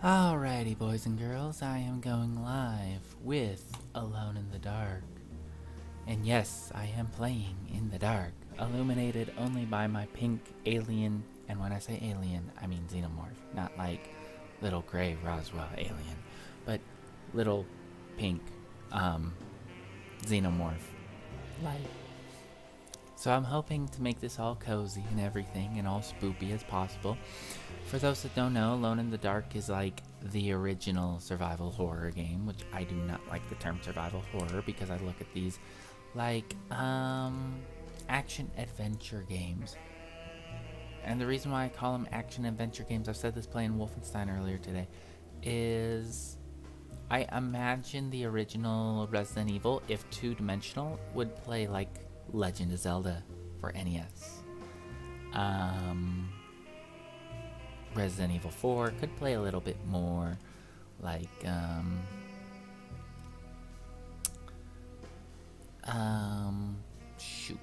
Alrighty, boys and girls, I am going live with Alone in the Dark. And yes, I am playing in the dark, illuminated only by my pink alien, and when I say alien, I mean xenomorph, not like little gray Roswell alien, but little pink xenomorph light. So I'm hoping to make this all cozy and everything and all spoopy as possible. For those that don't know, Alone in the Dark is like the original survival horror game, which I do not like the term survival horror because I look at these like action adventure games. And the reason why I call them action adventure games, I've said this playing Wolfenstein earlier today, is I imagine the original Resident Evil, if two-dimensional, would play like Legend of Zelda for NES. Resident Evil 4 could play a little bit more like shoot.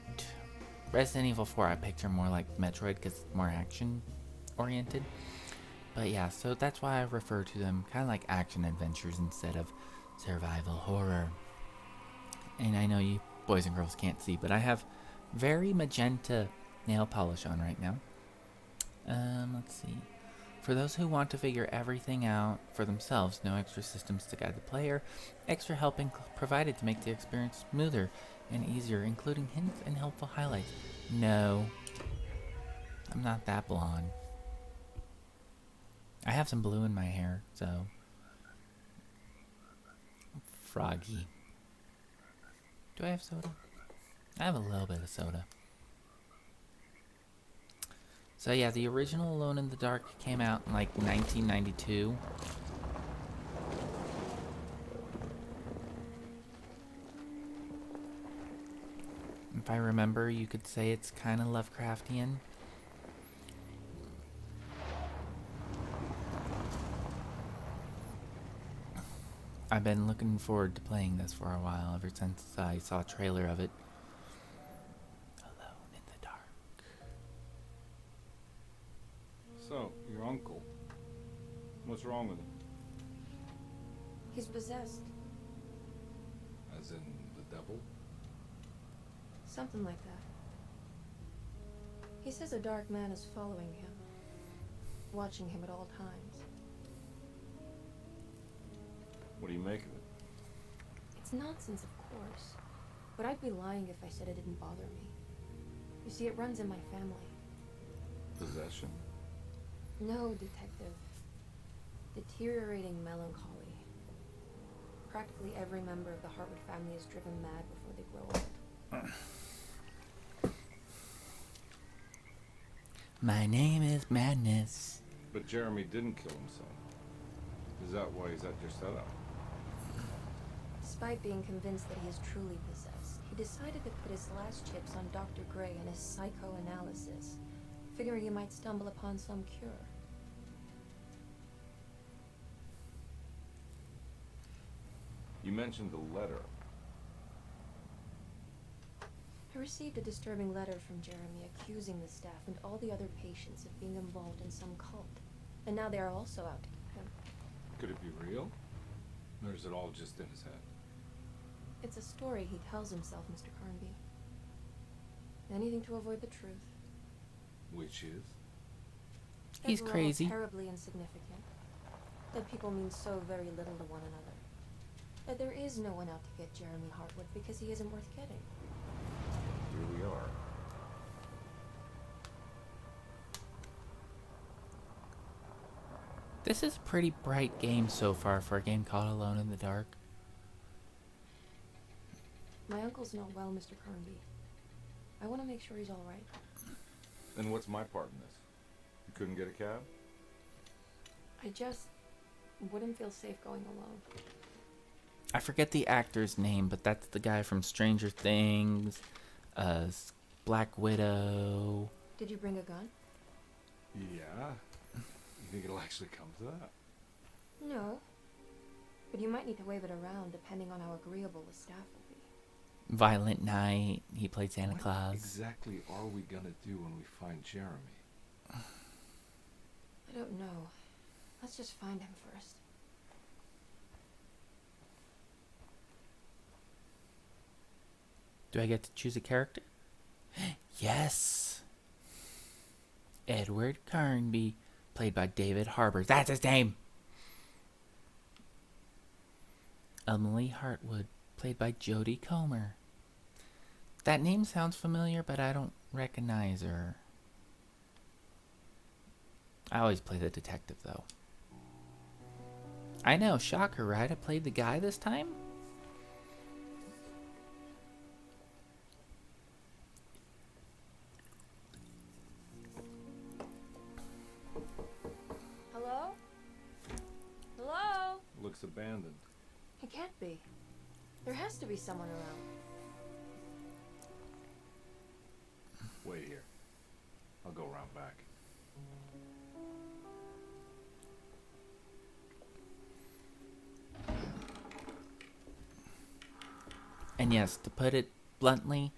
Resident Evil 4 I picture more like Metroid because it's more action oriented. But yeah, so that's why I refer to them kind of like action adventures instead of survival horror. And I know you boys and girls can't see, but I have very magenta nail polish on right now. Let's see. For those who want to figure everything out for themselves, no extra systems to guide the player, extra help provided to make the experience smoother and easier, including hints and helpful highlights. No, I'm not that blonde. I have some blue in my hair, so. Froggy. Do I have soda? I have a little bit of soda. So yeah, the original Alone in the Dark came out in like 1992. If I remember, you could say it's kind of Lovecraftian. I've been looking forward to playing this for a while, ever since I saw a trailer of it. Alone in the Dark. So, your uncle. What's wrong with him? He's possessed. As in the devil? Something like that. He says a dark man is following him, watching him at all times. What do you make of it? It's nonsense, of course. But I'd be lying if I said it didn't bother me. You see, it runs in my family. Possession? No, detective. Deteriorating melancholy. Practically every member of the Harbour family is driven mad before they grow old. My name is Madness. But Jeremy didn't kill himself. Is that why he's at your setup? Despite being convinced that he is truly possessed, he decided to put his last chips on Dr. Gray and his psychoanalysis, figuring he might stumble upon some cure. You mentioned the letter. I received a disturbing letter from Jeremy accusing the staff and all the other patients of being involved in some cult. And now they are also out to get him. Could it be real? Or is it all just in his head? It's a story he tells himself, Mr. Carnby. Anything to avoid the truth. Which is? He's That we're all crazy. terribly insignificant. That people mean so very little to one another. That there is no one out to get Jeremy Hartwood because he isn't worth getting. Here we are. This is a pretty bright game so far for a game called Alone in the Dark. My uncle's not well, Mr. Carnby. I want to make sure he's all right. And what's my part in this? You couldn't get a cab? I just wouldn't feel safe going alone. I forget the actor's name, but that's the guy from Stranger Things, Black Widow. Did you bring a gun? Yeah. You think it'll actually come to that? No. But you might need to wave it around depending on how agreeable the staff will be. Violent Night. He played Santa What Claus. exactly are we gonna do when we find Jeremy? I don't know. Let's just find him first. Do I get to choose a character? Yes! Edward Carnby, played by David Harbour. That's his name! Emily Hartwood, played by Jodie Comer. That name sounds familiar, but I don't recognize her. I always play the detective, though. I know, shocker, right? I played the guy this time? Hello? Hello? Looks abandoned. It can't be. There has to be someone around. Wait here. I'll go around back. And yes, to put it bluntly,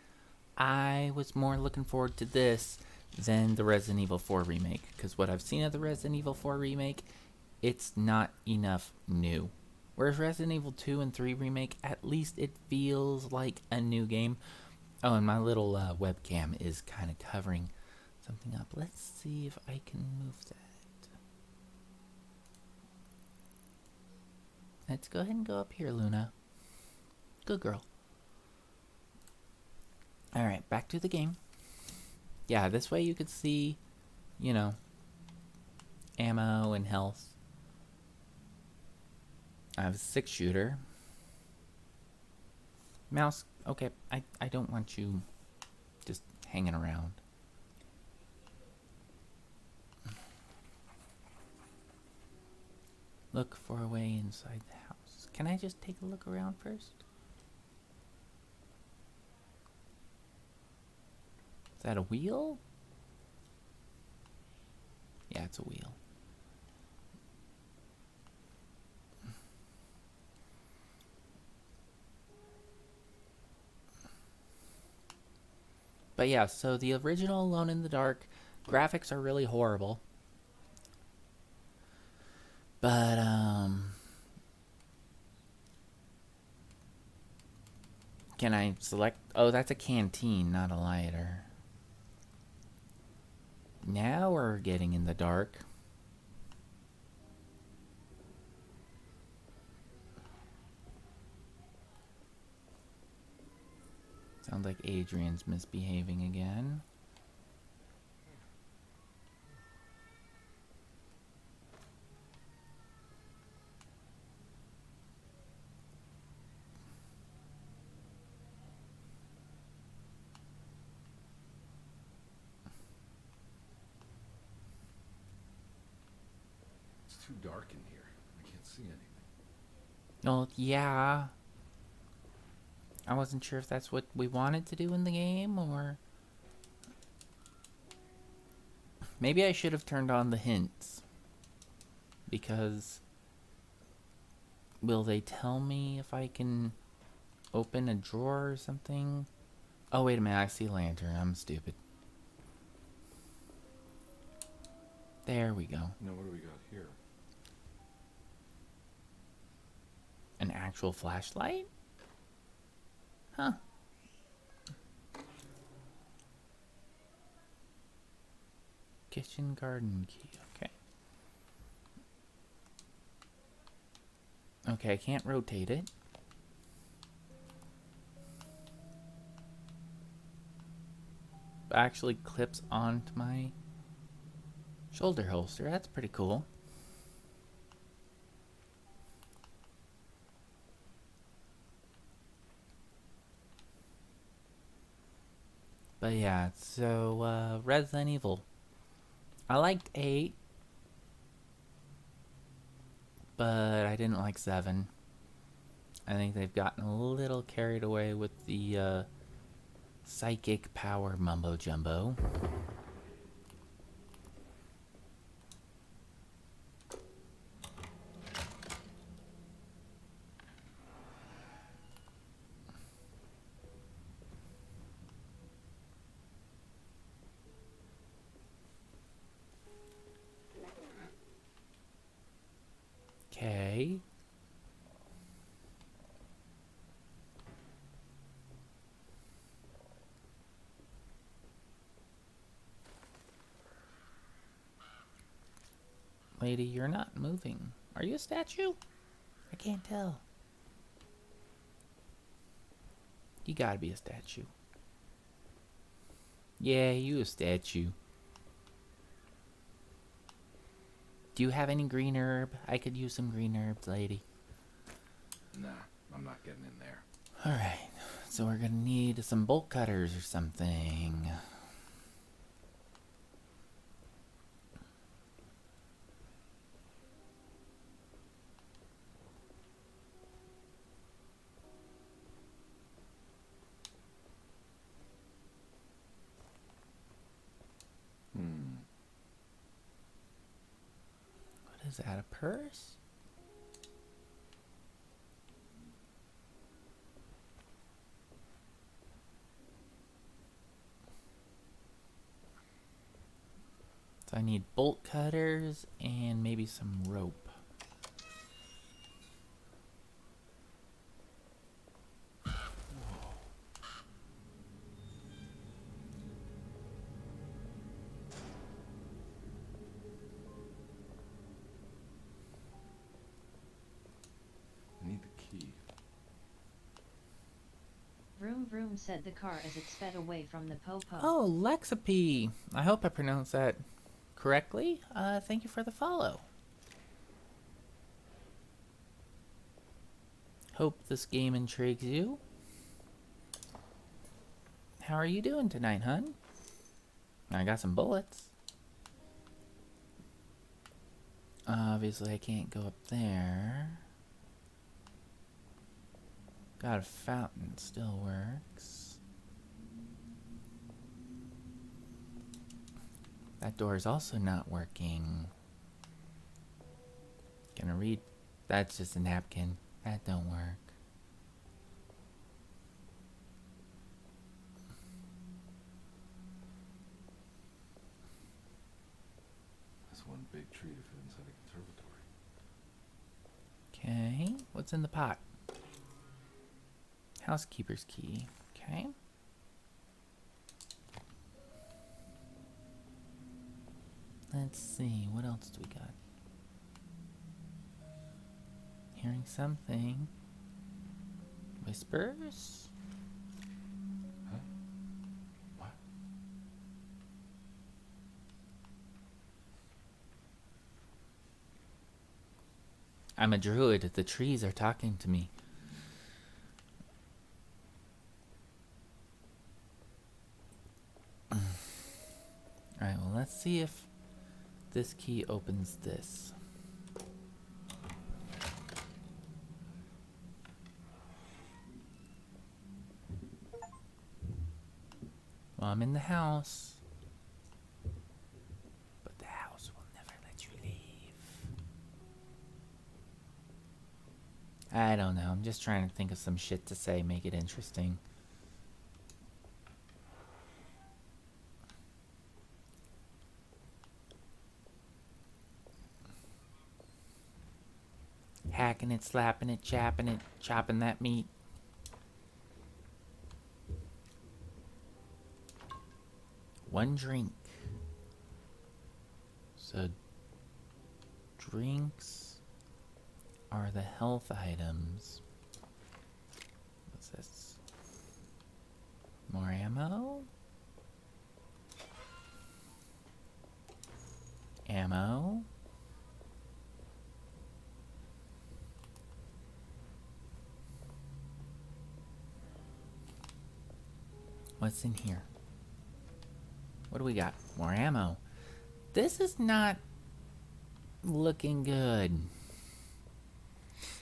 I was more looking forward to this than the Resident Evil 4 remake. Because what I've seen of the Resident Evil 4 remake, it's not enough new. Whereas Resident Evil 2 and 3 remake, at least it feels like a new game. Oh, and my little webcam is kind of covering something up. Let's see if I can move that. Let's go ahead and go up here, Luna. Good girl. Alright, back to the game. Yeah, this way you could see, you know, ammo and health. I have a 6-shooter. Mouse, okay, I don't want you just hanging around. Look for a way inside the house. Can I just take a look around first? Is that a wheel? Yeah, it's a wheel. But yeah, so the original Alone in the Dark graphics are really horrible. But, can I select? Oh, that's a canteen, not a lighter. Now we're getting in the dark. Sounds like Adrian's misbehaving again. It's too dark in here. I can't see anything. Well, yeah. I wasn't sure if that's what we wanted to do in the game, or... Maybe I should have turned on the hints. Because... will they tell me if I can open a drawer or something? Oh, wait a minute, I see a lantern. I'm stupid. There we go. Now what do we got here? An actual flashlight? Huh. Kitchen garden key, okay. Okay, I can't rotate it. Actually clips onto my shoulder holster. That's pretty cool. But yeah, so Resident Evil. I liked 8, but I didn't like 7. I think they've gotten a little carried away with the psychic power mumbo jumbo. Okay. Lady, you're not moving. Are you a statue? I can't tell. You gotta be a statue. Yeah, you a statue. Do you have any green herb? I could use some green herbs, lady. Nah, I'm not getting in there. Alright, so we're gonna need some bolt cutters or something. What is that, a purse? So I need bolt cutters and maybe some rope. I need the key. Vroom vroom, said the car as it sped away from the popo. Oh, Lexapy. I hope I pronounced that correctly. Thank you for the follow. Hope this game intrigues you. How are you doing tonight, hun? I got some bullets. Obviously, I can't go up there. Got a fountain, still works. That door is also not working. Gonna read. That's just a napkin. That don't work. That's one big tree to fit inside a conservatory. Okay, what's in the pot? Housekeeper's key. Okay. Let's see, what else do we got? Hearing something. Whispers? Huh? What? I'm a druid. The trees are talking to me. Alright, well, let's see if this key opens this. Well, I'm in the house. But the house will never let you leave. I don't know. I'm just trying to think of some shit to say, make it interesting. Hacking it, slapping it, chapping it, chopping that meat. One drink. So, drinks are the health items. What's this? More ammo? Ammo? What's in here? What do we got? More ammo. This is not looking good.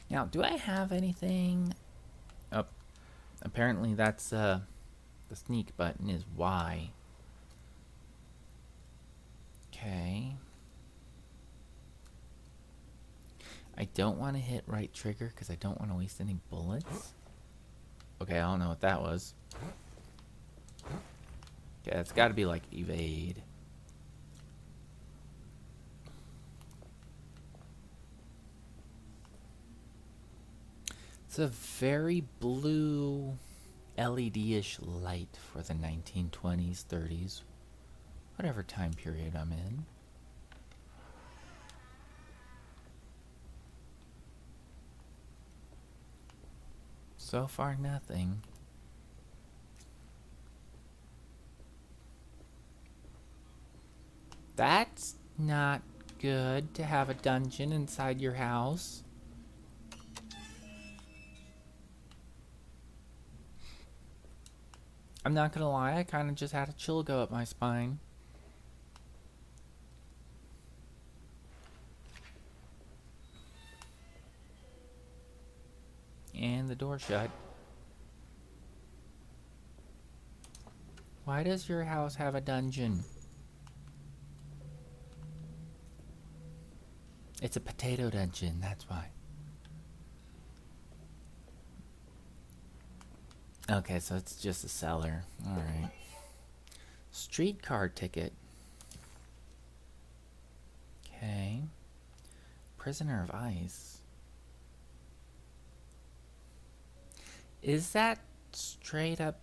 Now, do I have anything? Oh, apparently that's the sneak button is Y. Okay. I don't want to hit right trigger because I don't want to waste any bullets. Okay, I don't know what that was. Okay, it's got to be like evade. It's a very blue LED-ish light for the 1920s, 30s, whatever time period I'm in. So far, nothing. That's not good to have a dungeon inside your house. I'm not gonna lie, I kind of just had a chill go up my spine. And the door shut. Why does your house have a dungeon? It's a potato dungeon, that's why. Okay, so it's just a cellar. Alright. Streetcar ticket. Okay. Prisoner of Ice. Is that straight up?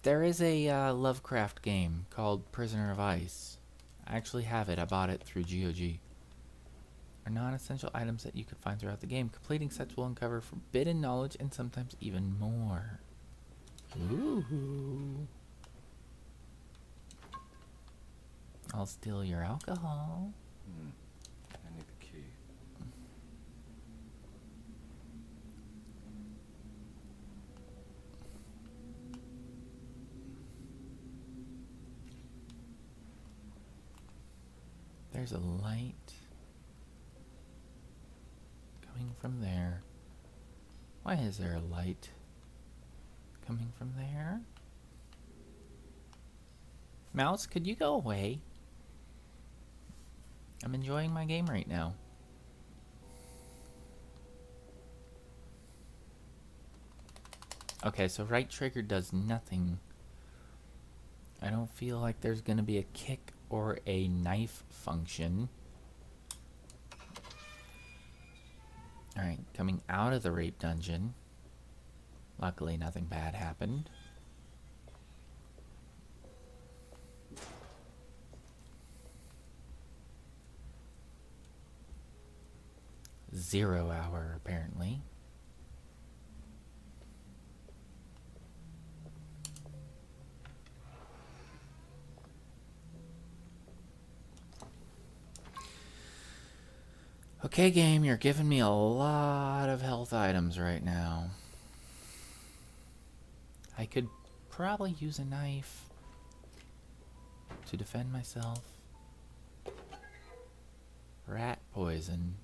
There is a Lovecraft game called Prisoner of Ice. I actually have it. I bought it through GOG. Are non-essential items that you can find throughout the game. Completing sets will uncover forbidden knowledge and sometimes even more. Ooh. I'll steal your alcohol. I need the key. There's a light coming from there. Why is there a light coming from there? Mouse, could you go away? I'm enjoying my game right now. Okay, so right trigger does nothing. I don't feel like there's gonna be a kick or a knife function. Alright, coming out of the rape dungeon. Luckily, nothing bad happened. Zero hour, apparently. Okay, game, you're giving me a lot of health items right now. I could probably use a knife to defend myself. Rat poison.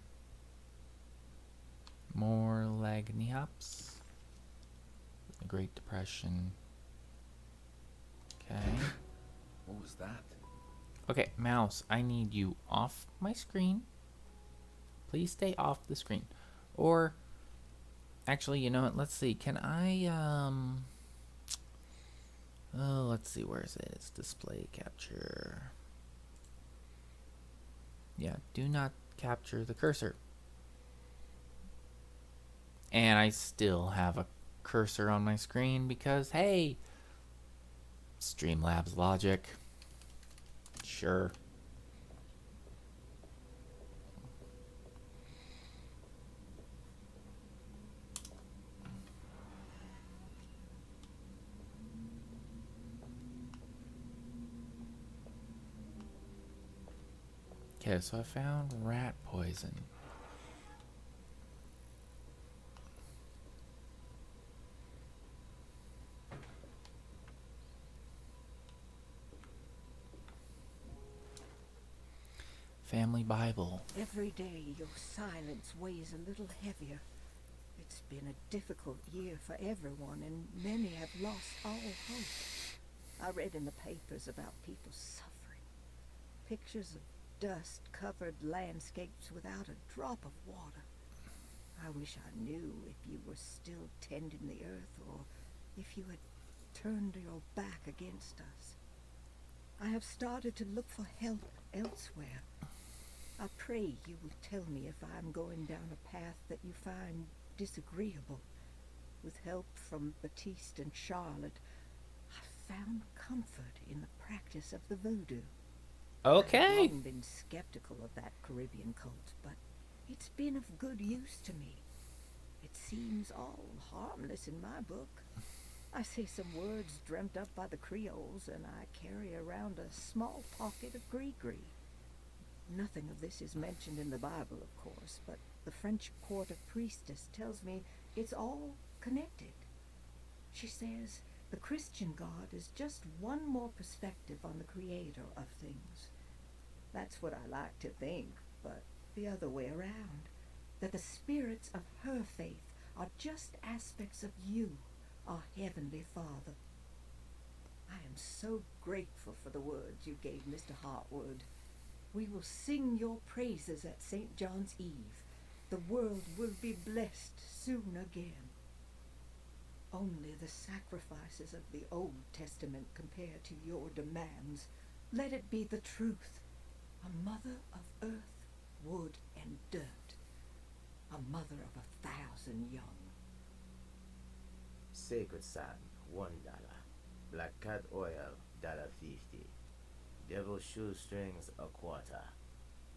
More Lagniaps. The Great Depression. Okay. What was that? Okay, mouse, I need you off my screen. Please stay off the screen. Or, actually, you know what? Let's see. Can I, oh, let's see. Where is it? It's display capture. Yeah, do not capture the cursor. And I still have a cursor on my screen because, hey, Streamlabs logic. Sure. Okay, so I found rat poison. Family Bible. Every day your silence weighs a little heavier. It's been a difficult year for everyone, and many have lost all hope. I read in the papers about people suffering. Pictures of dust-covered landscapes without a drop of water. I wish I knew if you were still tending the earth, or if you had turned your back against us. I have started to look for help elsewhere. I pray you will tell me if I'm going down a path that you find disagreeable. With help from Baptiste and Charlotte, I found comfort in the practice of the voodoo. Okay. I've long been skeptical of that Caribbean cult, but it's been of good use to me. It seems all harmless in my book. I say some words dreamt up by the Creoles, and I carry around a small pocket of gree-gree. Nothing of this is mentioned in the Bible, of course, but the French quarter priestess tells me it's all connected. She says the Christian God is just one more perspective on the creator of things. That's what I like to think, but the other way around. That the spirits of her faith are just aspects of you, our Heavenly Father. I am so grateful for the words you gave Mr. Hartwood. We will sing your praises at St. John's Eve. The world will be blessed soon again. Only the sacrifices of the Old Testament compare to your demands. Let it be the truth. A mother of earth, wood, and dirt. A mother of 1,000 young. Sacred sand, $1. Black cat oil, $1.50. Devil shoestrings, a quarter.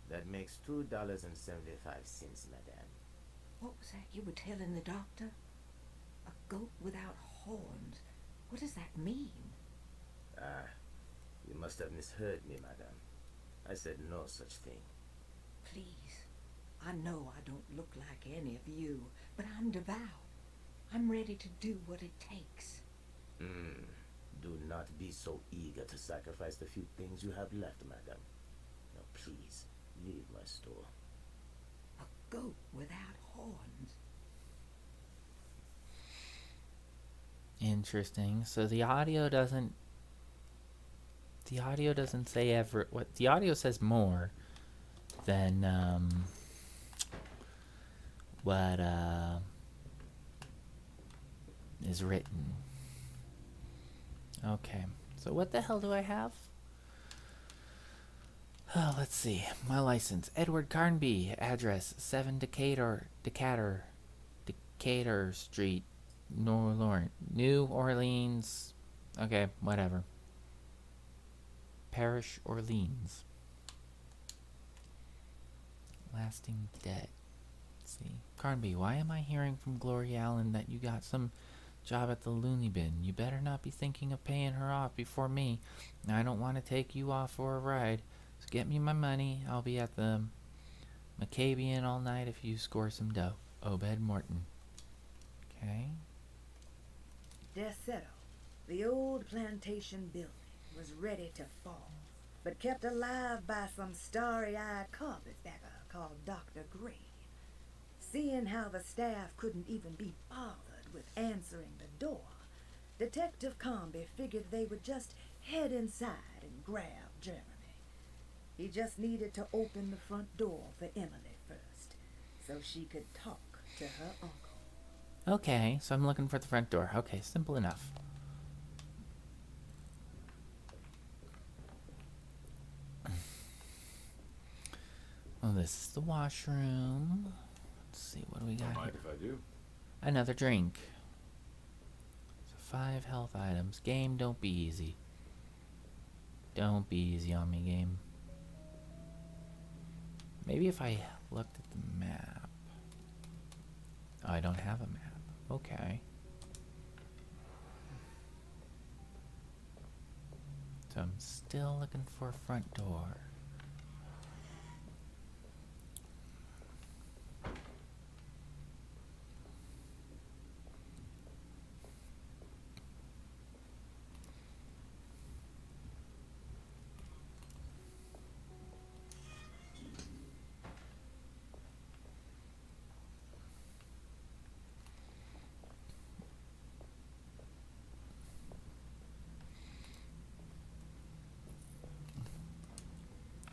That makes $2.75, madame. What was that you were telling the doctor? A goat without horns. What does that mean? You must have misheard me, madame. I said no such thing. Please. I know I don't look like any of you, but I'm devout. I'm ready to do what it takes. Do not be so eager to sacrifice the few things you have left, madame. Now please, leave my store. A goat without horns. Interesting. So the audio doesn't say what the audio says more than what is written. Okay. So what the hell do I have? Oh, let's see. My license. Edward Carnby. Address 7 Decatur Street, New Orleans. Okay, whatever. Parish, Orleans. Lasting debt. Let's see. Carnby, why am I hearing from Gloria Allen that you got some job at the loony bin? You better not be thinking of paying her off before me. I don't want to take you off for a ride. So get me my money. I'll be at the Maccabian all night if you score some dough. Obed Morton. Okay. Desetto, the old plantation building, was ready to fall, but kept alive by some starry-eyed carpetbagger called Dr. Gray. Seeing how the staff couldn't even be bothered with answering the door, Detective Comby figured they would just head inside and grab Jeremy. He just needed to open the front door for Emily first, so she could talk to her uncle. Okay, so I'm looking for the front door. Okay, simple enough. Well, this is the washroom. Let's see, what do we got Don't mind here? if I do. Another drink. So 5 health items. Game, don't be easy. Don't be easy on me, game. Maybe if I looked at the map. Oh, I don't have a map. Okay. So I'm still looking for a front door.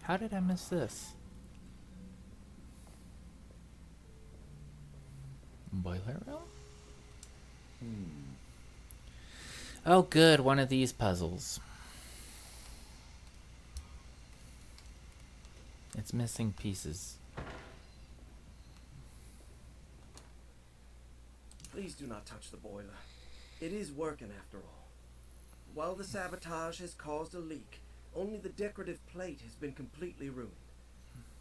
How did I miss this? Boiler room? Oh, good. One of these puzzles. It's missing pieces. Please do not touch the boiler. It is working after all. While the sabotage has caused a leak, only the decorative plate has been completely ruined.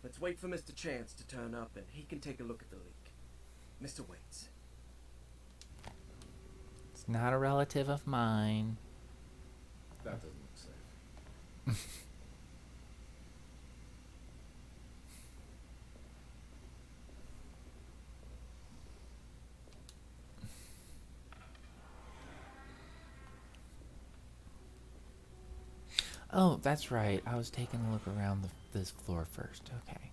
Let's wait for Mr. Chance to turn up and he can take a look at the leak. Mr. Waits. It's not a relative of mine. That doesn't look safe. Oh, that's right. I was taking a look around this floor first. Okay.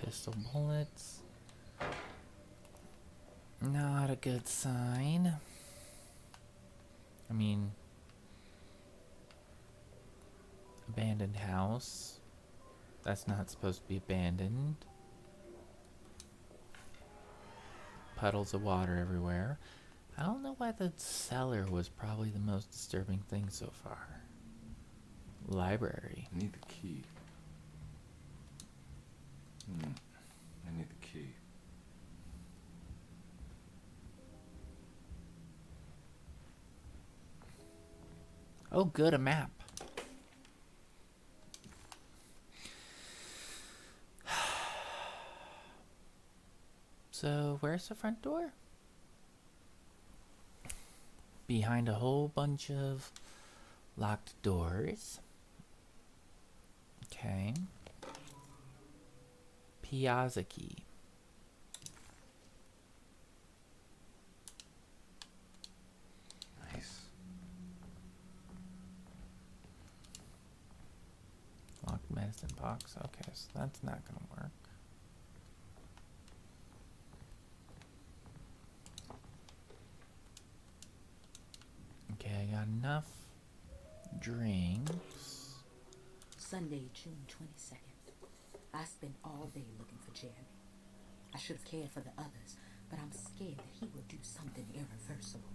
Pistol bullets. Not a good sign. I mean, abandoned house. That's not supposed to be abandoned. Puddles of water everywhere. I don't know why the cellar was probably the most disturbing thing so far. Library. I need the key. I need the key. Oh, good, a map. So, where's the front door? Behind a whole bunch of locked doors. Okay. Piazza key. Nice. Locked medicine box. Okay, so that's not gonna work. Okay, I got enough drinks. Sunday, June 22nd. I spent all day looking for Jeremy. I should have cared for the others, but I'm scared that he will do something irreversible.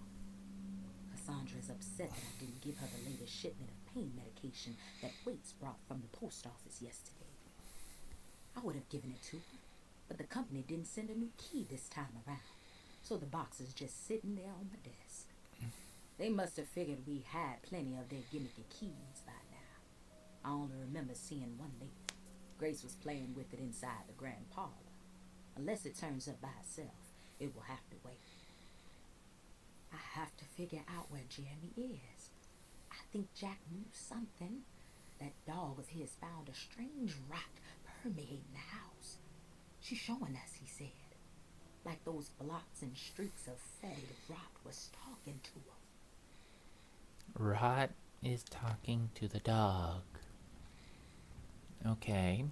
Cassandra is upset that I didn't give her the latest shipment of pain medication that Waits brought from the post office yesterday. I would have given it to her, but the company didn't send a new key this time around, so the box is just sitting there on my desk. They must have figured we had plenty of their gimmicky keys by now. I only remember seeing one lady. Grace was playing with it inside the grand parlor. Unless it turns up by itself, it will have to wait. I have to figure out where Jeremy is. I think Jack knew something. That dog of his found a strange rot permeating the house. She's showing us, he said. Like those blots and streaks of fetid rot was talking to her. Rot is talking to the dog. Okay.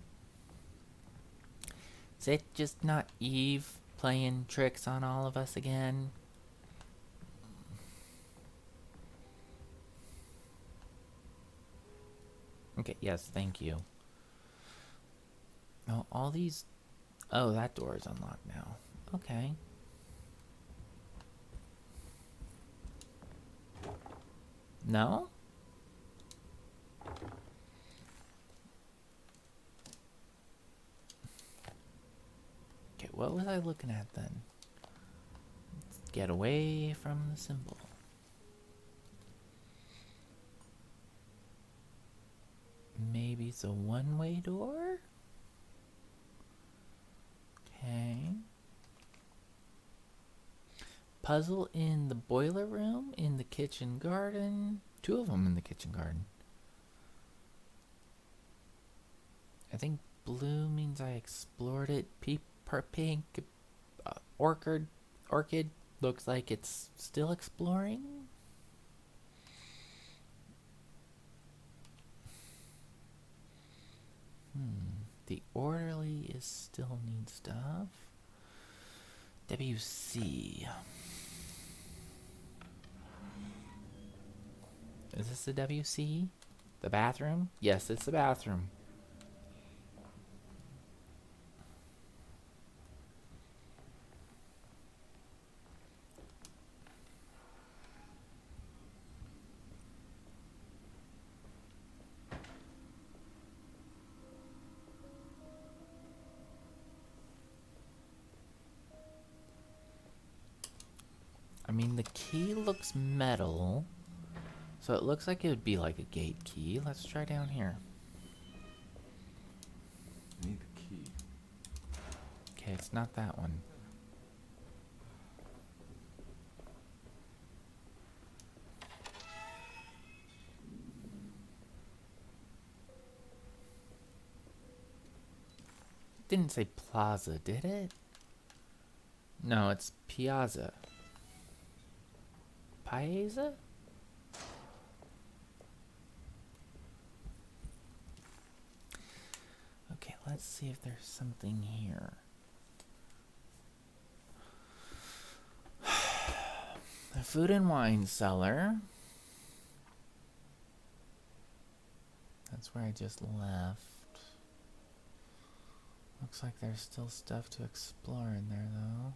Is it just not Eve playing tricks on all of us again? Okay, yes, thank you. Oh, all these... Oh, that door is unlocked now. Okay. No? Okay, what was I looking at then? Let's get away from the symbol. Maybe it's a one-way door? Okay. Puzzle in the boiler room, in the kitchen garden. Two of them in the kitchen garden. I think blue means I explored it. Pink, orchid looks like it's still exploring. The orderly is still needs stuff. WC. Is this the WC? The bathroom? Yes, it's the bathroom. I mean, the key looks metal, so it looks like it would be like a gate key. Let's try down here. I need the key. Okay, it's not that one. It didn't say plaza, did it? No, it's piazza. Piazza? Okay, let's see if there's something here. The food and wine cellar. That's where I just left. Looks like there's still stuff to explore in there, though.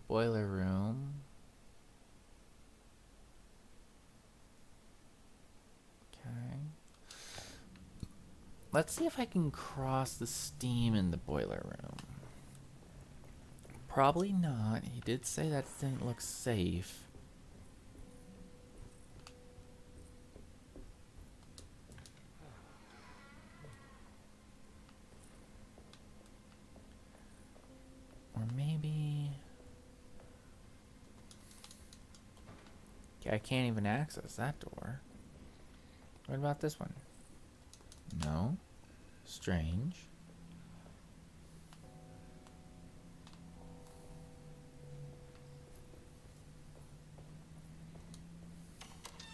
Boiler room. Okay. Let's see if I can cross the steam in the boiler room. Probably not. He did say that didn't look safe. Or maybe... Okay, I can't even access that door. What about this one? No. Strange.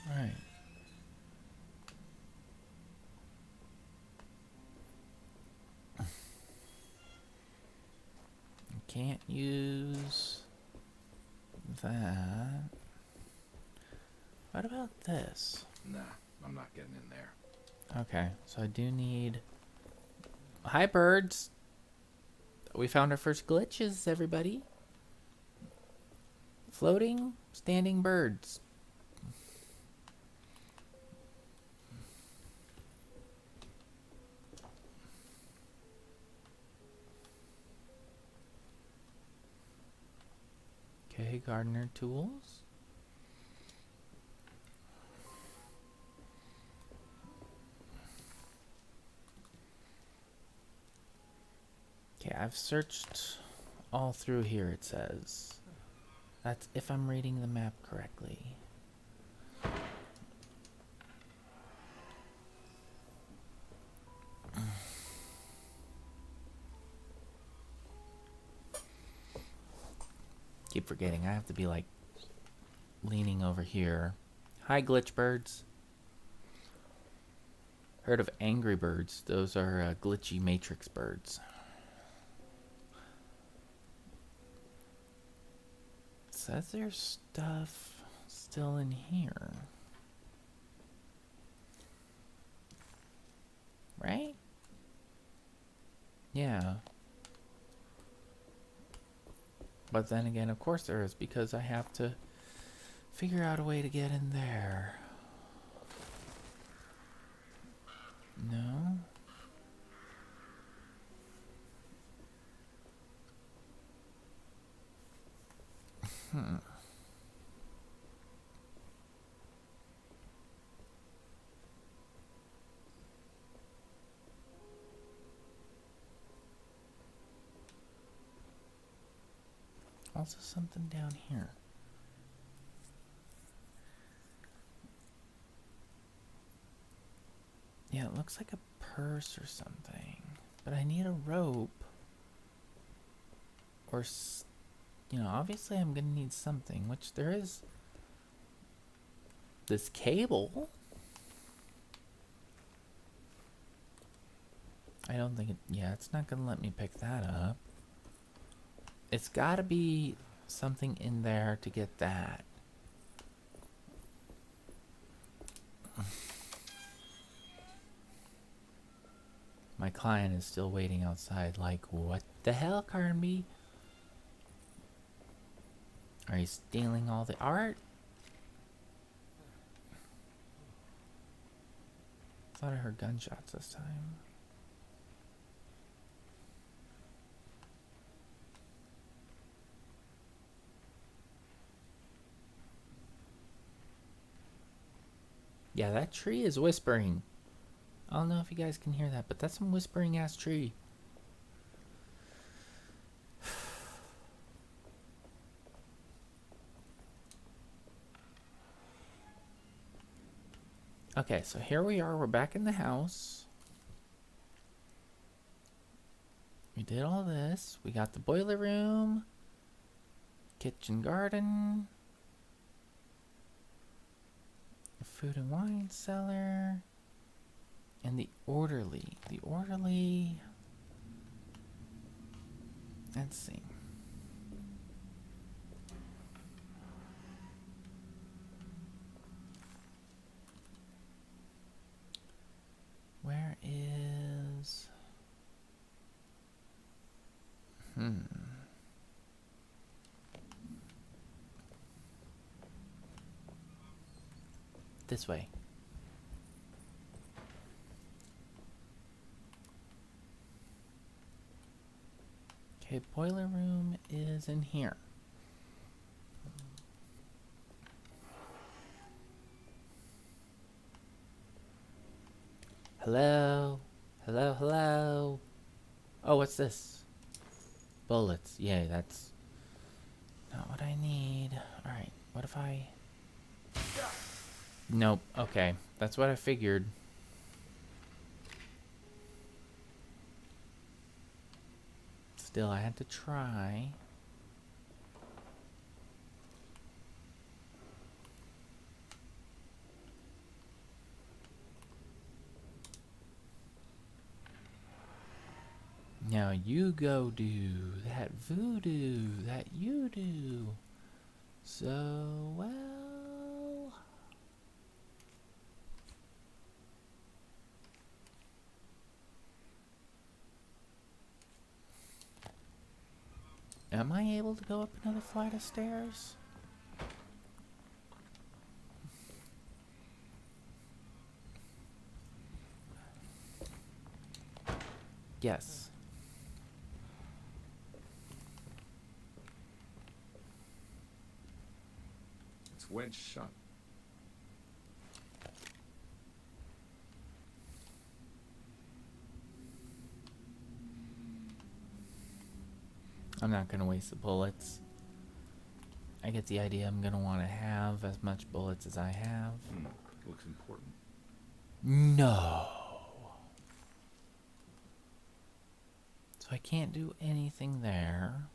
Alright. Can't use that. What about this? Nah, I'm not getting in there. Okay, so I do need... Hi, birds! We found our first glitches, everybody. Floating, standing birds. Okay, gardener tools. Okay, I've searched all through here, it says. That's if I'm reading the map correctly. Keep forgetting, I have to be like leaning over here. Hi, glitch birds. Heard of angry birds? Those are glitchy matrix birds. It says there's stuff still in here. Right? Yeah. But then again, of course there is, because I have to figure out a way to get in there. No? Also something down here. Yeah, it looks like a purse or something. But I need a rope. Or, you know, obviously I'm gonna need something, which there is this cable. I don't think it, yeah, it's not gonna let me pick that up. It's gotta be something in there to get that. My client is still waiting outside like, what the hell, Carnby? Are you stealing all the art? Thought I heard gunshots this time. Yeah, that tree is whispering. I don't know if you guys can hear that, but that's some whispering ass tree. Okay, so here we are. We're back in the house. We did all this. We got the boiler room, kitchen garden, the food and wine cellar, and the orderly. The orderly. Let's see. Where is... This way. Okay, boiler room is in here. Hello? Hello, hello? Oh, what's this? Bullets. Yay, that's not what I need. Alright, what if I... Nope, okay. That's what I figured. Still, I had to try. Now you go do that voodoo that you do so well. Am I able to go up another flight of stairs? Yes. It's wedged shut. I'm not gonna waste the bullets. I get the idea. I'm gonna want to have as much bullets as I have. Looks important. No. So I can't do anything there.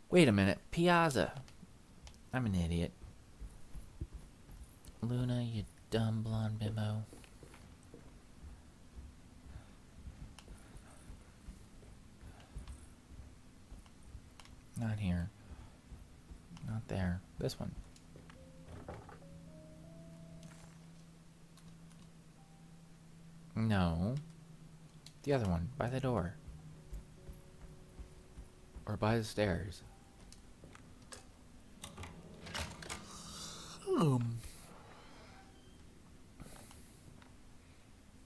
Wait a minute. Piazza. I'm an idiot. Luna, you dumb blonde bimbo. Not here. Not there. This one. No. The other one. By the door. Or by the stairs.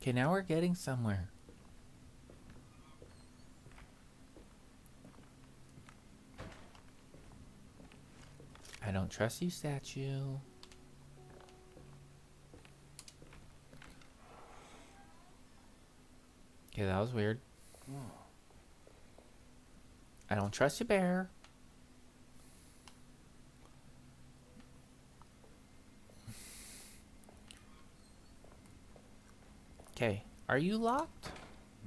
Okay, now we're getting somewhere. I don't trust you, statue. Okay, that was weird. I don't trust you, bear. Okay, are you locked?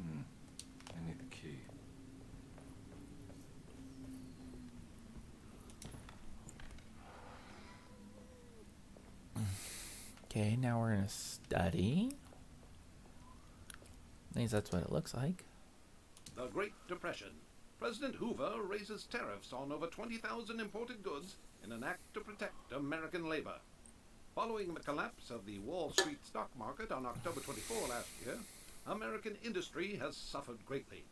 I need the key. Okay, now we're in a study. At least that's what it looks like. The Great Depression. President Hoover raises tariffs on over 20,000 imported goods in an act to protect American labor. Following the collapse of the Wall Street stock market on October 24 last year, American industry has suffered greatly.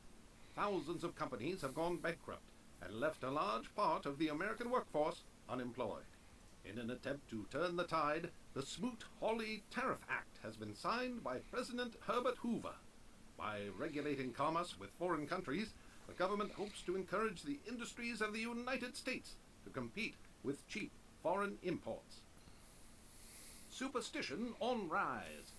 Thousands of companies have gone bankrupt and left a large part of the American workforce unemployed. In an attempt to turn the tide, the Smoot-Hawley Tariff Act has been signed by President Herbert Hoover. By regulating commerce with foreign countries, the government hopes to encourage the industries of the United States to compete with cheap foreign imports. Superstition on rise.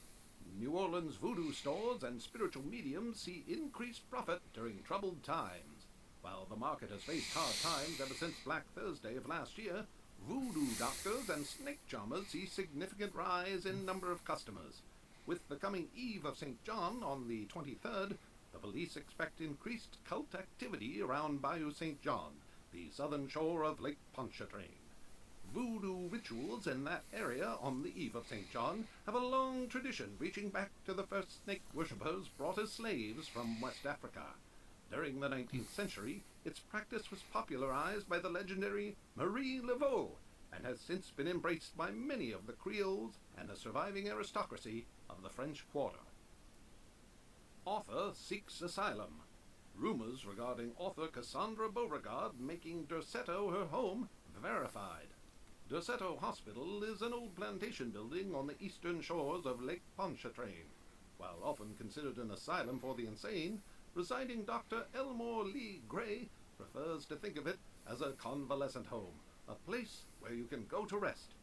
New Orleans voodoo stores and spiritual mediums see increased profit during troubled times. While the market has faced hard times ever since Black Thursday of last year, voodoo doctors and snake charmers see significant rise in number of customers. With the coming eve of St. John on the 23rd, the police expect increased cult activity around Bayou St. John, the southern shore of Lake Pontchartrain. Voodoo rituals in that area on the eve of St. John have a long tradition reaching back to the first snake worshippers brought as slaves from West Africa. During the 19th century, its practice was popularized by the legendary Marie Laveau and has since been embraced by many of the Creoles and the surviving aristocracy of the French Quarter. Author seeks asylum. Rumors regarding author Cassandra Beauregard making Derceto her home verified. Derceto Hospital is an old plantation building on the eastern shores of Lake Pontchartrain. While often considered an asylum for the insane, residing Dr. Elmore Lee Gray prefers to think of it as a convalescent home, a place where you can go to rest.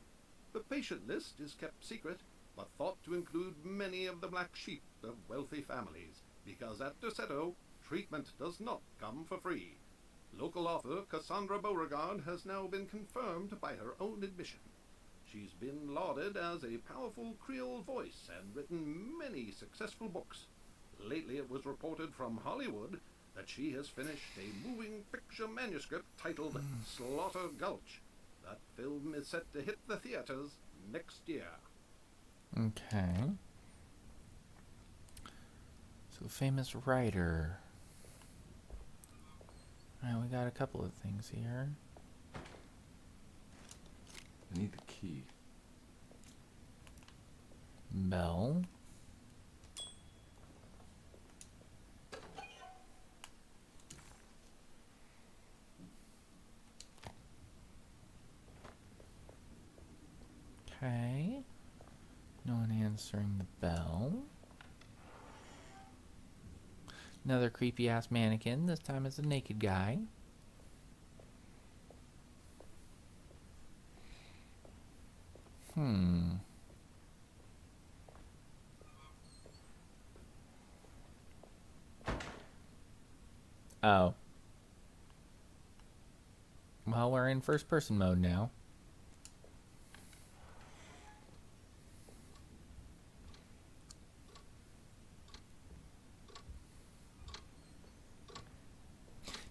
The patient list is kept secret, but thought to include many of the black sheep of wealthy families, because at Derceto, treatment does not come for free. Local author Cassandra Beauregard has now been confirmed by her own admission. She's been lauded as a powerful Creole voice and written many successful books. Lately it was reported from Hollywood that she has finished a moving picture manuscript titled Slaughter Gulch. That film is set to hit the theaters next year. Okay. So, famous writer. Alright, we got a couple of things here. I need the key. Bell. Okay. No one answering the bell. Another creepy ass mannequin. This time it's a naked guy. Oh. Well, we're in first person mode now.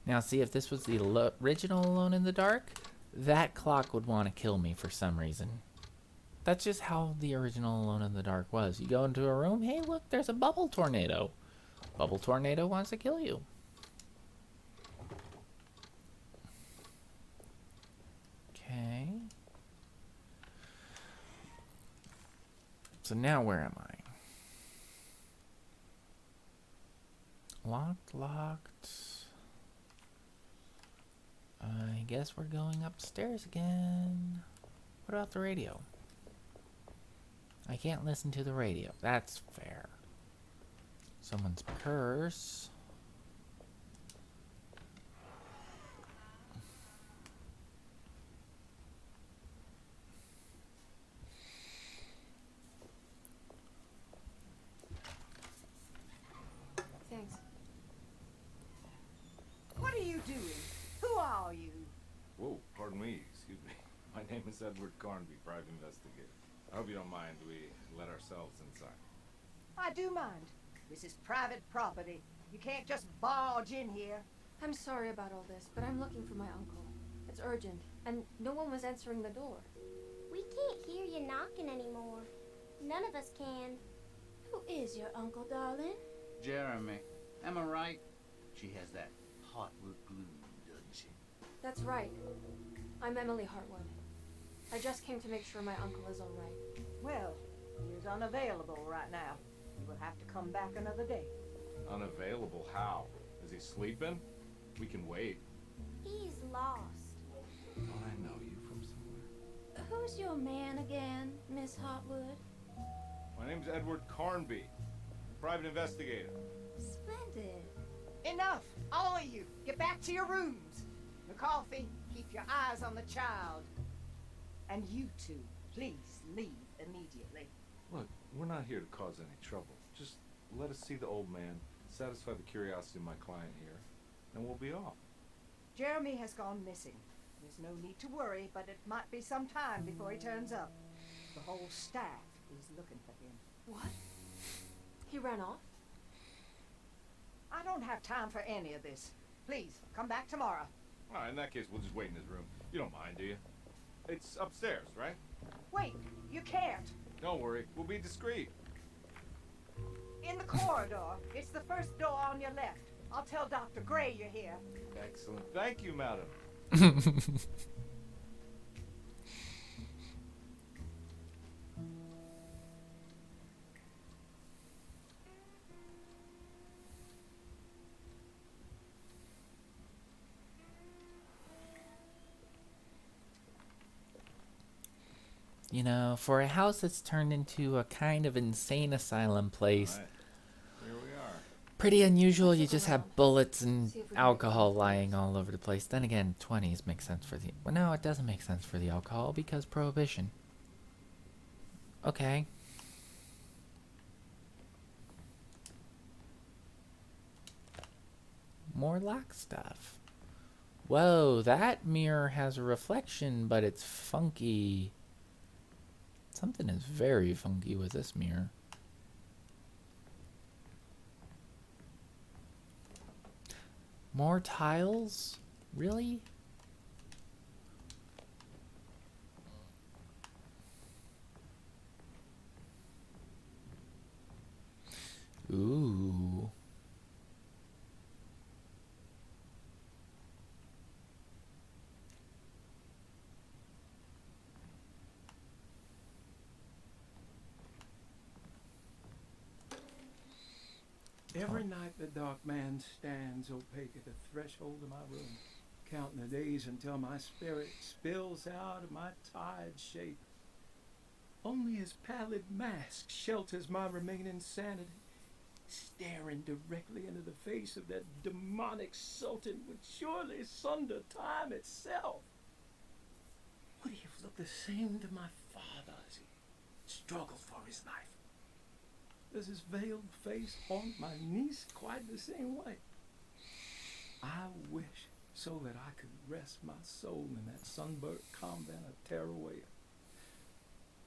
Now, see, if this was the original Alone in the Dark, that clock would want to kill me for some reason. That's just how the original Alone in the Dark was. You go into a room, hey, look, there's a bubble tornado. Bubble tornado wants to kill you. Okay. So now where am I? Locked. I guess we're going upstairs again. What about the radio? I can't listen to the radio. That's fair. Someone's purse. Thanks. What are you doing? Who are you? Whoa, pardon me, excuse me. My name is Edward Carnby, private investigator. I hope you don't mind we let ourselves inside. I do mind. This is private property. You can't just barge in here. I'm sorry about all this, but I'm looking for my uncle. It's urgent, and no one was answering the door. We can't hear you knocking anymore. None of us can. Who is your uncle, darling? Jeremy. Am I right? She has that heartwood glue, doesn't she? That's right. I'm Emily Hartwood. I just came to make sure my uncle is alright. Well, he is unavailable right now. You will have to come back another day. Unavailable? How? Is he sleeping? We can wait. He's lost. Thought I know you from somewhere. Who's your man again, Miss Hotwood? My name's Edward Carnby. Private investigator. Splendid. Enough! All of you! Get back to your rooms! McCarthy, keep your eyes on the child. And you two, please leave immediately. Look, we're not here to cause any trouble. Just let us see the old man, satisfy the curiosity of my client here, and we'll be off. Jeremy has gone missing. There's no need to worry, but it might be some time before he turns up. The whole staff is looking for him. What? He ran off? I don't have time for any of this. Please, come back tomorrow. All right, in that case, we'll just wait in his room. You don't mind, do you? It's upstairs, right? Wait, you can't. Don't worry, we'll be discreet. In the corridor. It's the first door on your left. I'll tell Dr. Gray you're here. Excellent. Thank you, madam. You know, for a house that's turned into a kind of insane asylum place, All right. Here we are. pretty unusual. You just have bullets and alcohol lying all over the place. Then again, 20s make sense for the... Well, no, it doesn't make sense for the alcohol because prohibition. Okay. More lock stuff. Whoa, that mirror has a reflection, but it's funky. Something is very funky with this mirror. More tiles? Really? Ooh. Every night the dark man stands opaque at the threshold of my room, counting the days until my spirit spills out of my tired shape. Only his pallid mask shelters my remaining sanity, staring directly into the face of that demonic sultan would surely sunder time itself. Would he have looked the same to my father as he struggled for his life? Does his veiled face haunt my niece quite the same way? I wish so that I could rest my soul in that sunburnt convent of Teruel.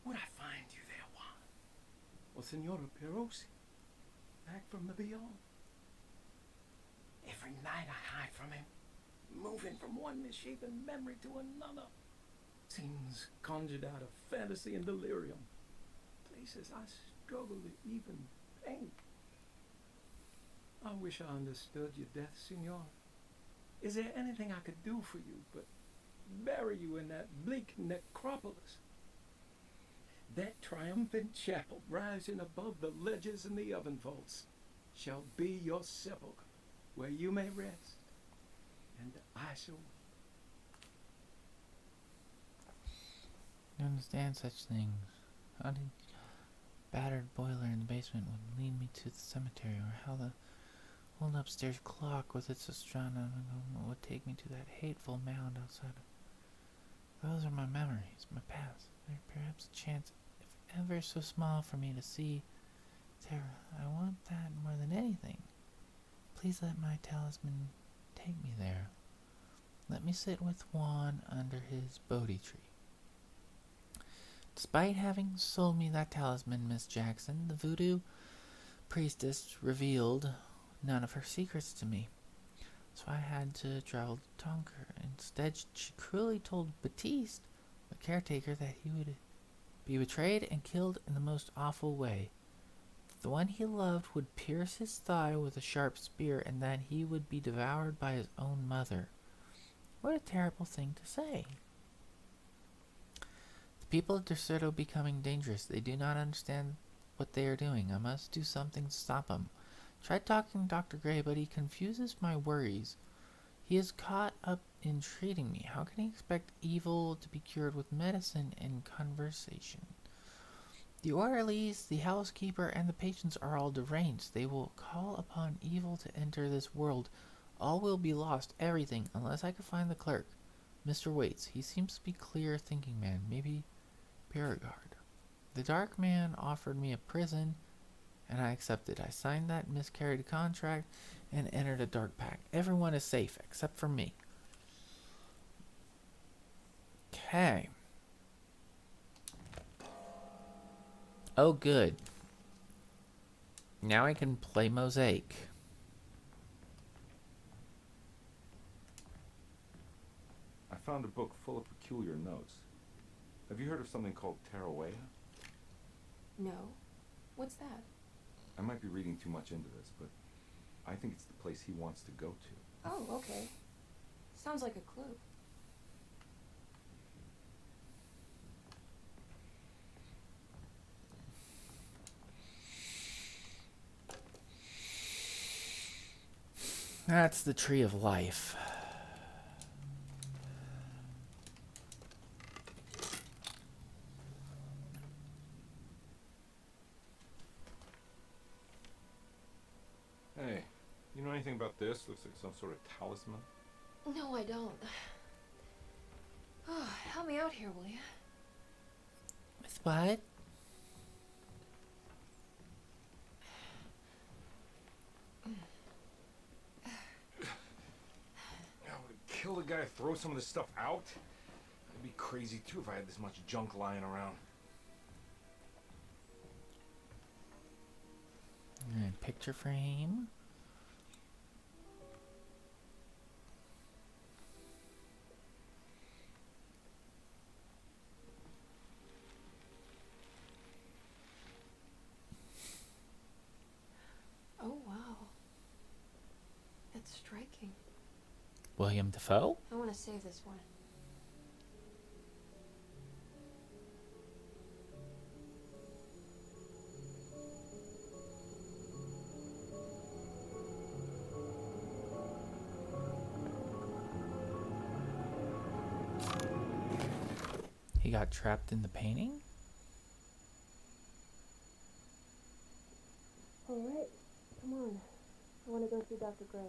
Would I find you there, Juan? Or Senora Perosi, back from the beyond? Every night I hide from him, moving from one misshapen memory to another. Scenes conjured out of fantasy and delirium. Places I struggle to even paint. I wish I understood your death, Senora. Is there anything I could do for you but bury you in that bleak necropolis? That triumphant chapel rising above the ledges and the oven vaults shall be your sepulchre, where you may rest, and I shall... I don't understand such things. How did battered boiler in the basement would lead me to the cemetery, or how the old upstairs clock with its astronomer would take me to that hateful mound outside. Those are my memories, my past. There's perhaps a chance, if ever so small, for me to see Terra. I want that more than anything. Please let my talisman take me there. Let me sit with Juan under his Bodhi tree. Despite having sold me that talisman, Miss Jackson, the voodoo priestess revealed none of her secrets to me. So I had to travel to Tonker. Instead, she cruelly told Baptiste, the caretaker, that he would be betrayed and killed in the most awful way. The one he loved would pierce his thigh with a sharp spear, and that he would be devoured by his own mother. What a terrible thing to say. The people of Derceto are becoming dangerous. They do not understand what they are doing. I must do something to stop them. Tried talking to Dr. Gray, but he confuses my worries. He is caught up in treating me. How can he expect evil to be cured with medicine and conversation? The orderlies, the housekeeper, and the patients are all deranged. They will call upon evil to enter this world. All will be lost, everything, unless I can find the clerk. Mr. Waits. He seems to be a clear-thinking man. Maybe Beauregard. The dark man offered me a prison, and I accepted. I signed that miscarried contract and entered a dark pact. Everyone is safe, except for me. Okay. Oh, good. Now I can play Mosaic. I found a book full of peculiar notes. Have you heard of something called Tarawea? No. What's that? I might be reading too much into this, but I think it's the place he wants to go to. Oh, okay. Sounds like a clue. That's the tree of life. Hey, you know anything about this? Looks like some sort of talisman. No, I don't. Oh, help me out here, will you? With what? Kill the guy, throw some of this stuff out? I'd be crazy too if I had this much junk lying around. And picture frame. Oh, wow. That's striking. William Defoe? I want to save this one. He got trapped in the painting? All right. Come on. I want to go see Dr. Gray.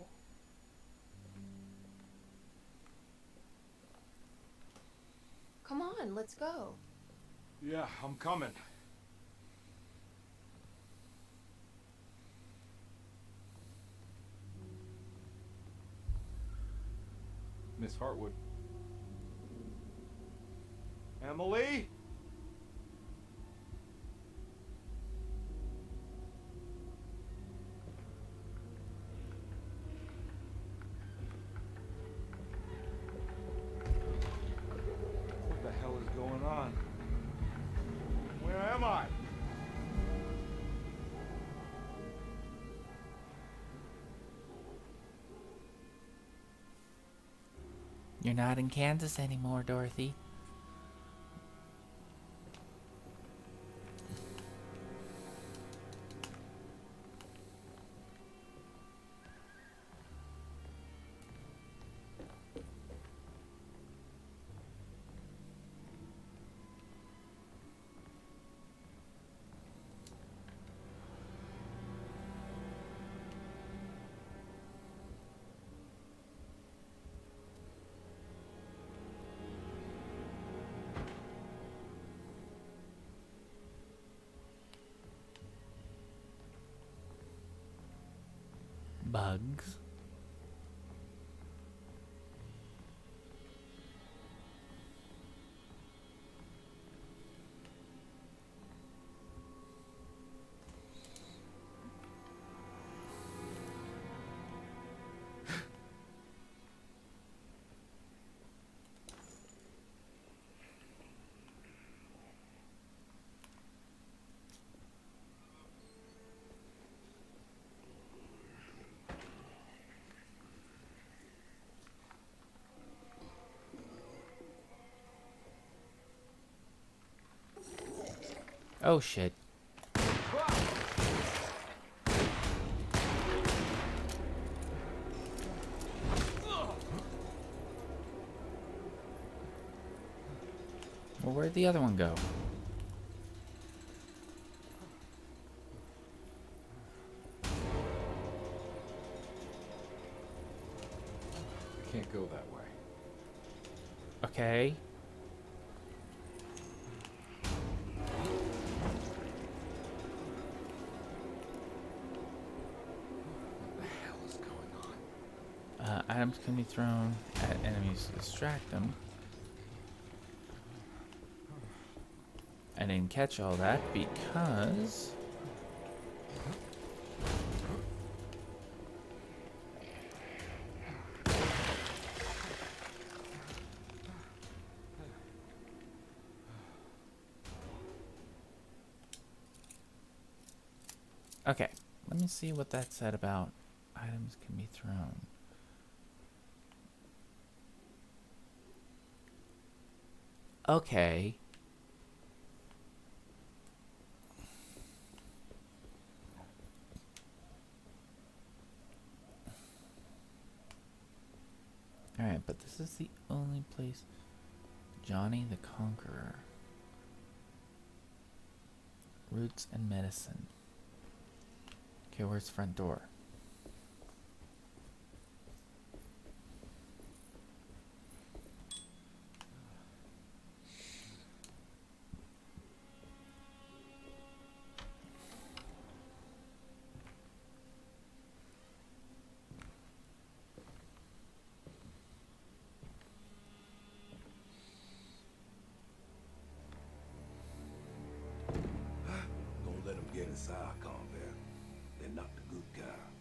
Come on, let's go. Yeah, I'm coming. Miss Hartwood. Emily? What the hell is going on? Where am I? You're not in Kansas anymore, Dorothy. Bugs. Oh shit. Well, where'd the other one go? I can't go that way. Okay. What the hell is going on? Items can be thrown at enemies to distract them. I didn't catch all that because... Okay, let me see what that said about items can be thrown. Okay. Alright, but this is the only place. Johnny the Conqueror. Roots and medicine. Okay, where's the front door? Don't let them get inside, combat. They're not the good kind.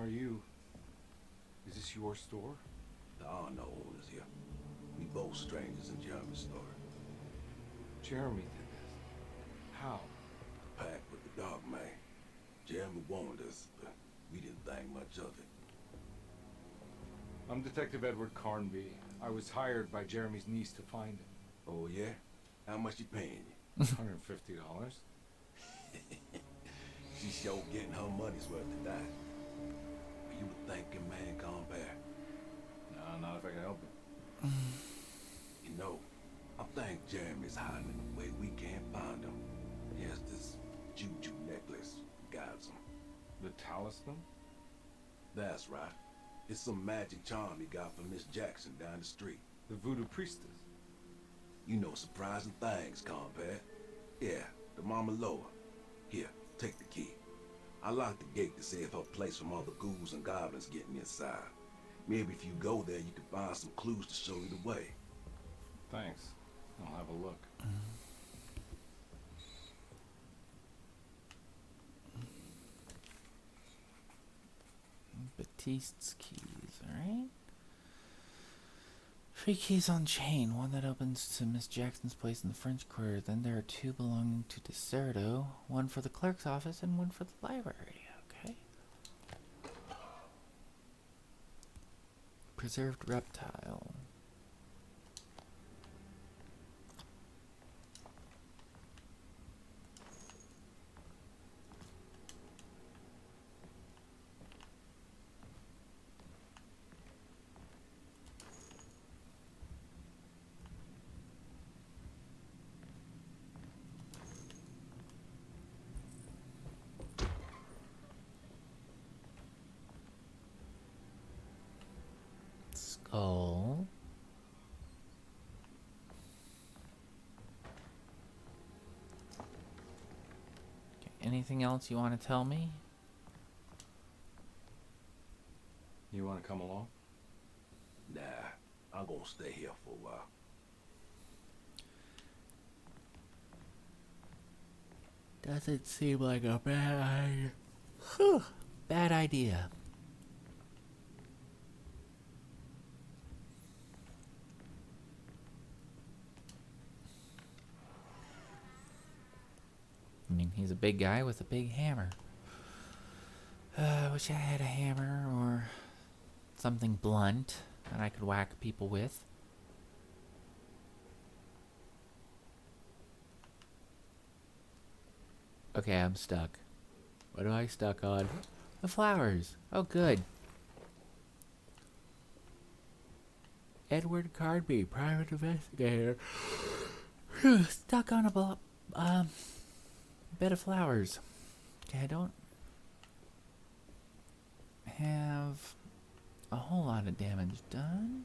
Are you... Is this your store? There are no owners here. We both strangers in Jeremy's store. Jeremy did this. How? Packed with the dog man. Jeremy warned us, but we didn't think much of it. I'm Detective Edward Carnby. I was hired by Jeremy's niece to find him. Oh, yeah? How much you paying you? $150. She's sure getting her money's worth tonight. Are you a thinking man, combat? No, not if I can help it. You know, I think Jeremy's hiding in a way we can't find him. He has this juju necklace guides him. The talisman? That's right. It's some magic charm he got from Miss Jackson down the street. The voodoo priestess. You know surprising things, combat. Yeah, the Mama Loa. Here, take the key. I locked the gate to save her place from all the ghouls and goblins getting inside. Maybe if you go there, you can find some clues to show you the way. Thanks. I'll have a look. Batiste's keys, alright? 3 keys on chain. One that opens to Miss Jackson's place in the French Quarter. Then there are 2 belonging to Deserto. 1 for the clerk's office and 1 for the library. Okay. Preserved reptile. Skull. Okay, anything else you want to tell me? You want to come along? Nah, I'm gonna stay here for a while. Doesn't seem like a bad idea. I mean, he's a big guy with a big hammer. I wish I had a hammer or something blunt that I could whack people with. Okay, I'm stuck. What am I stuck on? The flowers. Oh, good. Edward Carnby, private investigator. Stuck on a bed of flowers. Okay, I don't have a whole lot of damage done.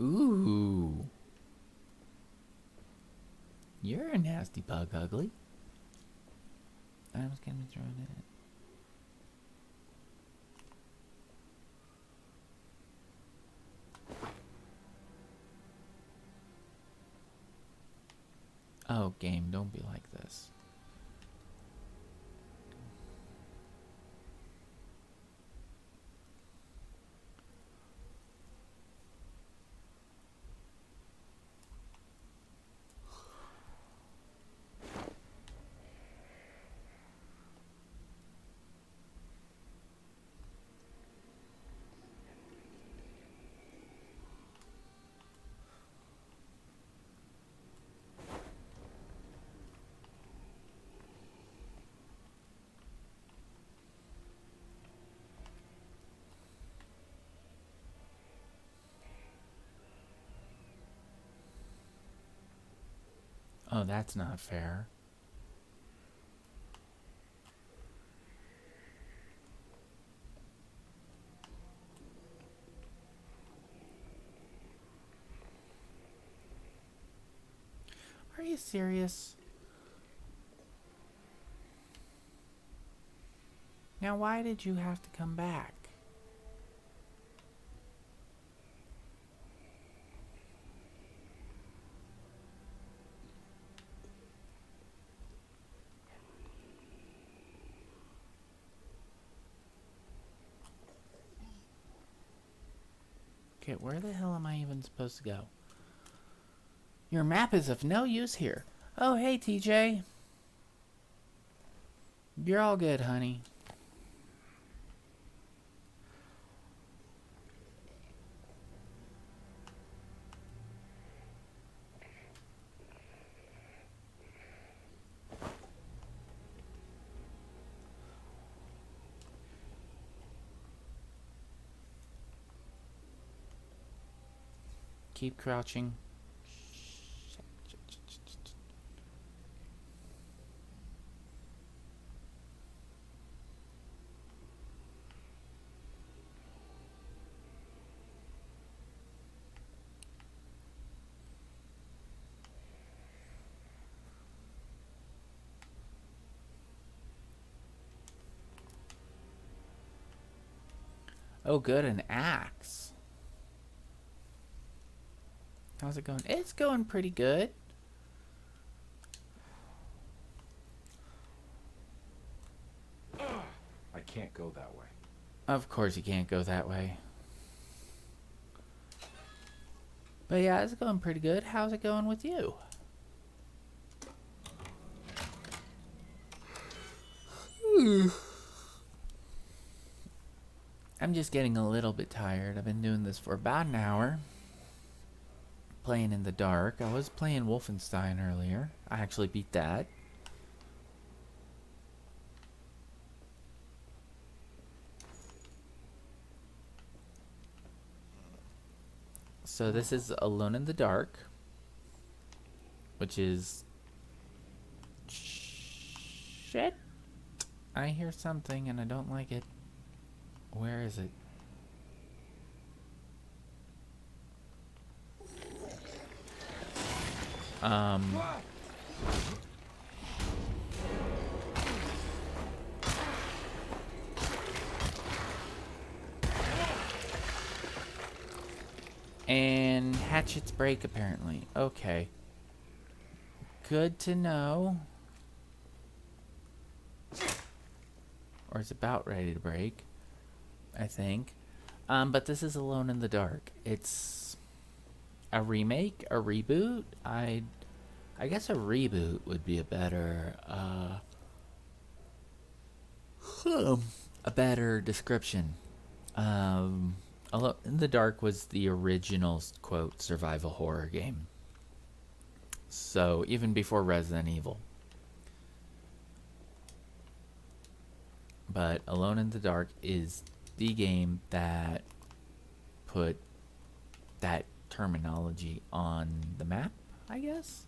Ooh. You're a nasty bug, ugly. I was gonna be throwing it. Oh, game, don't be like this. Oh, that's not fair. Are you serious? Now, why did you have to come back? Okay, where the hell am I even supposed to go? Your map is of no use here. Oh, hey, TJ. You're all good, honey. Keep crouching. Oh, good, an axe. How's it going? It's going pretty good. I can't go that way. Of course you can't go that way. But yeah, it's going pretty good. How's it going with you? I'm just getting a little bit tired. I've been doing this for about an hour. Playing in the dark. I was playing Wolfenstein earlier. I actually beat that. So this is Alone in the Dark, which is... Shit. I hear something and I don't like it. Where is it? And hatchets break apparently. Okay. Good to know. Or it's about ready to break, I think. But this is Alone in the Dark. It's a remake, a reboot. I guess a reboot would be a better description. Alone in the Dark was the original, quote, survival horror game. So, even before Resident Evil. But Alone in the Dark is the game that put that terminology on the map, I guess.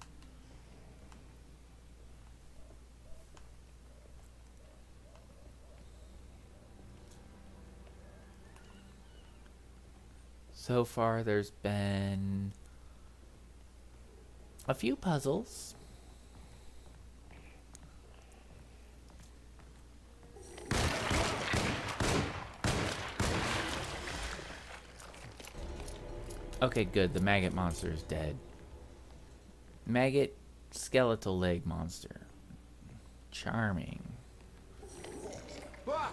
So far, there's been a few puzzles. Okay, good. The maggot monster is dead. Maggot skeletal leg monster. Charming. My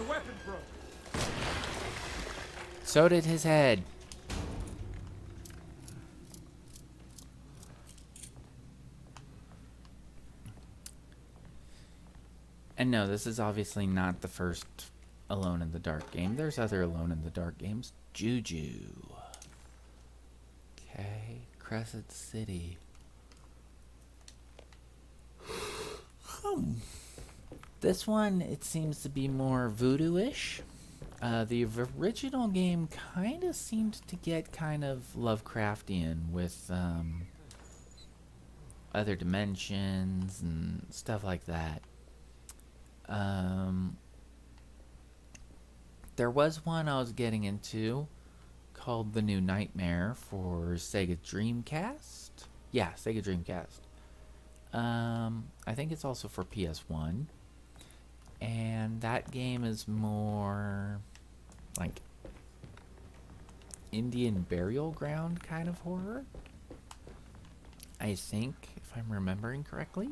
weapon broke. So did his head. And no, this is obviously not the first Alone in the Dark game. There's other Alone in the Dark games. Juju. Okay, Crescent City. This one, it seems to be more voodoo-ish. The original game kind of seemed to get kind of Lovecraftian with other dimensions and stuff like that. There was one I was getting into called The New Nightmare for Sega Dreamcast. Yeah, Sega Dreamcast. I think it's also for PS1. And that game is more like Indian burial ground kind of horror. I think, if I'm remembering correctly.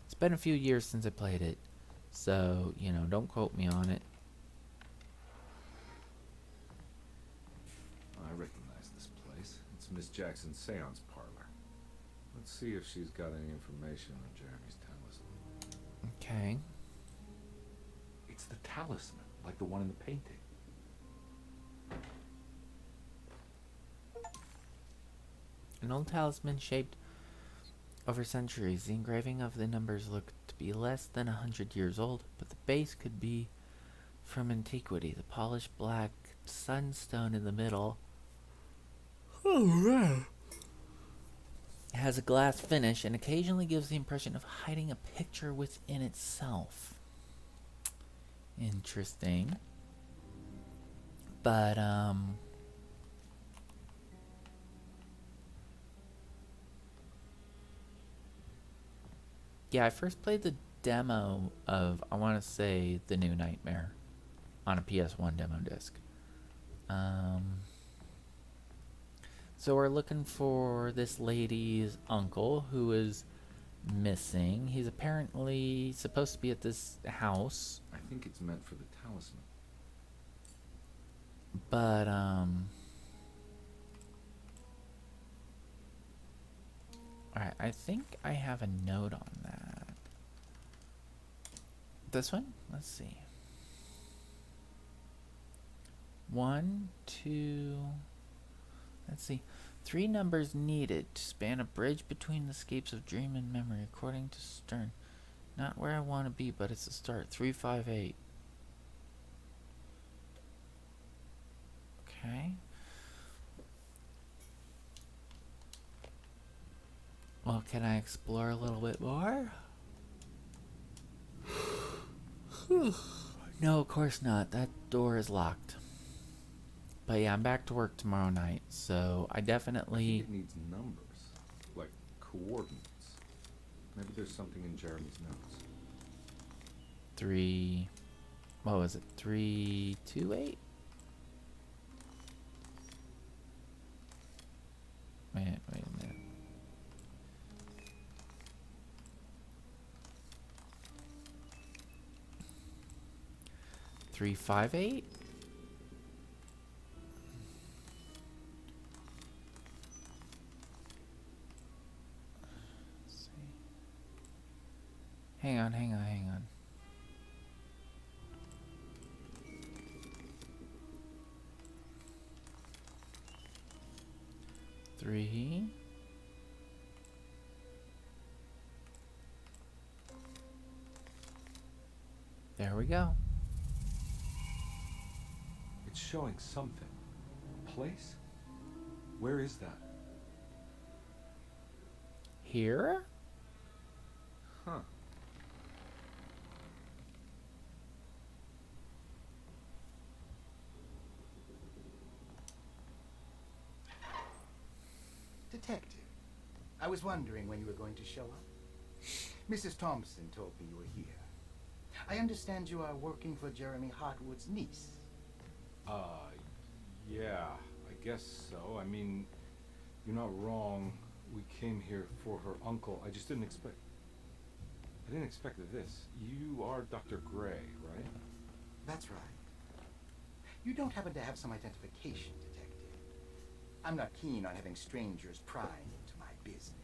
It's been a few years since I played it. So, you know, don't quote me on it. I recognize this place. It's Miss Jackson's seance parlor. Let's see if she's got any information on Jeremy's talisman. Okay. It's the talisman, like the one in the painting. An old talisman shaped over centuries. The engraving of the numbers looked to be less than 100 years old, but the base could be from antiquity. The polished black sunstone in the middle has a glass finish and occasionally gives the impression of hiding a picture within itself. Interesting. But, yeah, I first played the demo of, I want to say, The New Nightmare on a PS1 demo disc. So we're looking for this lady's uncle who is missing. He's apparently supposed to be at this house. I think it's meant for the talisman. But, alright, I think I have a note on that. This one? Let's see. 1, 2... Let's see. 3 numbers needed to span a bridge between the escapes of dream and memory, according to Stern. Not where I want to be, but it's a start. 358. Okay. Well, can I explore a little bit more? No, of course not. That door is locked. But yeah, I'm back to work tomorrow night, so I definitely... I think it needs numbers, like coordinates. Maybe there's something in Jeremy's notes. 3... What was it? 328? Wait a minute. Three, 5, 8? Hang on, hang on, hang on. Three. There we go. It's showing something. A place? Where is that? Here? Huh. Detective, I was wondering when you were going to show up. Mrs. Thompson told me you were here. I understand you are working for Jeremy Hartwood's niece. Yeah, I guess so. I mean, you're not wrong. We came here for her uncle. I just didn't expect... I didn't expect this. You are Dr. Gray, right? That's right. You don't happen to have some identification, Detective. I'm not keen on having strangers prying into my business.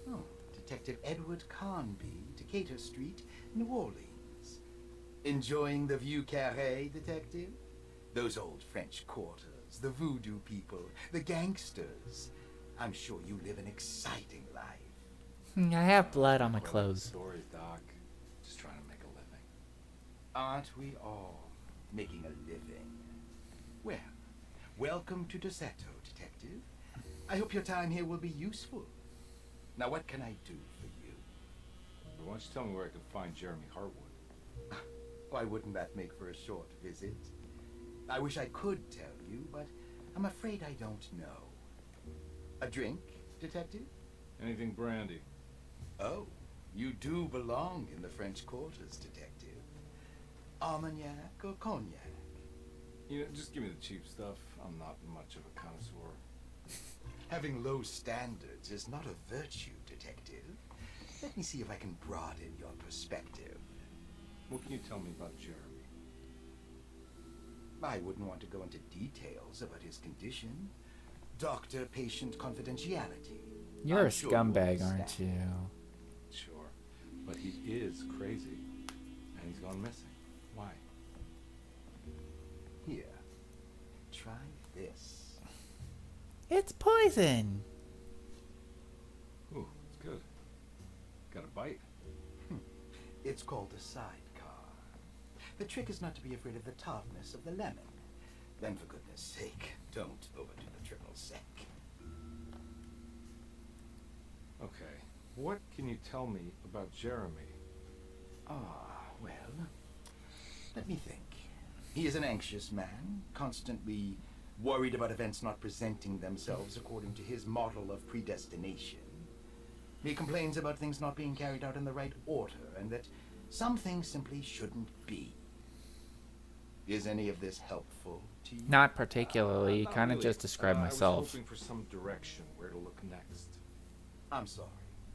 Oh, Detective Edward Carnby, Decatur Street, New Orleans. Enjoying the Vieux Carré, Detective? Those old French quarters, the voodoo people, the gangsters. I'm sure you live an exciting life. I have blood on my Quite clothes. Stories, Doc. Just trying to make a living. Aren't we all making a living? Well, welcome to Dosetto, Detective. I hope your time here will be useful. Now, what can I do for you? But why don't you tell me where I can find Jeremy Hartwood? Why wouldn't that make for a short visit? I wish I could tell you, but I'm afraid I don't know. A drink, Detective? Anything brandy. Oh, you do belong in the French quarters, Detective. Armagnac or cognac? You know, just give me the cheap stuff. I'm not much of a connoisseur. Having low standards is not a virtue, Detective. Let me see if I can broaden your perspective. What can you tell me about Jeremy? I wouldn't want to go into details about his condition. Doctor-patient confidentiality. You're I'm a sure you scumbag, understand. aren't you? Sure. But he is crazy. And he's gone missing. Why? Here, try this. It's poison. Ooh, it's good. Got a bite. It's called a sidecar. The trick is not to be afraid of the toughness of the lemon. Then, for goodness sake, don't overdo the triple sec. Okay. What can you tell me about Jeremy? Well, let me think. He is an anxious man, constantly worried about events not presenting themselves according to his model of predestination. He complains about things not being carried out in the right order, and that some things simply shouldn't be. Is any of this helpful to you? Not particularly. Not Kind of really. just describe I myself. was hoping for some direction where to look next. I'm sorry.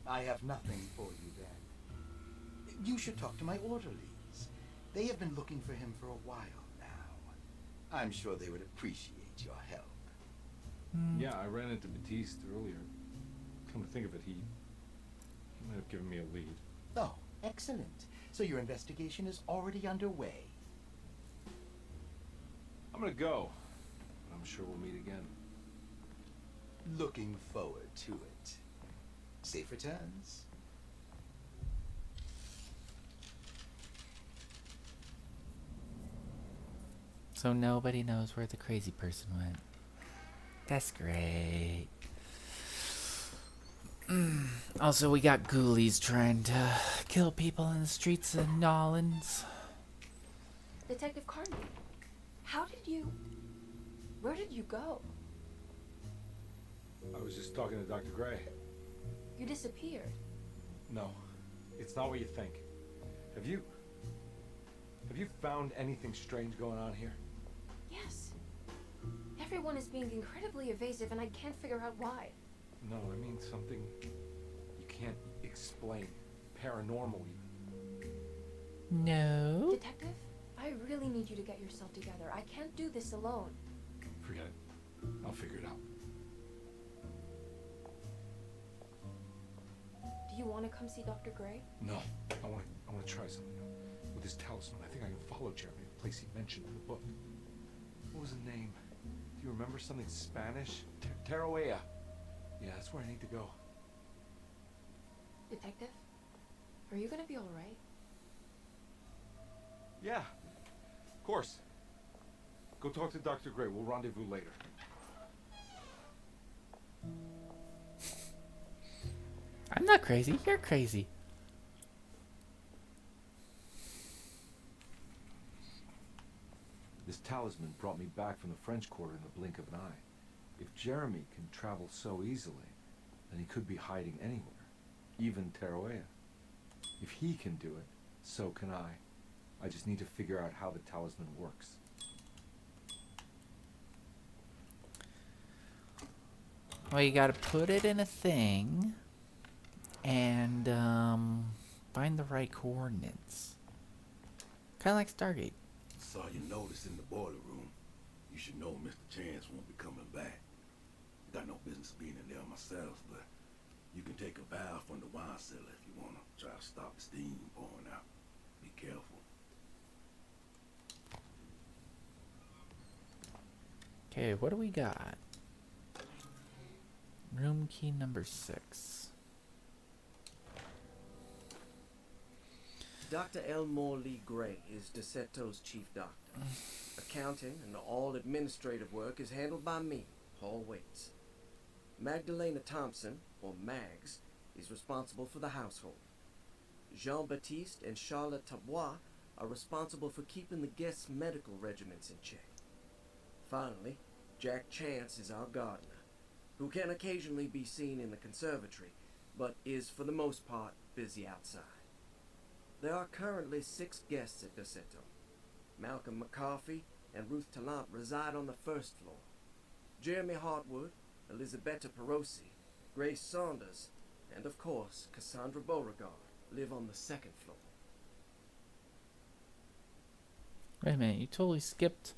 I have nothing for you then. You should talk to my orderlies. They have been looking for him for a while now. I'm sure they would appreciate your help. Yeah, I ran into Batiste earlier. Come to think of it, he might have given me a lead. Oh, excellent. So your investigation is already underway. I'm gonna go. But I'm sure we'll meet again. Looking forward to it. Safe returns. So nobody knows where the crazy person went. That's great. Also, we got ghoulies trying to kill people in the streets of Nolans. Detective Carnby, where did you go? I was just talking to Dr. Gray. You disappeared. No, it's not what you think. Have you found anything strange going on here? Yes. Everyone is being incredibly evasive and I can't figure out why. No, I mean something you can't explain. Paranormal even. No. Detective, I really need you to get yourself together. I can't do this alone. Forget it. I'll figure it out. Do you want to come see Dr. Gray? No, I want to try something. With his talisman, I think I can follow Jeremy to the place he mentioned in the book. What was the name? Do you remember something Spanish? Tarawea. Yeah, that's where I need to go. Detective? Are you gonna be alright? Yeah, of course. Go talk to Dr. Gray. We'll rendezvous later. I'm not crazy. You're crazy. This talisman brought me back from the French Quarter in the blink of an eye. If Jeremy can travel so easily, then he could be hiding anywhere, even Tarawea. If he can do it, so can I. I just need to figure out how the talisman works. Well, you gotta put it in a thing and find the right coordinates. Kind of like Stargate. Saw you notice in the boiler room. You should know Mr. Chance won't be coming back. Got no business being in there myself, but you can take a valve from the wine cellar if you want to try to stop the steam pouring out. Be careful. Okay, what do we got? Room key number 6. Dr. Elmore Lee Gray is DeSeto's chief doctor. Accounting and all administrative work is handled by me, Paul Waits. Magdalena Thompson, or Mags, is responsible for the household. Jean-Baptiste and Charlotte Tabois are responsible for keeping the guests' medical regimens in check. Finally, Jack Chance is our gardener, who can occasionally be seen in the conservatory, but is for the most part busy outside. There are currently 6 guests at DeSeto. Malcolm McCarthy and Ruth Tallant reside on the 1st floor. Jeremy Hartwood, Elisabetta Perosi, Grace Saunders, and of course Cassandra Beauregard live on the 2nd floor. Wait a minute, you totally skipped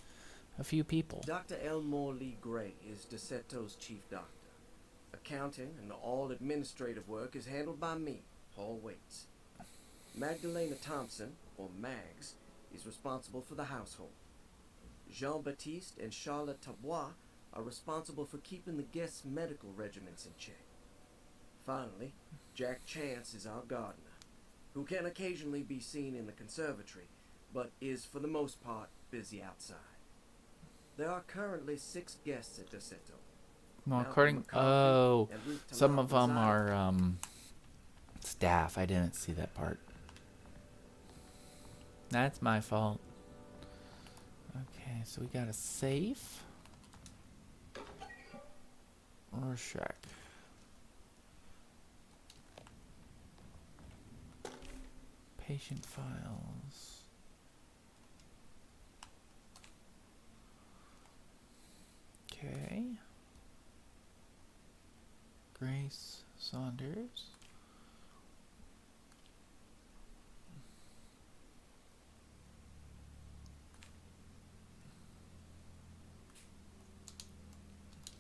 a few people. Dr. Elmore Lee Gray is DeSeto's chief doctor. Accounting and all administrative work is handled by me, Paul Waits. Magdalena Thompson, or Mags, is responsible for the household. Jean-Baptiste and Charlotte Tabois are responsible for keeping the guests' medical regimens in check. Finally, Jack Chance is our gardener, who can occasionally be seen in the conservatory, but is for the most part busy outside. There are currently 6 guests at DeSeto. Well, according... Oh, some of them are staff. I didn't see that part. That's my fault. Okay, so we got a safe. Rorschach. Patient files. Okay. Grace Saunders.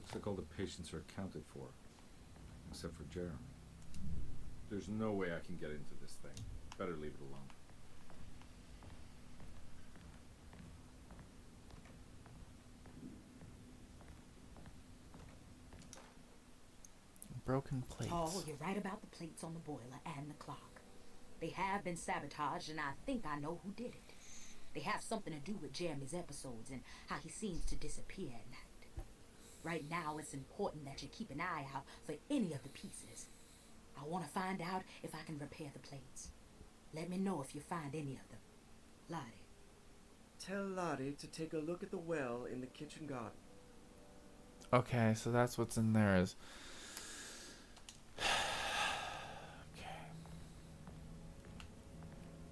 Looks like all the patients are accounted for, except for Jeremy. There's no way I can get into this thing. Better leave it alone. Broken plates. Oh, you're right about the plates on the boiler and the clock. They have been sabotaged, and I think I know who did it. They have something to do with Jeremy's episodes and how he seems to disappear at night. Right now, it's important that you keep an eye out for any of the pieces. I want to find out if I can repair the plates. Let me know if you find any of them. Lottie. Tell Lottie to take a look at the well in the kitchen garden. Okay, so that's what's in there is...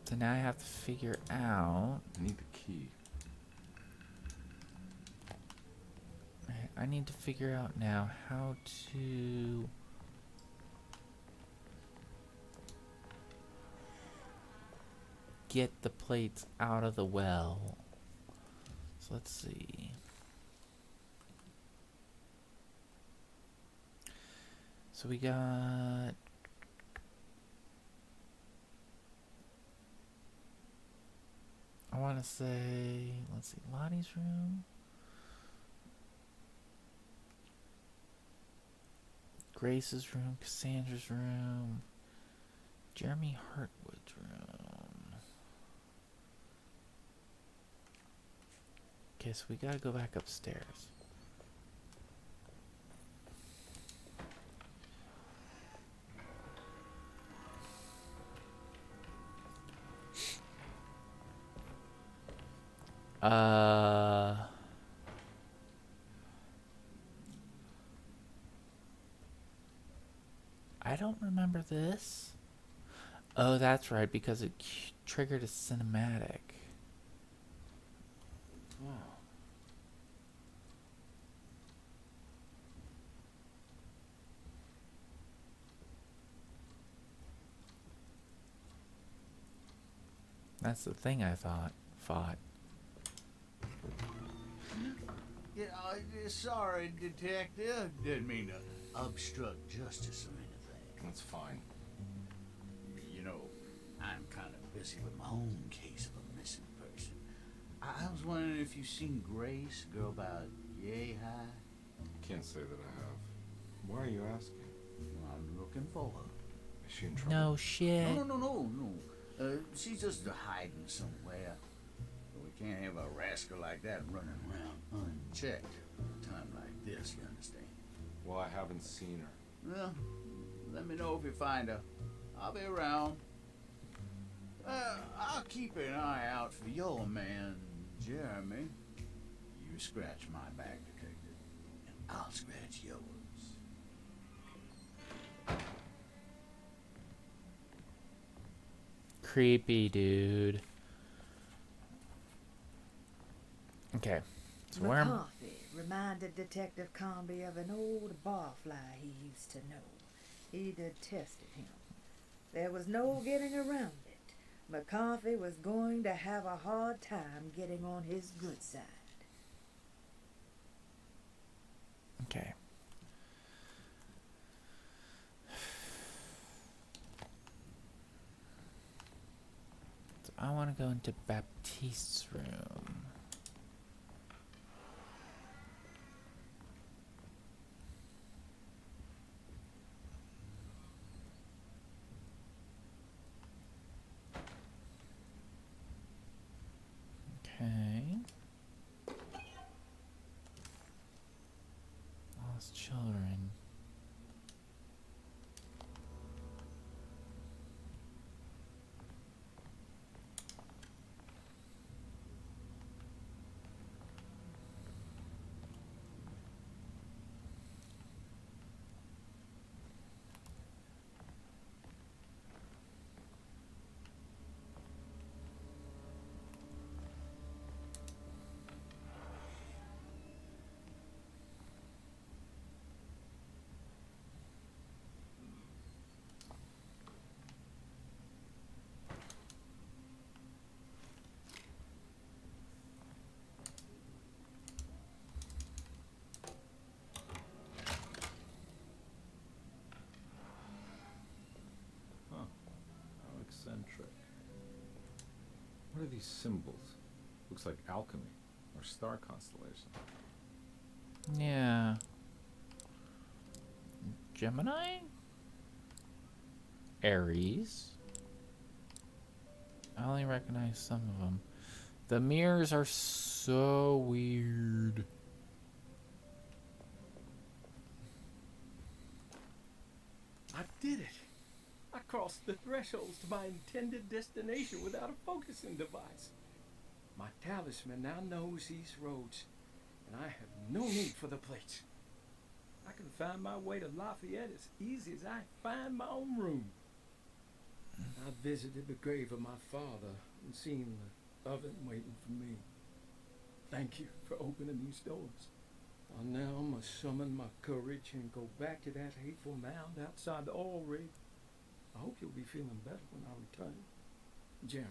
So now I have to figure out... I need the key. I need to figure out now how to... get the plates out of the well. So let's see. So we got... I want to say, let's see, Lottie's room. Grace's room, Cassandra's room, Jeremy Hartwood's room. Okay, so we gotta go back upstairs. I don't remember this. Oh, that's right, because it triggered a cinematic. Oh. That's the thing I fought. Yeah, sorry, Detective. Didn't mean to obstruct justice or anything. That's fine. You know, I'm kind of busy with my own case of a missing person. I was wondering if you've seen Grace, girl about yay high. Can't say that I have. Why are you asking? Well, I'm looking for her. Is she in trouble? No shit. No. She's just hiding somewhere. We can't have a rascal like that running around unchecked at a time like this, you understand? Well, I haven't seen her. Well, let me know if you find her. I'll be around. I'll keep an eye out for your man, Jeremy. You scratch my back, detective, and I'll scratch yours. Creepy, dude. Okay. So where am McCarthy reminded Detective Comby of an old barfly he used to know. He detested him. There was no getting around it. McCarthy was going to have a hard time getting on his good side. Okay. So I want to go into Baptiste's room. Okay. Lost children. How eccentric. What are these symbols? Looks like alchemy or star constellation. Yeah. Gemini? Aries. I only recognize some of them. The mirrors are so weird. I did it. I crossed the thresholds to my intended destination without a focusing device. My talisman now knows these roads, and I have no need for the plates. I can find my way to Lafayette as easy as I find my own room. I visited the grave of my father and seen the oven waiting for me. Thank you for opening these doors. I now must summon my courage and go back to that hateful mound outside the oil rig. I hope you'll be feeling better when I return. Jeremy.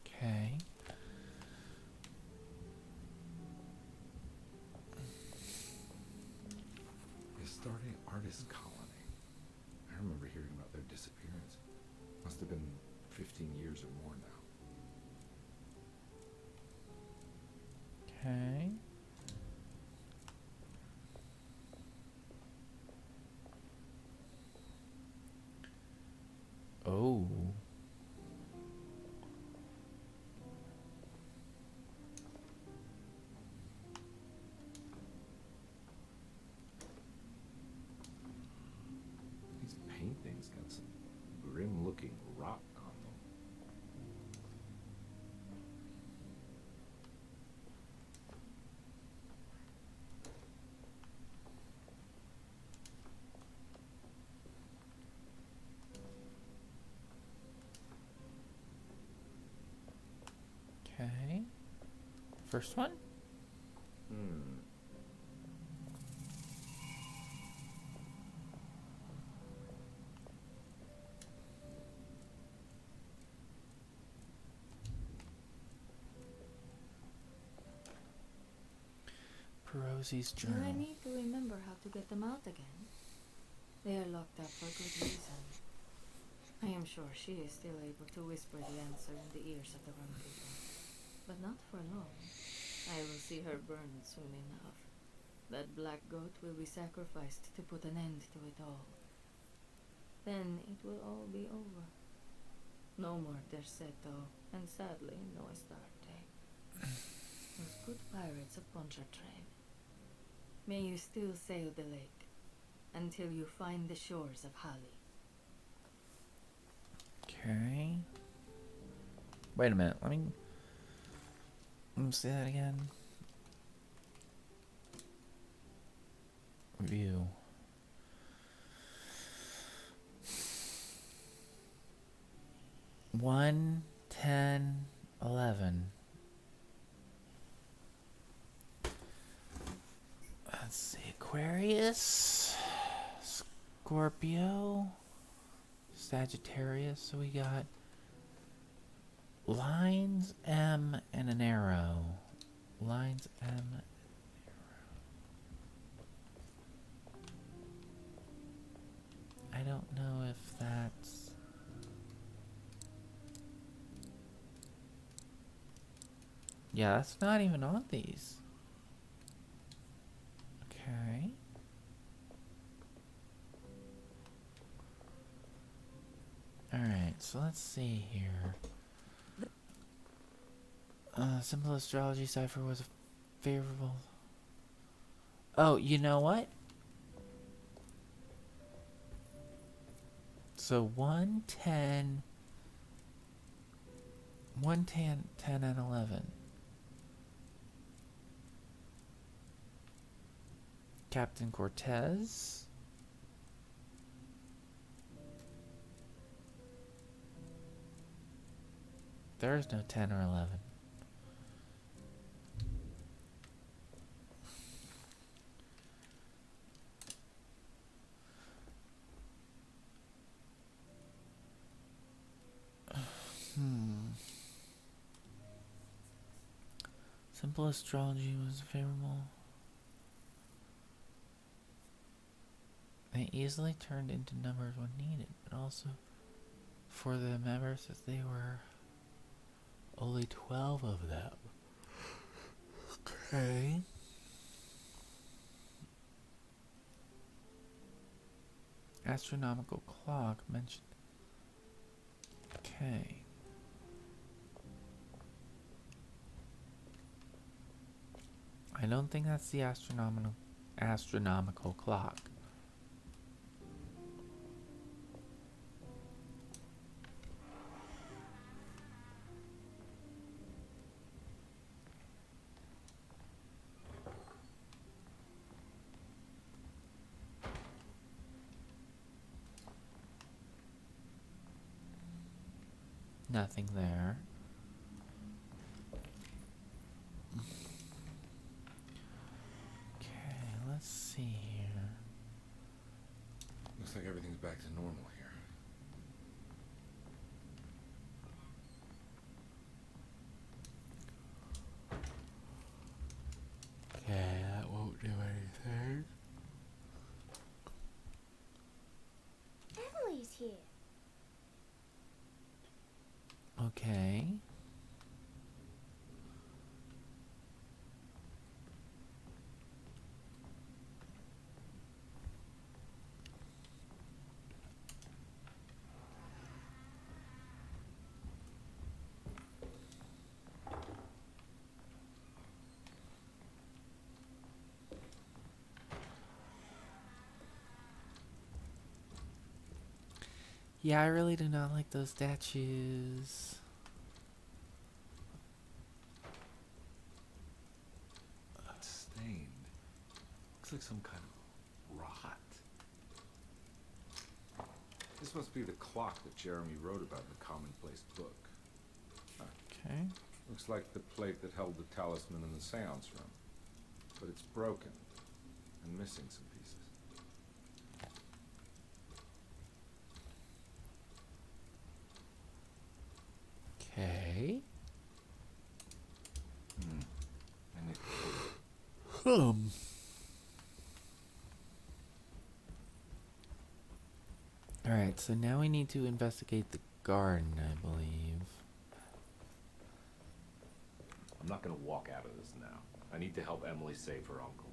Okay. Starting artist colony. I remember hearing about their disappearance. Must have been 15 years or more now. looking rotten on them. Okay. First one? Rosie's Do journal. I need to remember how to get them out again? They are locked up for good reason. I am sure she is still able to whisper the answer in the ears of the wrong people. But not for long. I will see her burned soon enough. That black goat will be sacrificed to put an end to it all. Then it will all be over. No more Derceto, and sadly, no Astarte. Those good pirates of Pontchartrain. May you still sail the lake until you find the shores of Hali. Okay. Wait a minute. Let me say that again. View. One, 10, 11. Let's see. Aquarius, Scorpio, Sagittarius. So we got lines, M, and an arrow. Lines, M, and an arrow. I don't know if that's... Yeah, that's not even on these. Okay. Alright, so let's see here. Simple astrology cipher was favorable. Oh, you know what? So 1, 10, 10, and 11. Captain Cortez. There is no 10 or 11. Simple astrology was favorable. They easily turned into numbers when needed, but also for the members as they were only 12 of them. Okay. Astronomical clock mentioned. Okay. I don't think that's the astronomical clock. Nothing there. Okay, let's see here. Looks like everything's back to normal here. Okay, that won't do anything. Emily's here. Okay. Yeah, I really do not like those statues. It's stained. Looks like some kind of rot. This must be the clock that Jeremy wrote about in the Commonplace book. Okay. Looks like the plate that held the talisman in the seance room. But it's broken and missing some pieces. Okay. I need Alright, so now we need to investigate the garden, I believe. I'm not gonna walk out of this now. I need to help Emily save her uncle.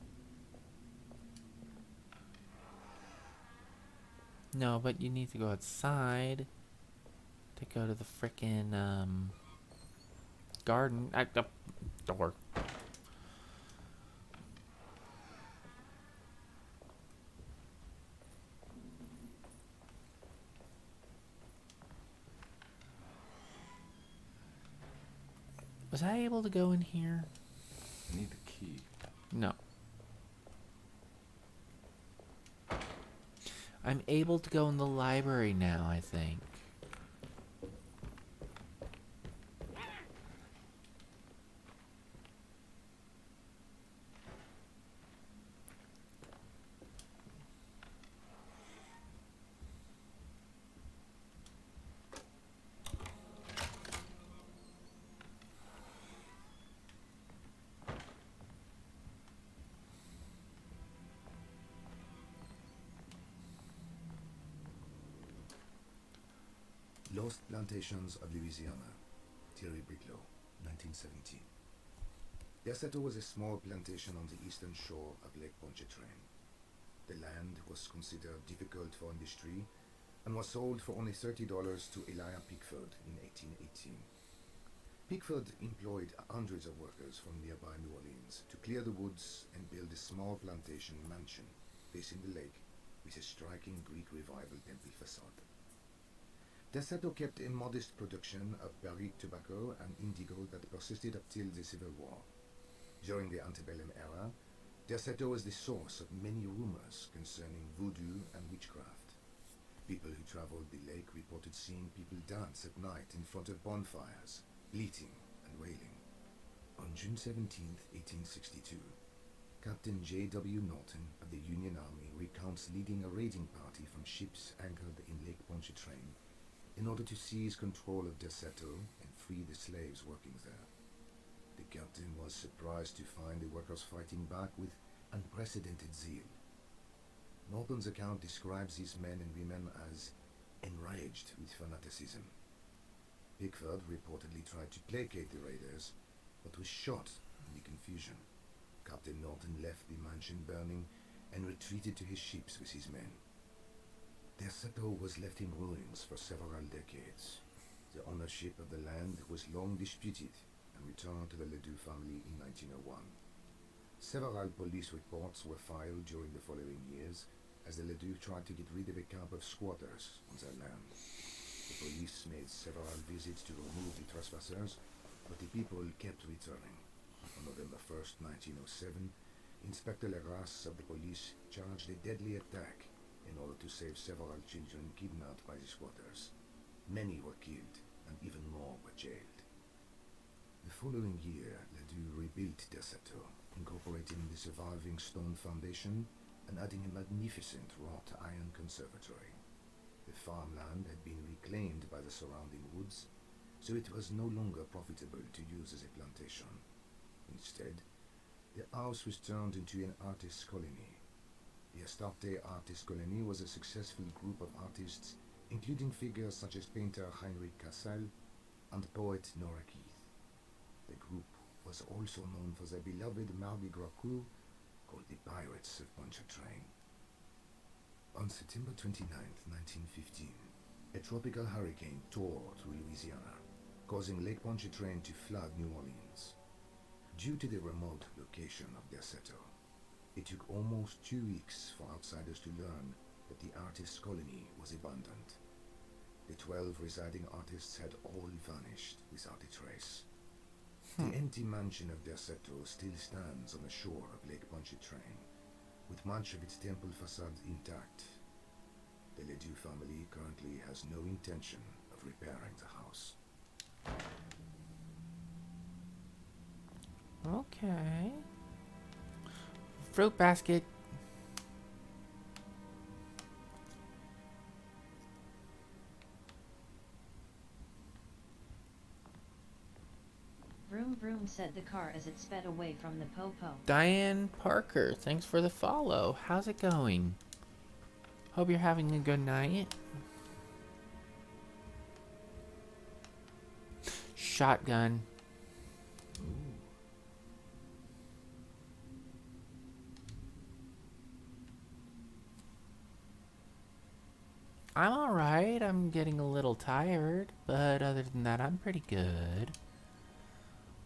No, but you need to go outside to go to the frickin' garden. Door. Was I able to go in here? I need the key. No. I'm able to go in the library now, I think. Lost Plantations of Louisiana, Thierry Briclot, 1917. Deseto was a small plantation on the eastern shore of Lake Pontchartrain. The land was considered difficult for industry and was sold for only $30 to Elijah Pickford in 1818. Pickford employed hundreds of workers from nearby New Orleans to clear the woods and build a small plantation mansion facing the lake with a striking Greek Revival temple facade. Deseto kept a modest production of barrique tobacco and indigo that persisted up till the Civil War. During the antebellum era, Deseto was the source of many rumors concerning voodoo and witchcraft. People who traveled the lake reported seeing people dance at night in front of bonfires, bleating and wailing. On June 17, 1862, Captain J.W. Norton of the Union Army recounts leading a raiding party from ships anchored in Lake Pontchartrain in order to seize control of Deseto and free the slaves working there. The captain was surprised to find the workers fighting back with unprecedented zeal. Norton's account describes these men and women as enraged with fanaticism. Pickford reportedly tried to placate the raiders, but was shot in the confusion. Captain Norton left the mansion burning and retreated to his ships with his men. Deseto was left in ruins for several decades. The ownership of the land was long disputed and returned to the Ledoux family in 1901. Several police reports were filed during the following years as the Ledoux tried to get rid of a camp of squatters on their land. The police made several visits to remove the trespassers, but the people kept returning. On November 1st, 1907, Inspector Legrasse of the police charged a deadly attack in order to save several children kidnapped by the squatters. Many were killed, and even more were jailed. The following year, Ledoux rebuilt Deseto, incorporating the surviving stone foundation and adding a magnificent wrought iron conservatory. The farmland had been reclaimed by the surrounding woods, so it was no longer profitable to use as a plantation. Instead, the house was turned into an artist's colony. The Astarte Artist Colony was a successful group of artists, including figures such as painter Heinrich Cassel and poet Nora Keith. The group was also known for their beloved Mardi Gras crew called the Pirates of Pontchartrain. On September 29, 1915, a tropical hurricane tore through Louisiana, causing Lake Pontchartrain to flood New Orleans. Due to the remote location of Deseto, it took almost 2 weeks for outsiders to learn that the artist's colony was abandoned. The 12 residing artists had all vanished without a trace. The empty mansion of Derceto still stands on the shore of Lake Pontchartrain, with much of its temple facade intact. The Ledoux family currently has no intention of repairing the house. Okay. Fruit basket. Vroom vroom said the car as it sped away from the popo. Diane Parker, thanks for the follow. How's it going? Hope you're having a good night. Shotgun. I'm alright. I'm getting a little tired, but other than that, I'm pretty good.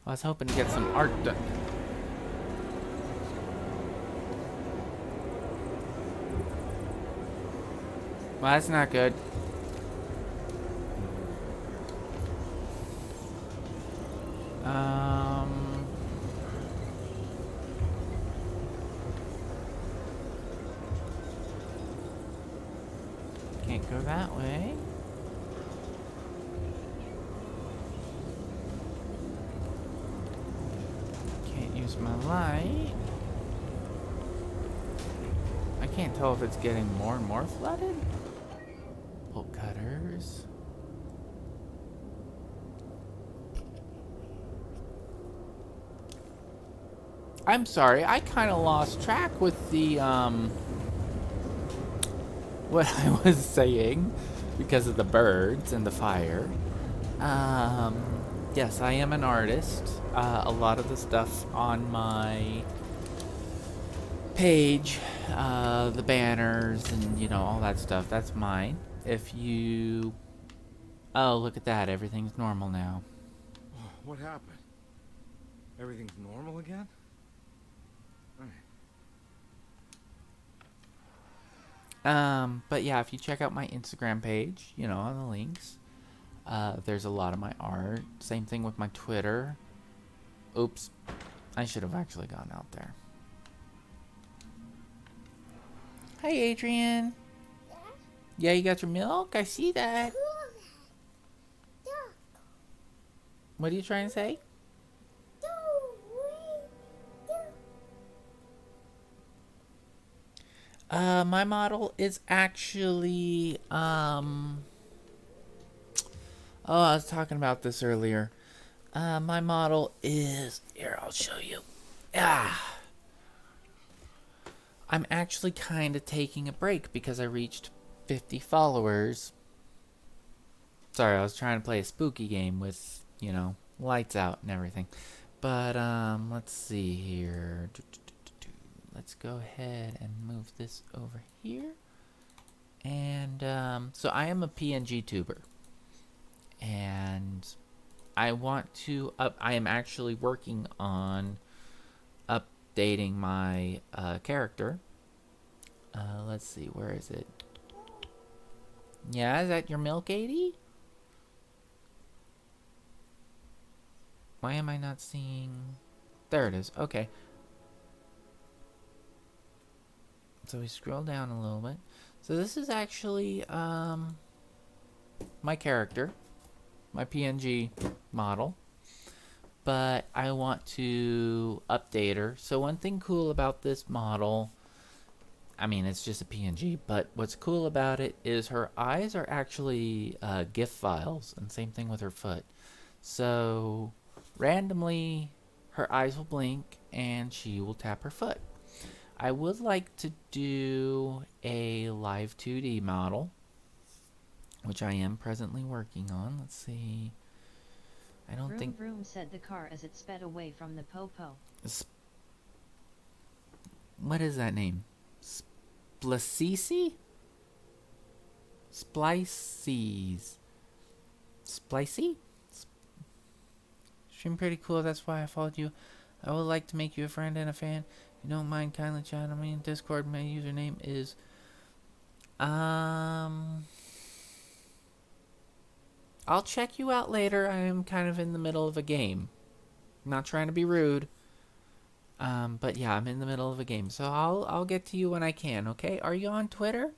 I was hoping to get some art done. Well, that's not good. Can't go that way. Can't use my light. I can't tell if it's getting more and more flooded. Bolt cutters. I'm sorry, I kind of lost track with the, what I was saying because of the birds and the fire. Yes, I am an artist. A lot of the stuff on my page, the banners and, you know, all that stuff, that's mine. If you... Oh, look at that. Everything's normal now. What happened? Everything's normal again? But yeah, if you check out my Instagram page, you know, on the links, there's a lot of my art. Same thing with my Twitter. Oops. I should have actually gone out there. Hey, Adrian. Yeah, you got your milk? I see that. What are you trying to say? My model is actually, oh, I was talking about this earlier. My model is, here, I'll show you. I'm actually kind of taking a break because I reached 50 followers. Sorry, I was trying to play a spooky game with, you know, lights out and everything. But, let's see here. Let's go ahead and move this over here. And, so I am a PNG tuber. And I want to I am actually working on updating my character. Let's see, where is it? Yeah, is that your milk, 80? Why am I not seeing? There it is. Okay. So we scroll down a little bit. So this is actually my character, my PNG model, but I want to update her. So one thing cool about this model, I mean, it's just a PNG, but what's cool about it is her eyes are actually GIF files, and same thing with her foot. So randomly, her eyes will blink and she will tap her foot. I would like to do a live 2D model, which I am presently working on. Let's see. I don't think... Vroom said the car as it sped away from the popo. What is that name? Splicey? Splices. Splicey? Stream pretty cool, that's why I followed you. I would like to make you a friend and a fan. If you don't mind, kindly chat on me in Discord. My username is I'll check you out later. I am kind of in the middle of a game. I'm not trying to be rude. But yeah, I'm in the middle of a game, so I'll get to you when I can. Okay? Are you on Twitter?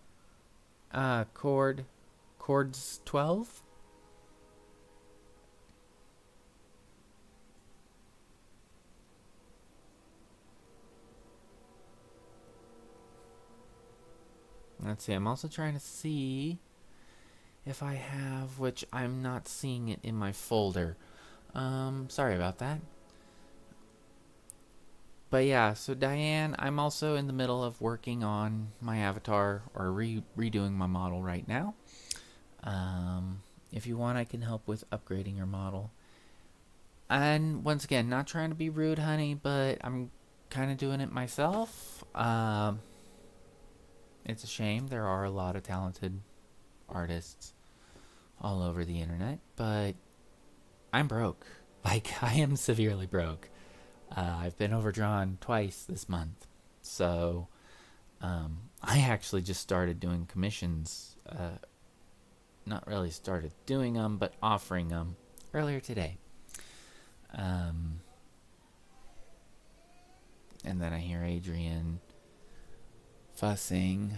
Chords12. Let's see. I'm also trying to see if I have, which I'm not seeing it in my folder. Sorry about that. But yeah, so Diane, I'm also in the middle of working on my avatar or redoing my model right now. If you want, I can help with upgrading your model. And once again, not trying to be rude, honey, but I'm kind of doing it myself. It's a shame. There are a lot of talented artists all over the internet, but I'm broke. Like, I am severely broke. I've been overdrawn twice this month. So, I actually just started doing commissions. Not really started doing them, but offering them earlier today. And then I hear Adrian fussing.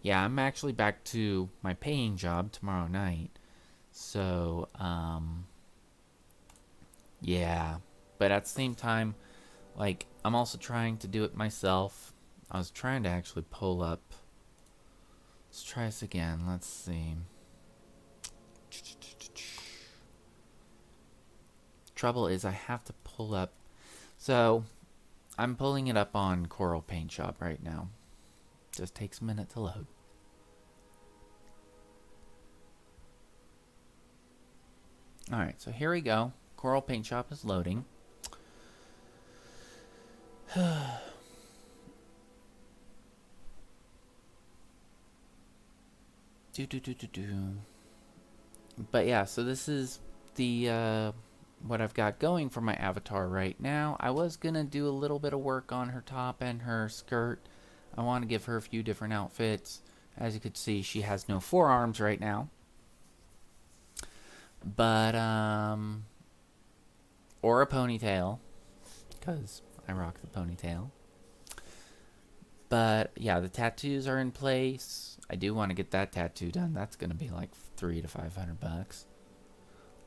Yeah, I'm actually back to my paying job tomorrow night. So, yeah. But at the same time, like, I'm also trying to do it myself. I was trying to actually pull up. Let's try this again. Let's see. Trouble is I have to pull up. So, I'm pulling it up on Coral Paint Shop right now. Just takes a minute to load. Alright, so here we go. Coral Paint Shop is loading. But yeah, so this is the what I've got going for my avatar right now. I was gonna do a little bit of work on her top and her skirt. I want to give her a few different outfits. As you can see, she has no forearms right now. But or a ponytail, because I rock the ponytail. But yeah, the tattoos are in place. I do want to get that tattoo done. That's gonna be like $300 to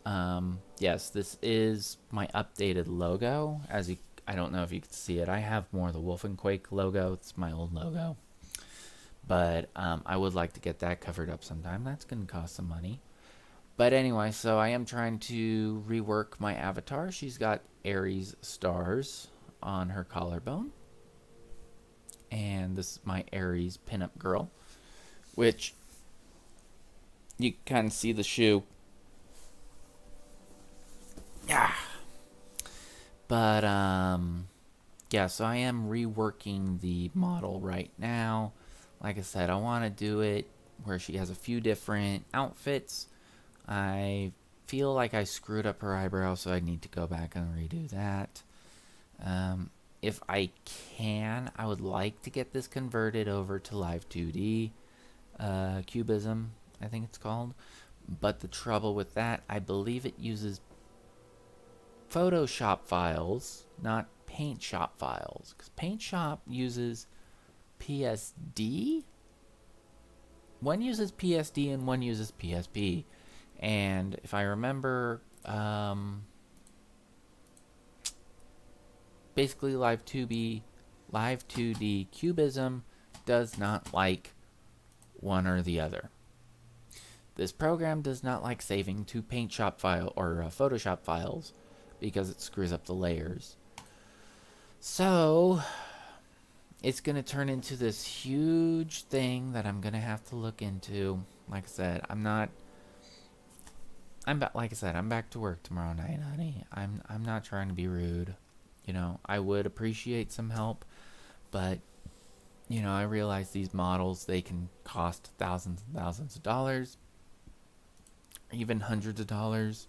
$500. Yes, this is my updated logo. I don't know if you can see it. I have more of the Wolf and Quake logo. It's my old logo. But I would like to get that covered up sometime. That's going to cost some money. But anyway, so I am trying to rework my avatar. She's got Aries stars on her collarbone. And this is my Aries pinup girl, which you kind of see the shoe. Yeah. But, yeah, so I am reworking the model right now. Like I said, I want to do it where she has a few different outfits. I feel like I screwed up her eyebrow, so I need to go back and redo that. If I can, I would like to get this converted over to Live 2D Cubism, I think it's called. But the trouble with that, I believe it uses Photoshop files, not Paint Shop files. Because Paint Shop uses PSD? One uses PSD and one uses PSP. And if I remember, basically Live 2D Cubism does not like one or the other. This program does not like saving to Paint Shop file or Photoshop files because it screws up the layers. So it's going to turn into this huge thing that I'm going to have to look into. Like I said, I'm back to work tomorrow night, honey. I'm not trying to be rude. You know, I would appreciate some help, but you know, I realize these models, they can cost thousands and thousands of dollars, even hundreds of dollars.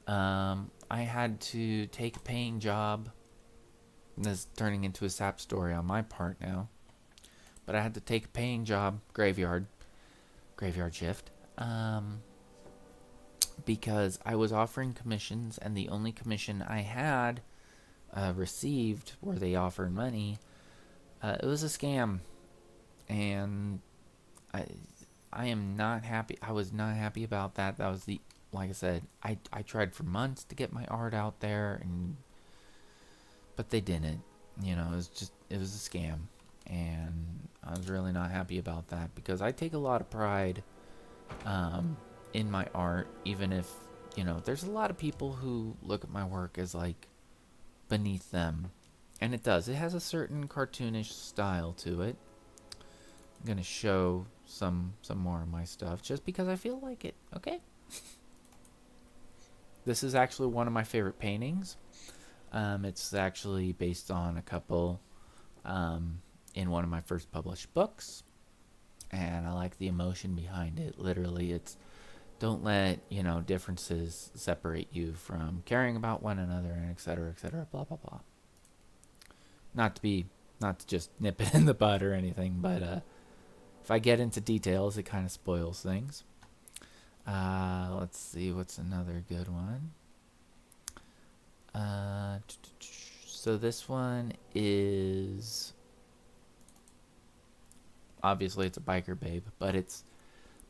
I had to take a paying job. This is turning into a sap story on my part now. But I had to take a paying job, graveyard shift, because I was offering commissions, and the only commission I had received where they offered money, it was a scam, and I am not happy. I was not happy about that. That was the, like I said, I tried for months to get my art out there, but they didn't. You know, it was a scam, and I was really not happy about that because I take a lot of pride in my art, even if, you know, there's a lot of people who look at my work as like beneath them, and it does. It has a certain cartoonish style to it. I'm gonna show some more of my stuff just because I feel like it. Okay. This is actually one of my favorite paintings. It's actually based on a couple in one of my first published books, and I like the emotion behind it. Literally, it's don't let, you know, differences separate you from caring about one another, and etc., etc., blah blah blah. Not to just nip it in the bud or anything, but if I get into details, it kind of spoils things. Let's see, what's another good one? So this one is, obviously it's a biker babe, but it's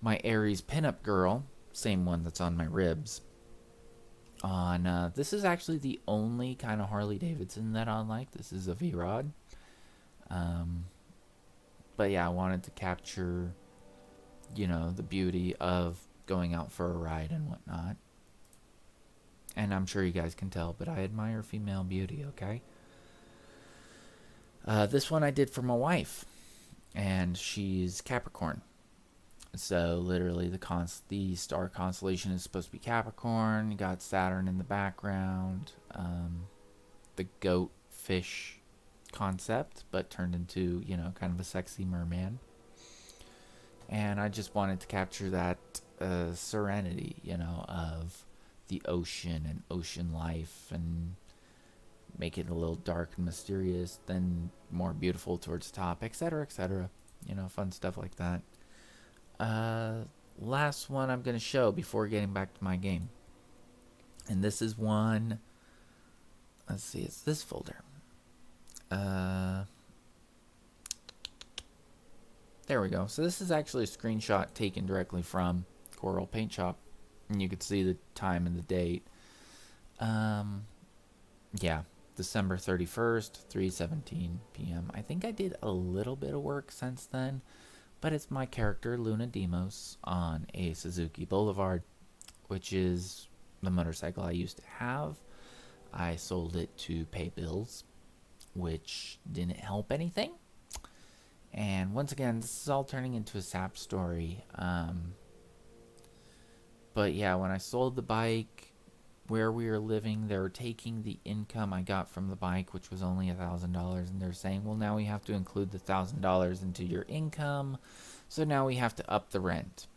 my Aries pinup girl, same one that's on my ribs. This is actually the only kind of Harley Davidson that I like. This is a V-Rod. But yeah, I wanted to capture, you know, the beauty of going out for a ride and whatnot. And I'm sure you guys can tell, but I admire female beauty, okay? This one I did for my wife, and she's Capricorn. So literally the star constellation is supposed to be Capricorn. You got Saturn in the background. The goat fish concept, but turned into, you know, kind of a sexy merman. And I just wanted to capture that serenity, you know, of the ocean and ocean life, and make it a little dark and mysterious, then more beautiful towards the top, etc., etc. You know, fun stuff like that. Last one I'm going to show before getting back to my game. And this is one, let's see, it's this folder. There we go. So this is actually a screenshot taken directly from Coral Paint Shop, and you can see the time and the date. Yeah, December 31st, 3:17 p.m. I think I did a little bit of work since then, but it's my character Luna Deimos on a Suzuki Boulevard, which is the motorcycle I used to have. I sold it to pay bills, which didn't help anything. And once again, this is all turning into a sap story. But yeah, when I sold the bike, where we were living, they were taking the income I got from the bike, which was only $1,000, and they're saying, well, now we have to include the $1,000 into your income, so now we have to up the rent.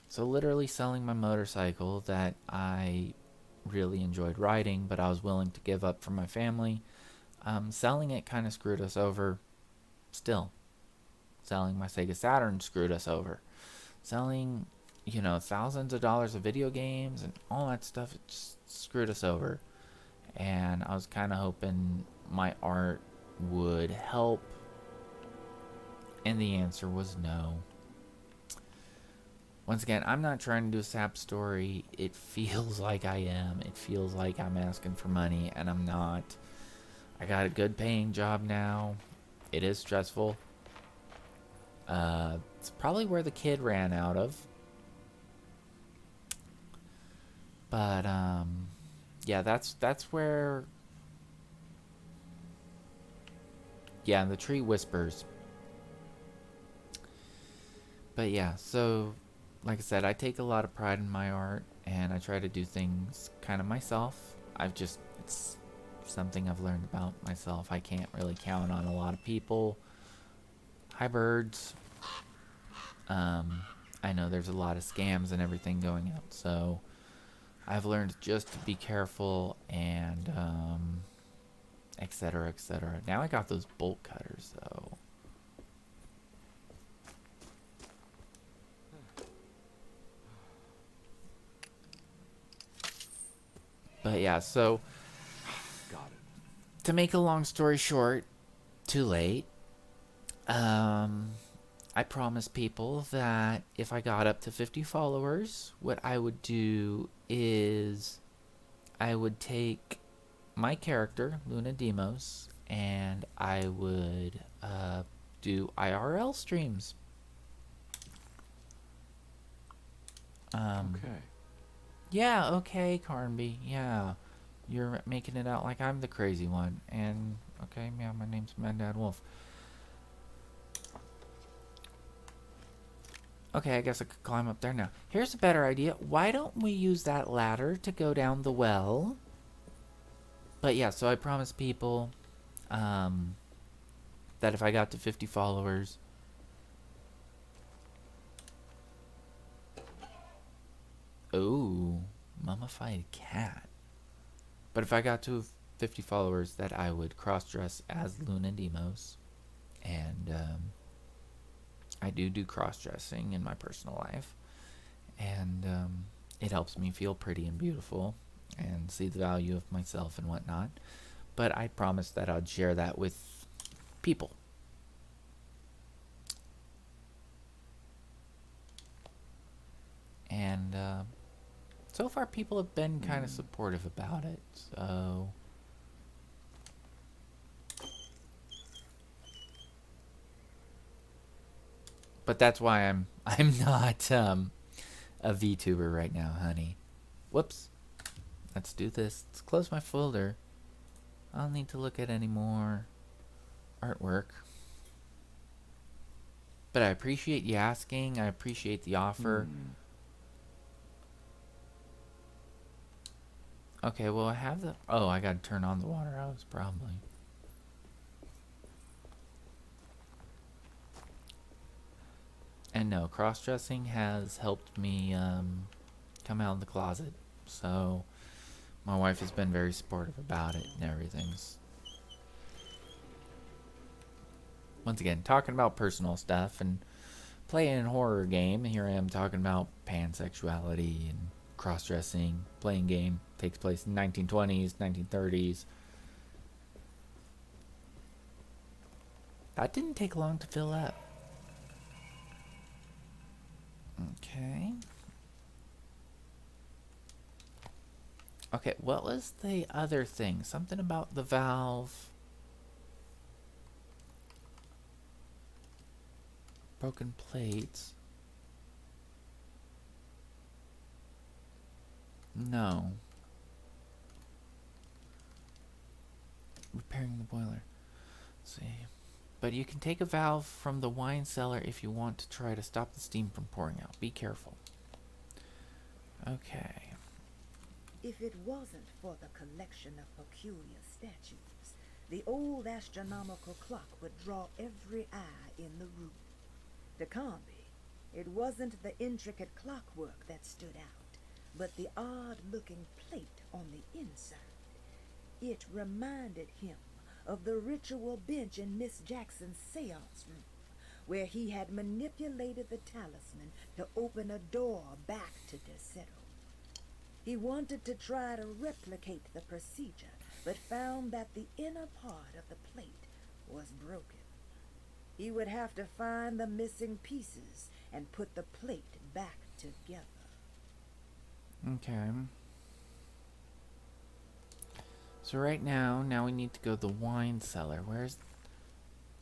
So literally selling my motorcycle that I really enjoyed riding, but I was willing to give up for my family, selling it kind of screwed us over. Still, selling my Sega Saturn screwed us over. Selling, you know, thousands of dollars of video games and all that stuff, it just screwed us over. And I was kind of hoping my art would help, and the answer was no. Once again, I'm not trying to do a sap story. It feels like I am. It feels like I'm asking for money, and I'm not. I got a good paying job now. It is stressful. It's probably where the kid ran out of. But yeah, that's where. Yeah, the tree whispers. But yeah, so like I said, I take a lot of pride in my art, and I try to do things kind of myself. It's something I've learned about myself. I can't really count on a lot of people. Hi, birds. I know there's a lot of scams and everything going out, so I've learned just to be careful and etc., etc. Now I got those bolt cutters, though. But yeah, so Got it. to make a long story short, too late. I promised people that if I got up to 50 followers, what I would do is I would take my character, Luna Deimos, and I would do IRL streams. Okay. Yeah, okay, Carnby. Yeah. You're making it out like I'm the crazy one. And, okay, yeah, my name's Mad Dad Wolf. Okay, I guess I could climb up there now. Here's a better idea. Why don't we use that ladder to go down the well? But yeah, so I promised people that if I got to 50 followers... Ooh, mummified cat. But if I got to 50 followers, that I would cross-dress as Luna Deimos. And I do cross-dressing in my personal life. And it helps me feel pretty and beautiful and see the value of myself and whatnot. But I promised that I'd share that with people. And so far people have been kind of supportive about it. So but that's why I'm not a VTuber right now, honey. Whoops. Let's do this. Let's close my folder. I don't need to look at any more artwork. But I appreciate you asking. I appreciate the offer. Okay, well I have the... Oh, I gotta turn on the water hose, probably. And no, cross-dressing has helped me come out of the closet. So my wife has been very supportive about it and everything's... Once again, talking about personal stuff and playing a horror game. Here I am talking about pansexuality and cross-dressing. Playing game takes place in 1920s, 1930s. That didn't take long to fill up. Okay. Okay, what was the other thing? Something about the valve. Broken plates. No. Repairing the boiler. Let's see. But you can take a valve from the wine cellar if you want to try to stop the steam from pouring out. Be careful. Okay. If it wasn't for the collection of peculiar statues, the old astronomical clock would draw every eye in the room. To Carnby, it wasn't the intricate clockwork that stood out, but the odd-looking plate on the inside. It reminded him of the ritual bench in Miss Jackson's seance room, where he had manipulated the talisman to open a door back to Derceto. He wanted to try to replicate the procedure, but found that the inner part of the plate was broken. He would have to find the missing pieces and put the plate back together. Okay. So right now we need to go to the wine cellar. Where's...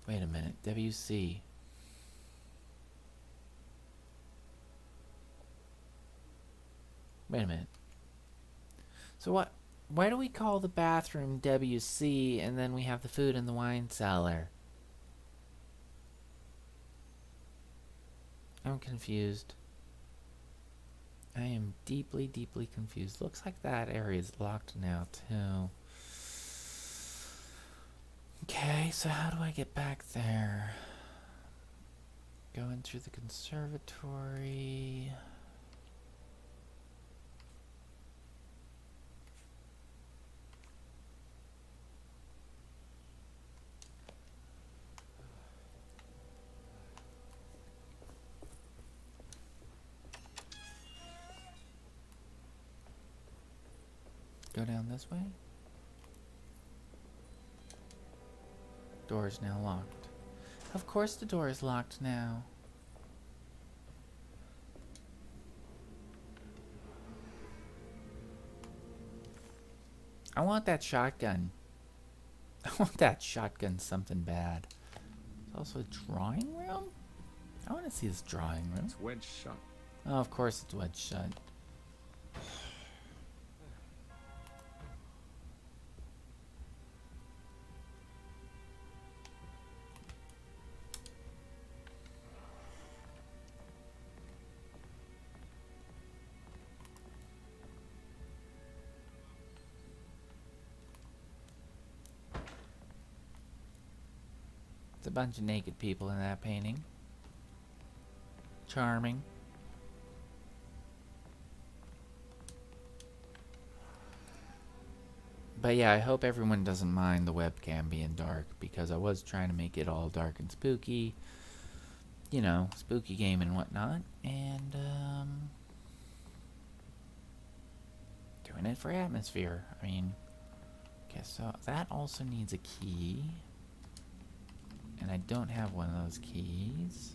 Wait a minute. WC. Wait a minute. So what... Why do we call the bathroom WC and then we have the food in the wine cellar? I'm confused. I am deeply, deeply confused. Looks like that area is locked now, too. Okay, so how do I get back there? Going through the conservatory... go down this way? Door is now locked. Of course the door is locked now. I want that shotgun. I want that shotgun something bad. There's also a drawing room? I want to see this drawing room. It's wedged shut. Oh, of course it's wedged shut. It's a bunch of naked people in that painting. Charming. But yeah, I hope everyone doesn't mind the webcam being dark, because I was trying to make it all dark and spooky. You know, spooky game and whatnot. And, doing it for atmosphere. I mean, okay, so that also needs a key. And I don't have one of those keys.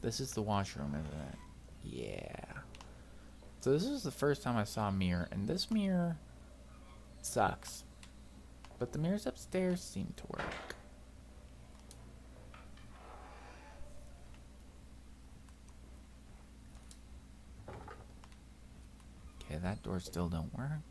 This is the washroom, isn't it? Yeah. So this is the first time I saw a mirror, and this mirror sucks. But the mirrors upstairs seem to work. Okay, that door still don't work.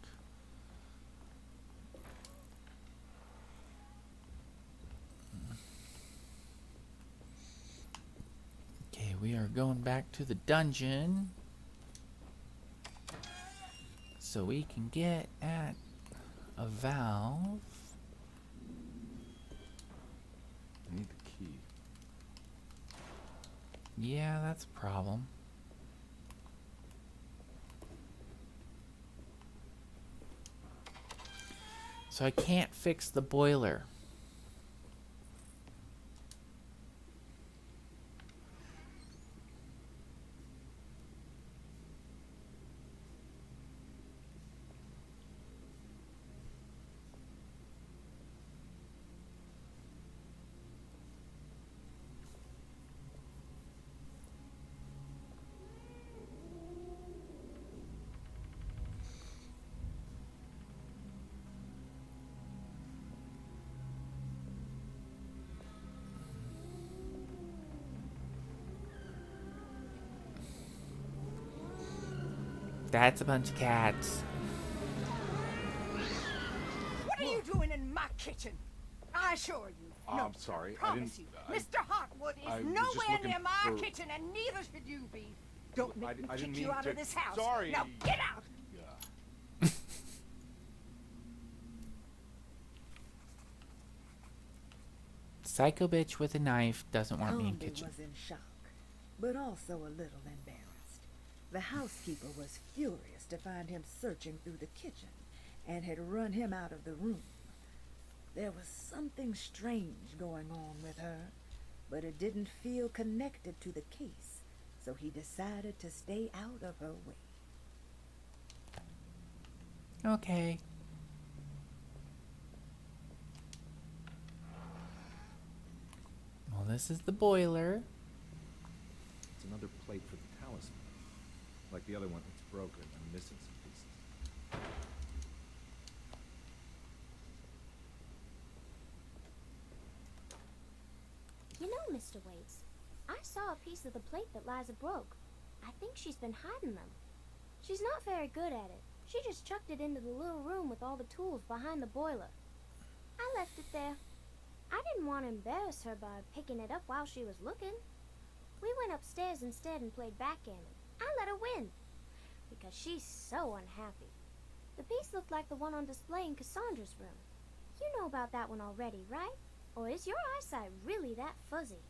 Okay, we are going back to the dungeon so we can get at a valve. I need the key. Yeah, that's a problem. So I can't fix the boiler. That's a bunch of cats. What are you doing in my kitchen? I assure you. No, I'm sorry. I I promise didn't. you. Mr. Hartwood I is was just nowhere looking near my for- kitchen, and neither should you be. Don't make me I didn't kick you mean out to- of this house. Sorry. Now get out. Psycho bitch with a knife doesn't want me in Harbour kitchen. was in shock, but also a little embarrassed. The housekeeper was furious to find him searching through the kitchen and had run him out of the room. There was something strange going on with her, but it didn't feel connected to the case, so he decided to stay out of her way. Okay. Well, this is the boiler. It's another plate for the talisman. Like the other one, it's broken and missing some pieces. You know, Mr. Waits, I saw a piece of the plate that Liza broke. I think she's been hiding them. She's not very good at it. She just chucked it into the little room with all the tools behind the boiler. I left it there. I didn't want to embarrass her by picking it up while she was looking. We went upstairs instead and played backgammon. I let her win, because she's so unhappy. The piece looked like the one on display in Cassandra's room. You know about that one already, right? Or is your eyesight really that fuzzy?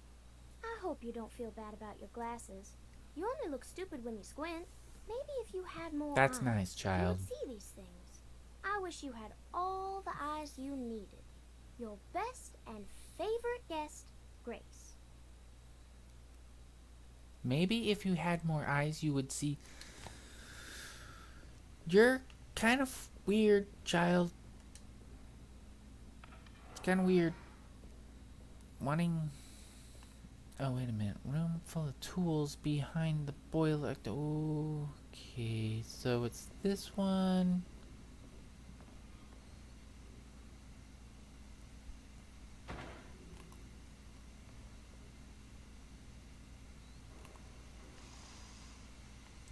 I hope you don't feel bad about your glasses. You only look stupid when you squint. Maybe if you had more That's eyes, nice, child. you would see these things. I wish you had all the eyes you needed. Your best and favorite guest, Grace. Maybe if you had more eyes, you would see. You're kind of weird, child. It's kind of weird. Wanting. Oh, wait a minute. Room full of tools behind the boiler. Okay, so it's this one.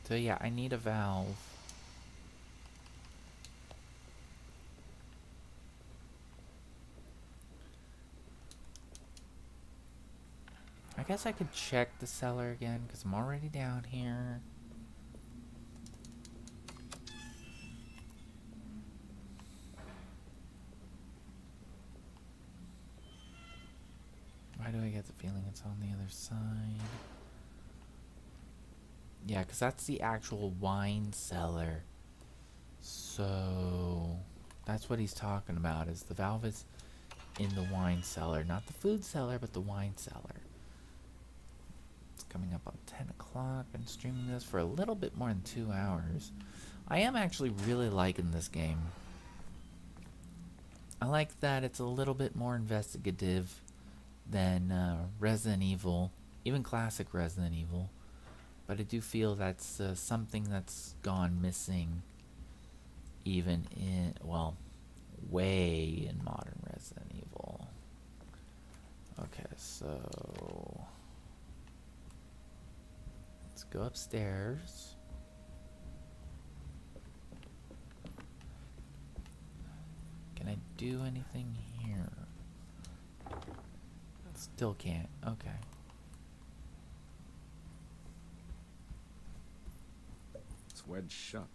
So yeah, I need a valve. I guess I could check the cellar again, because I'm already down here. Why do I get the feeling it's on the other side? Yeah, because that's the actual wine cellar. So that's what he's talking about, is the valve is in the wine cellar. Not the food cellar, but the wine cellar. It's coming up on 10 o'clock. Been streaming this for a little bit more than 2 hours. I am actually really liking this game. I like that it's a little bit more investigative than Resident Evil, even classic Resident Evil. But I do feel that's something that's gone missing even in, well, way in modern Resident Evil. Okay, so let's go upstairs. Can I do anything here? Still can't. Okay. It's wedged shut.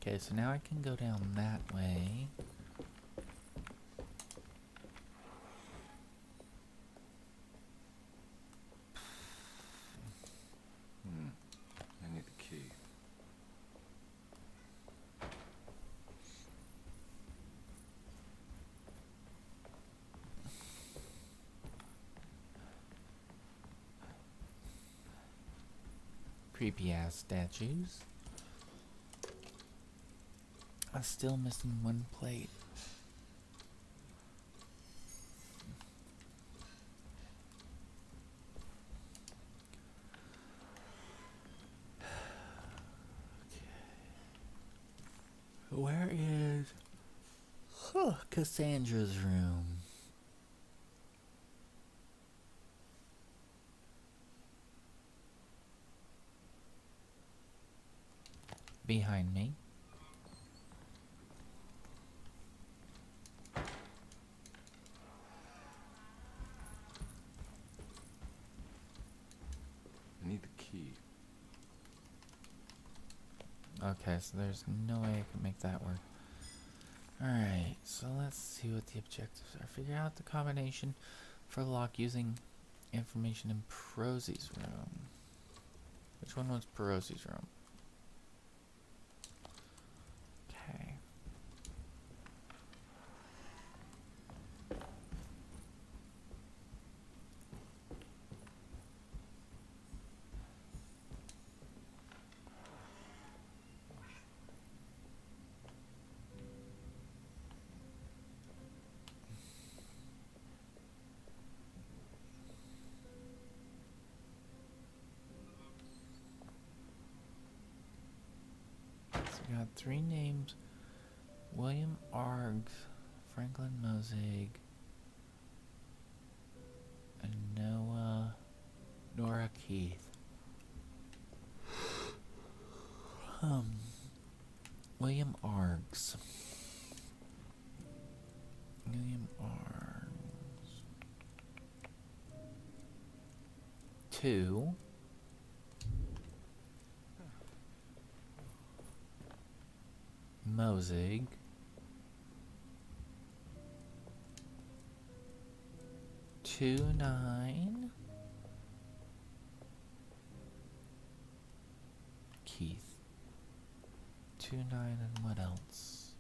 Okay, so now I can go down that way. I need the key. Creepy ass statues. I'm still missing one plate. Where is Cassandra's room? Behind me. I need the key. Okay, so there's no way I can make that work. Alright, so let's see what the objectives are. Figure out the combination for the lock using information in Prosi's room. Which one was Prosi's room? Okay. So we got 3 names: William Args, Franklin Mosig, and Nora Keith. William Args. William Args. 2. Mosig. 2-9. Keith. 2, 9, and what else?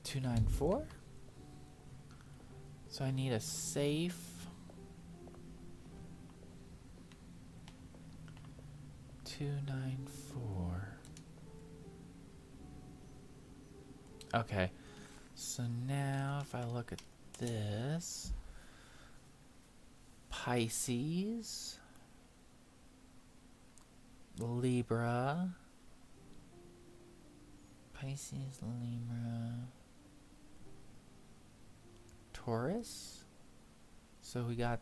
2, 9, 4? So I need a safe. Two, 9, 4. Okay. So now if I look at this, Pisces, Libra, Pisces, Libra, Taurus. So we got,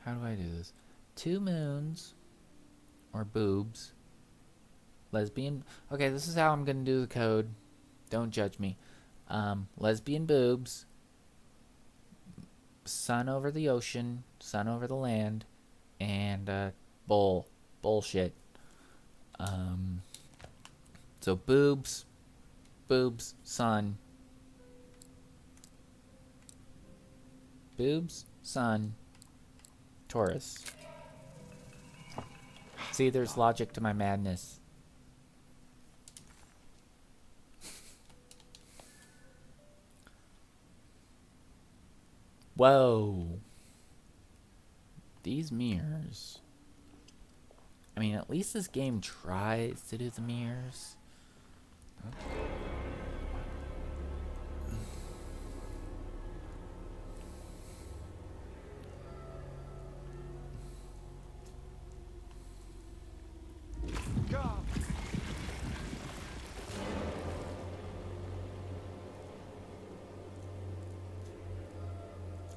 how do I do this? 2 moons or boobs. Lesbian. Okay, this is how I'm gonna do the code. Don't judge me. Lesbian boobs. Sun over the ocean. Sun over the land. And bullshit. So boobs, sun. Boobs, sun, Taurus. See, there's logic to my madness. Whoa. These mirrors. I mean, at least this game tries to do the mirrors.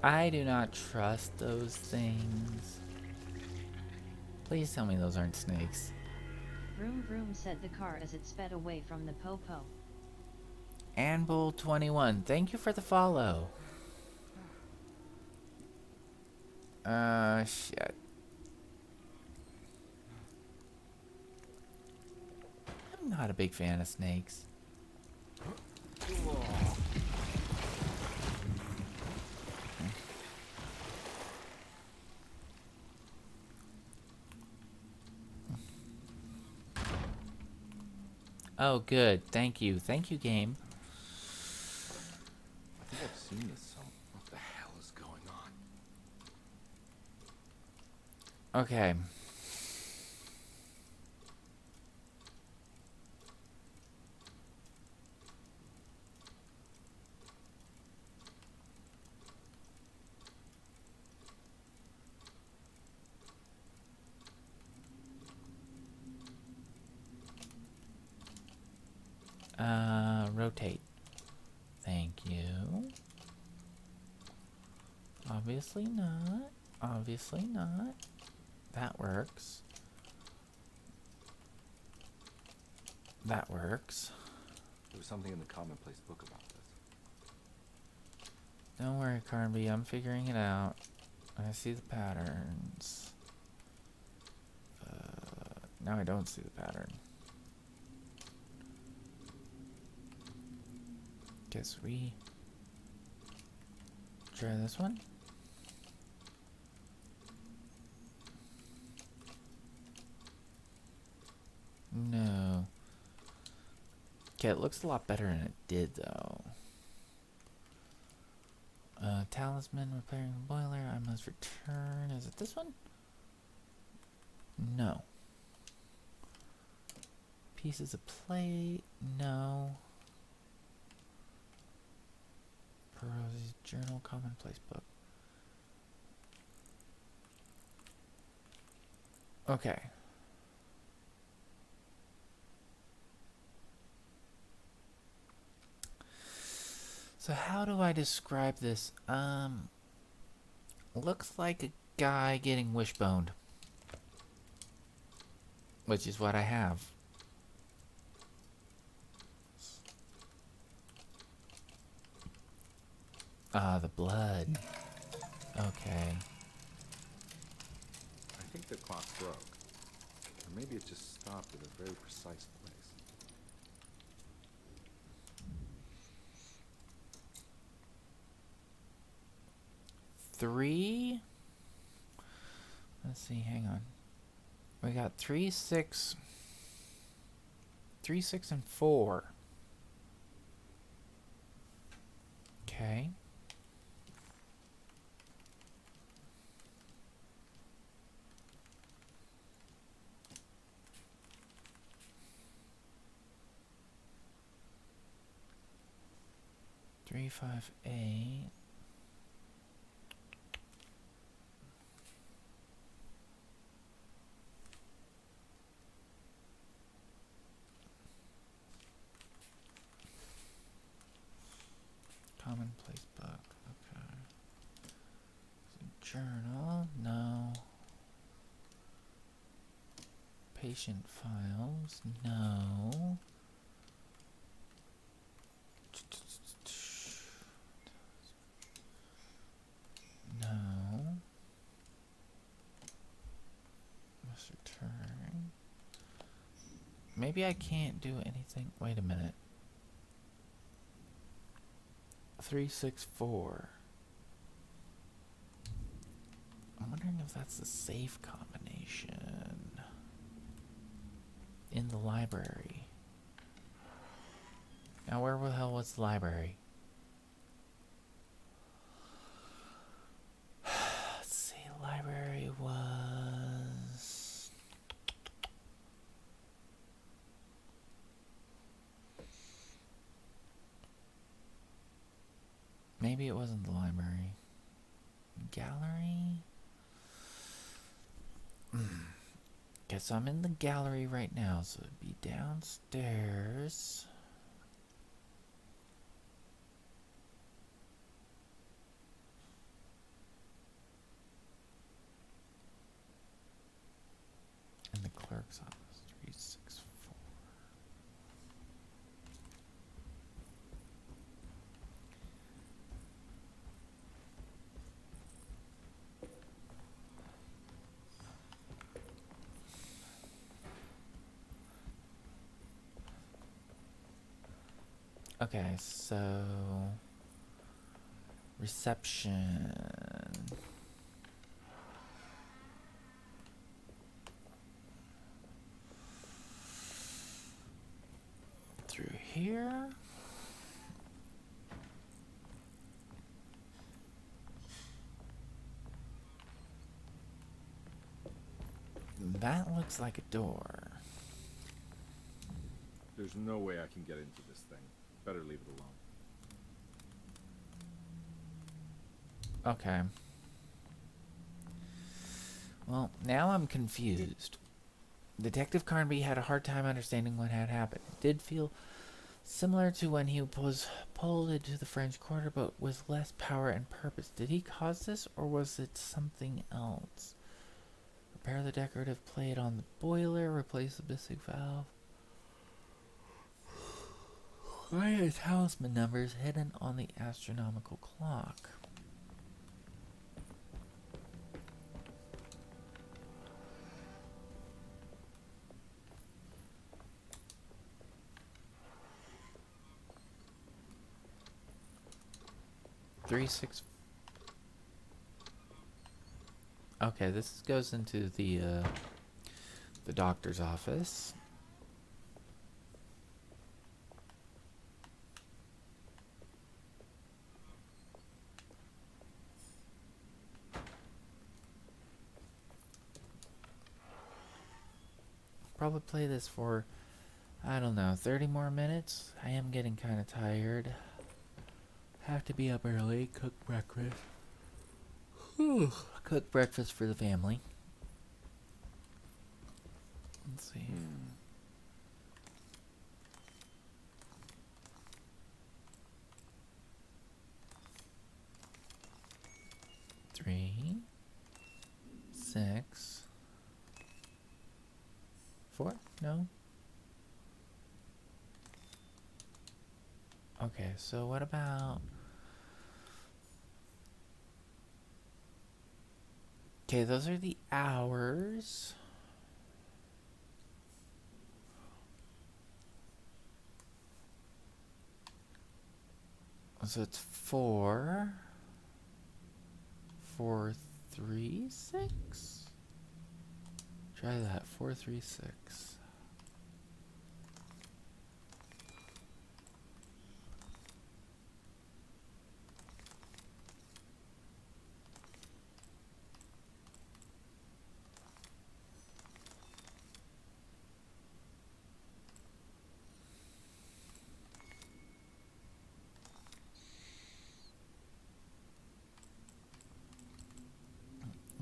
I do not trust those things. Please tell me those aren't snakes. Vroom vroom said the car as it sped away from the popo. Anbull21, thank you for the follow. Shit. I'm not a big fan of snakes. Oh, good. Thank you. Thank you, game. I think I've seen this song. What the hell is going on? Okay. Rotate. Thank you. Obviously not. Obviously not. That works. That works. There was something in the commonplace book about this. Don't worry, Carnby. I'm figuring it out. I see the patterns. Now I don't see the pattern. Guess we try this one. No. Okay, it looks a lot better than it did, though. Talisman, repairing the boiler. I must return. Is it this one? No. Pieces of plate. No. Perosi's journal, commonplace book. Okay. So how do I describe this? Looks like a guy getting wishboned. Which is what I have. Ah, the blood. Okay. I think the clock broke. Or maybe it just stopped at a very precise place. Three. Let's see, hang on. We got 3, 6, 3, 6, and 4. Okay. Three, 5, 8. Commonplace book. Okay. Journal. No. Patient files. No. No. Must return. Maybe I can't do anything. Wait a minute. 3, 6, 4. I'm wondering if that's the safe combination in the library. Now, where the hell was the library? Let's see, library was... Maybe it wasn't the library. Gallery? Guess I'm in the gallery right now, so it'd be downstairs. In the clerk's office, 3, 6, 4. Okay, so reception. Through here. That looks like a door. There's no way I can get into this thing. Better leave it alone. Okay. Well, now I'm confused. Detective Carnby had a hard time understanding what had happened. It did feel similar to when he was pulled into the French Quarter, but with less power and purpose. Did he cause this, or was it something else? Repair the decorative plate on the boiler, replace the missing valve. Why are talisman numbers hidden on the astronomical clock? Three, 6. Okay, this goes into the doctor's office. Probably play this for, I don't know, 30 more minutes. I am getting kind of tired. Have to be up early, cook breakfast. Cook breakfast for the family. Let's see. 3, 6, 4? No? Okay, so what about... Okay, those are the hours. So it's 4, 4, 3, 6? Try that. 436.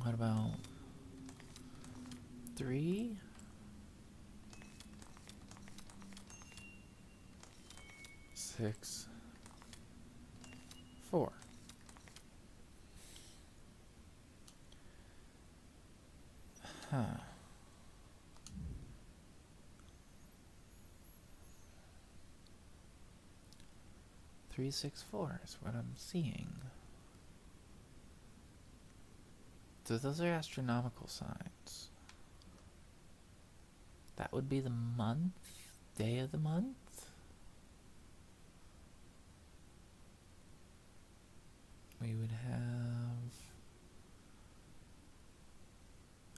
What about 3? 6, 4. Huh. Three, 6, 4 is what I'm seeing. So those are astronomical signs. That would be the month, day of the month. We would have...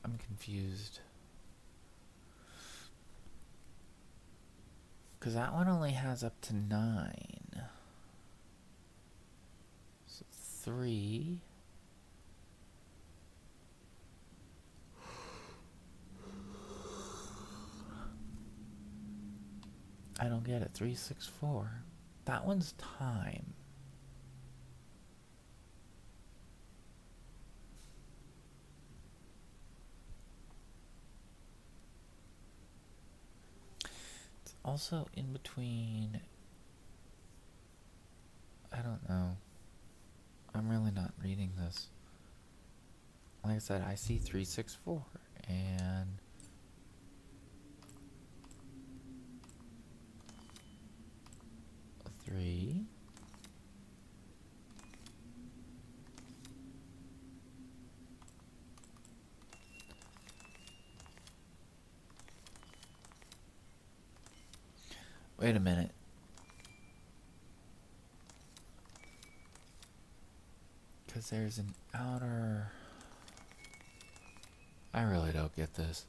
I'm confused. Because that one only has up to 9. So 3. I don't get it. 3, 6, 4. That one's time. It's also in between. I don't know. I'm really not reading this. Like I said, I see 3, 6, 4 and three. Wait a minute. Because there's an outer... I really don't get this.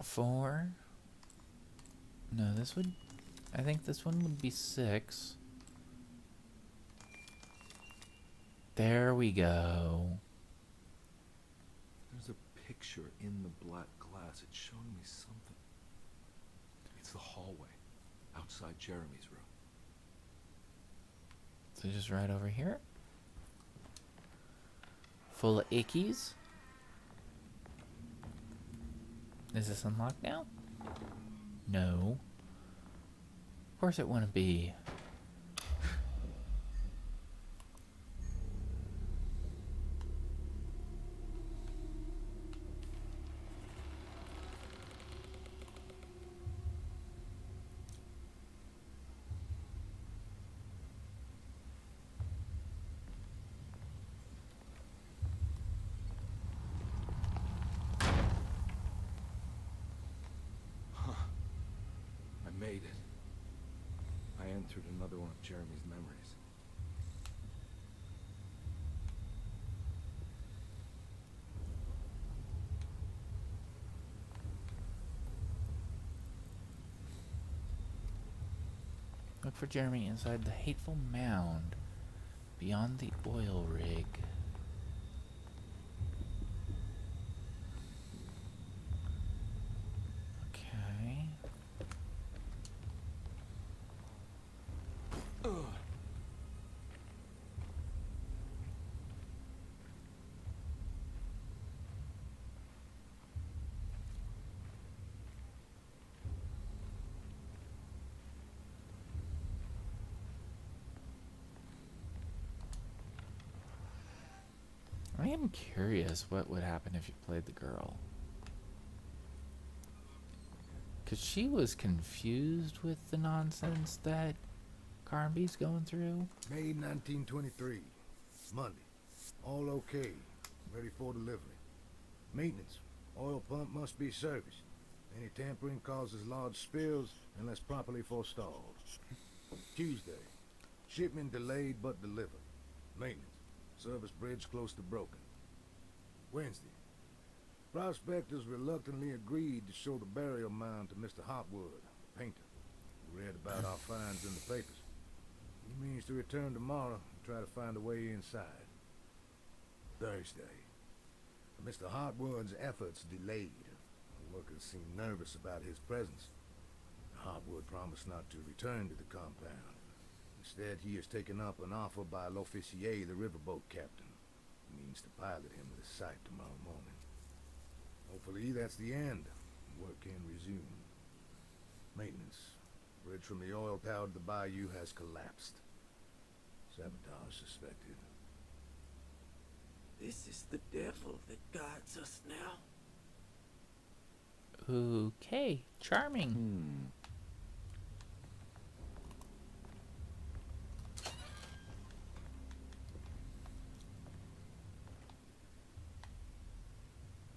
Four? No, this would... I think this one would be 6. There we go. There's a picture in the black glass. It's showing me something. It's the hallway outside Jeremy's room. So just right over here. Full of ickies. Is this unlocked now? No. Of course it wouldn't be. I made it. I entered another one of Jeremy's memories. Look for Jeremy inside the hateful mound beyond the oil rig. Okay. I am curious what would happen if you played the girl. Because she was confused with the nonsense that Carnby's going through. May 1923. Monday. All okay. Ready for delivery. Maintenance. Oil pump must be serviced. Any tampering causes large spills unless properly forestalled. Tuesday. Shipment delayed but delivered. Maintenance. Service bridge close to broken. Wednesday. Prospectors reluctantly agreed to show the burial mound to Mr. Hopwood, the painter, who read about our finds in the papers. He means to return tomorrow and try to find a way inside. Thursday. Mr. Hopwood's efforts delayed. The workers seemed nervous about his presence. Hopwood promised not to return to the compound. Instead, he has taken up an offer by l'officier, the riverboat captain. He means to pilot him to the site tomorrow morning. Hopefully, that's the end. Work can resume. Maintenance. Bridge from the oil tower to the bayou has collapsed. Sabotage suspected. This is the devil that guides us now. Okay, charming.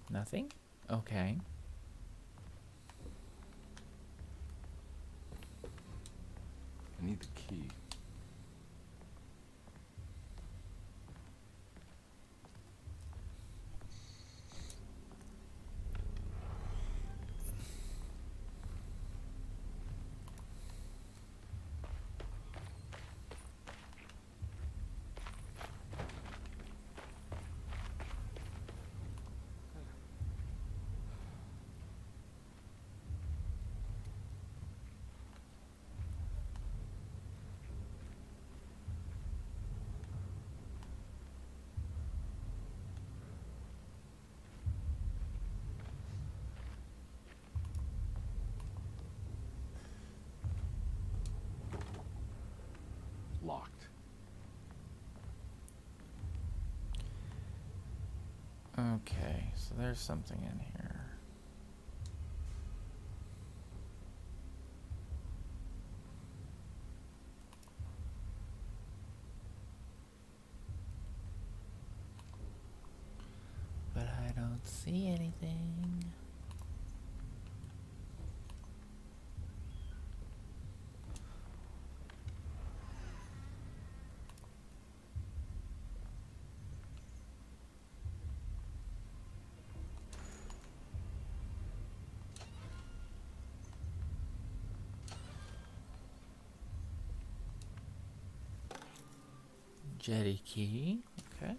Nothing? Okay. I need the key. Locked. Okay, so there's something in here. But I don't see anything. Jetty key. Okay.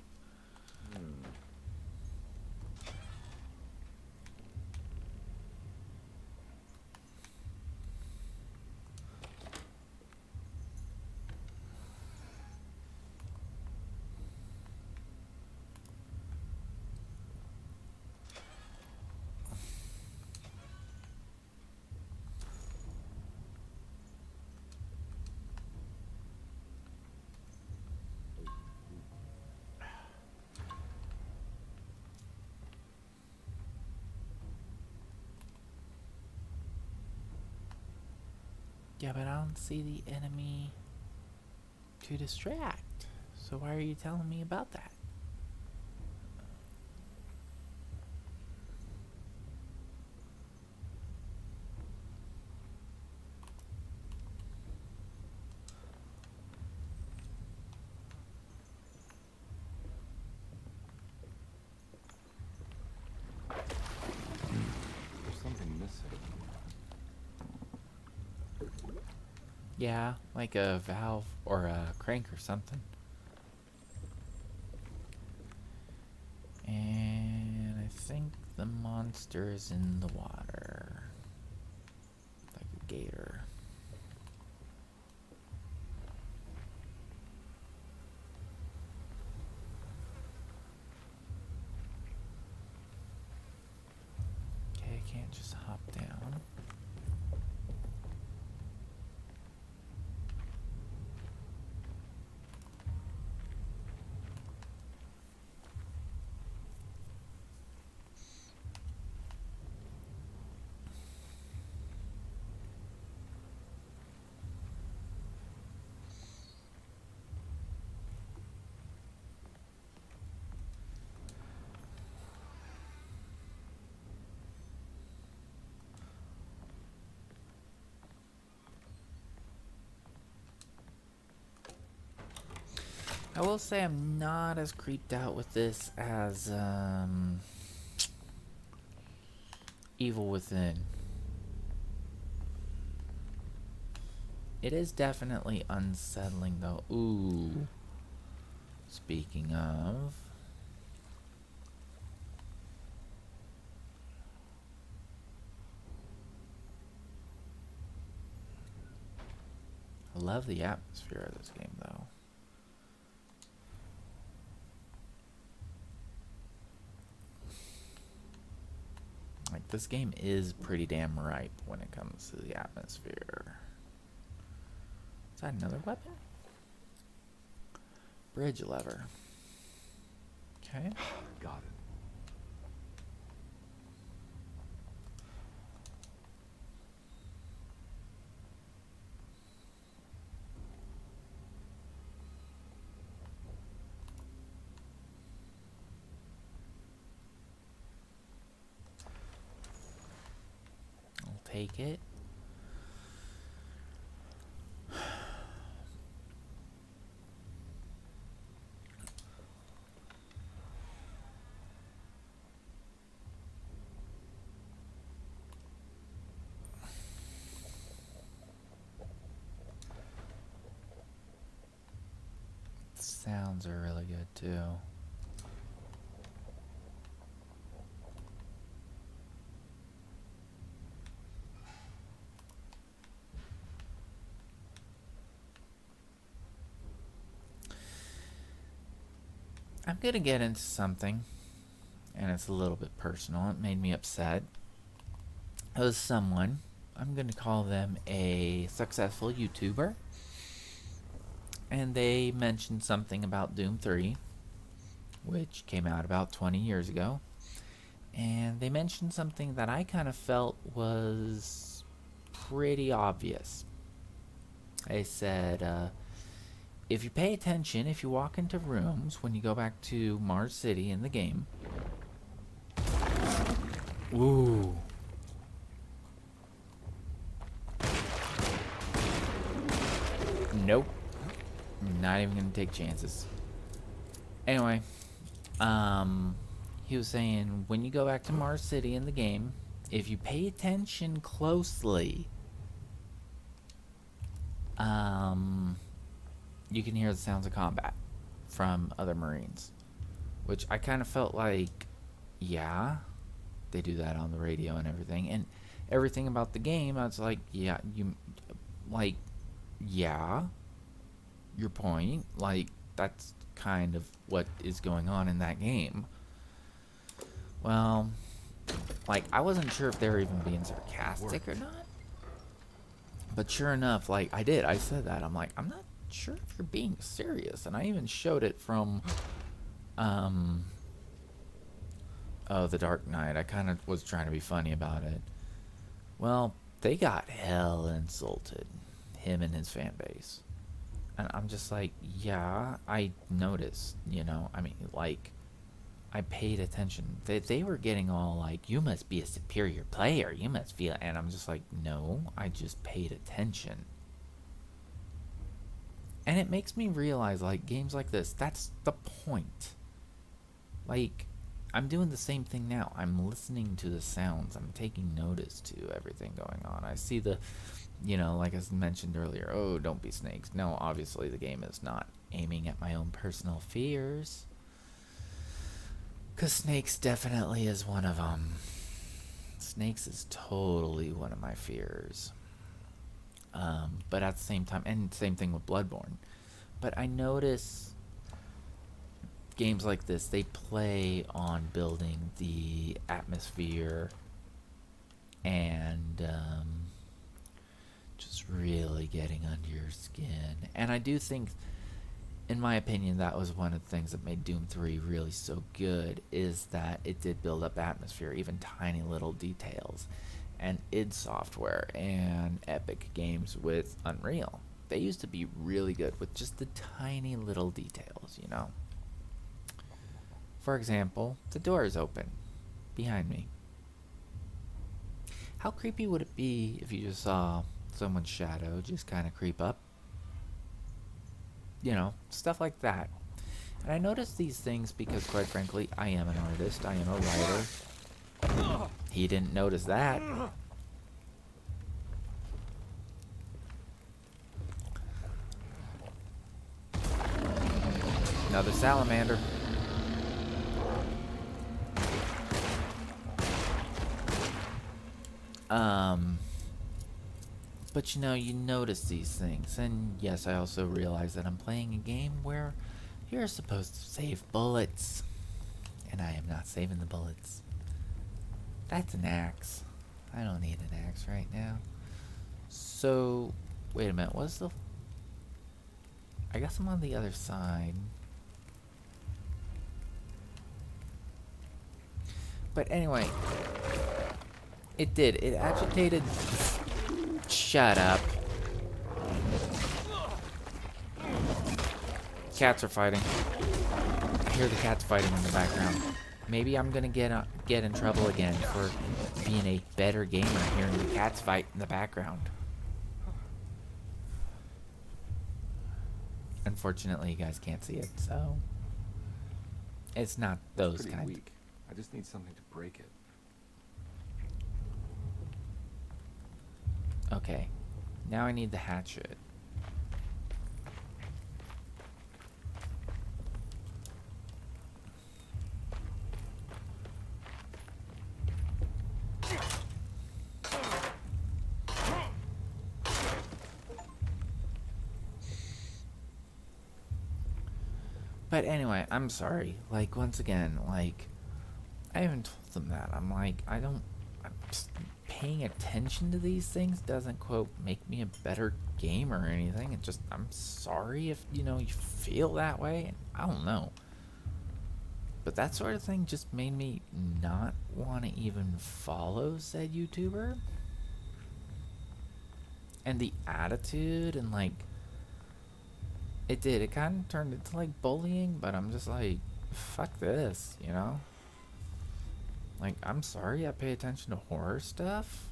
Yeah, but I don't see the enemy to distract. So why are you telling me about that? There's something missing. Yeah, like a valve or a crank or something. And I think the monster is in the water. Like a gator. Okay, I can't just hop down. I will say I'm not as creeped out with this as Evil Within. It is definitely unsettling though. Ooh. Speaking of, I love the atmosphere of this game though. Like, this game is pretty damn ripe when it comes to the atmosphere. Is that another weapon? Bridge lever. Okay. Got it. I'll take it. Sounds are really good too. I'm gonna get into something, and it's a little bit personal. It made me upset. It was someone, I'm gonna call them a successful YouTuber, and they mentioned something about Doom 3, which came out about 20 years ago, and they mentioned something that I kind of felt was pretty obvious. They said, if you pay attention, if you walk into rooms when you go back to Mars City in the game. Ooh. Nope. Not even gonna take chances. Anyway, he was saying when you go back to Mars City in the game, if you pay attention closely, you can hear the sounds of combat from other Marines, which I kind of felt like, yeah, they do that on the radio and everything, and everything about the game, I was like, yeah, yeah, your point, like, that's kind of what is going on in that game. Well, like, I wasn't sure if they were even being sarcastic or not, but sure enough, like, I said that, I'm like, I'm not sure if you're being serious, and I even showed it from The Dark Knight. I kind of was trying to be funny about it. Well, they got hell insulted, him and his fan base, and I'm just like, yeah, I noticed, you know, I mean, like, I paid attention. They were getting all like, you must be a superior player, you must feel, and I'm just like, no, I just paid attention. And it makes me realize, like, games like this, that's the point. Like, I'm doing the same thing now. I'm listening to the sounds. I'm taking notice to everything going on. I see the, you know, like I mentioned earlier, oh, don't be snakes. No, obviously the game is not aiming at my own personal fears. Because snakes definitely is one of them. Snakes is totally one of my fears. But at the same time, and same thing with Bloodborne. But I notice games like this, they play on building the atmosphere and just really getting under your skin. And I do think, in my opinion, that was one of the things that made Doom 3 really so good, is that it did build up atmosphere, even tiny little details. And id Software and Epic Games with Unreal, they used to be really good with just the tiny little details, you know. For example, the door is open behind me. How creepy would it be if you just saw someone's shadow just kind of creep up? You know, stuff like that. And I notice these things because, quite frankly, I am an artist. I am a writer. He didn't notice that. Another salamander. But you notice these things. And yes, I also realize that I'm playing a game where you're supposed to save bullets. And I am not saving the bullets. That's an axe. I don't need an axe right now. So, wait a minute, what's the... I guess I'm on the other side. But anyway, it did. It agitated... Shut up. Cats are fighting. I hear the cats fighting in the background. Maybe I'm gonna get in trouble again for being a better gamer hearing the cats fight in the background. Unfortunately, you guys can't see it, so it's not those It's pretty kind. weak. I just need something to break it. Okay, now I need the hatchet. But anyway, I'm sorry. Like, once again, like, I haven't told them that. I'm like, I'm just paying attention to these things doesn't, quote, make me a better gamer or anything. It just, I'm sorry if, you feel that way. I don't know. But that sort of thing just made me not want to even follow said YouTuber. And the attitude and, like, it did. It kind of turned into, like, bullying, but I'm just like, fuck this, Like, I'm sorry I pay attention to horror stuff.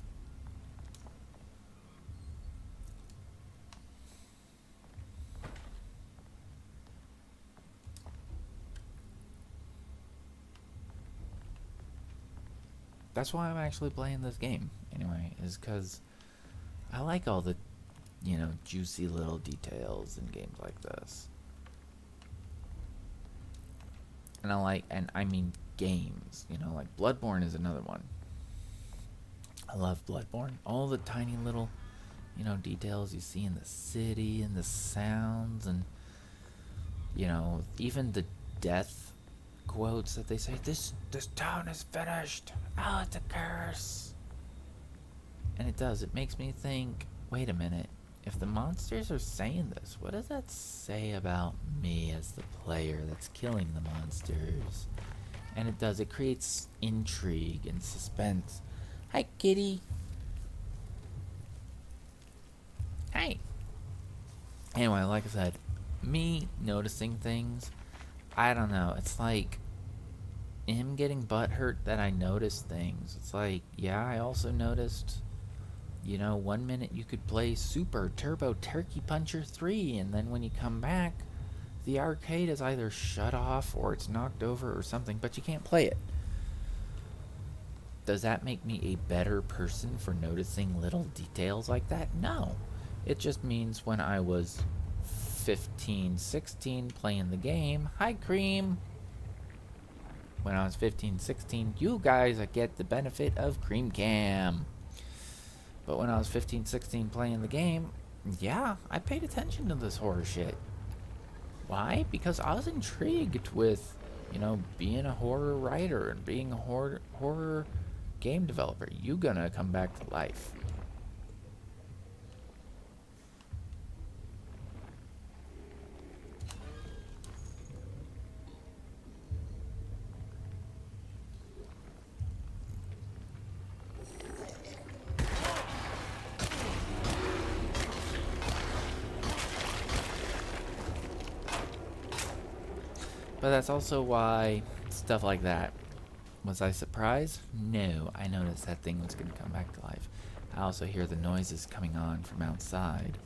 That's why I'm actually playing this game, anyway, is because I like all the, juicy little details in games like this. And I mean games, like Bloodborne is another one. I love Bloodborne. All the tiny little, details you see in the city and the sounds and, even the death quotes that they say, this town is finished. Oh, it's a curse. And it does. It makes me think, wait a minute. If the monsters are saying this, what does that say about me as the player that's killing the monsters? And it does. It creates intrigue and suspense. Hi, kitty. Hi. Anyway, like I said, me noticing things, I don't know. It's like him getting butthurt that I noticed things. It's like, yeah, I also noticed, 1 minute you could play Super Turbo Turkey Puncher 3, and then when you come back, the arcade is either shut off or it's knocked over or something, but you can't play it. Does that make me a better person for noticing little details like that? No. It just means when I was 15, 16 playing the game, hi Cream. When I was 15, 16, you guys get the benefit of Cream Cam. But when I was 15, 16 playing the game, yeah, I paid attention to this horror shit. Why? Because I was intrigued with, being a horror writer and being a horror game developer. You gonna come back to life. But that's also why stuff like that. Was I surprised? No, I noticed that thing was going to come back to life. I also hear the noises coming on from outside.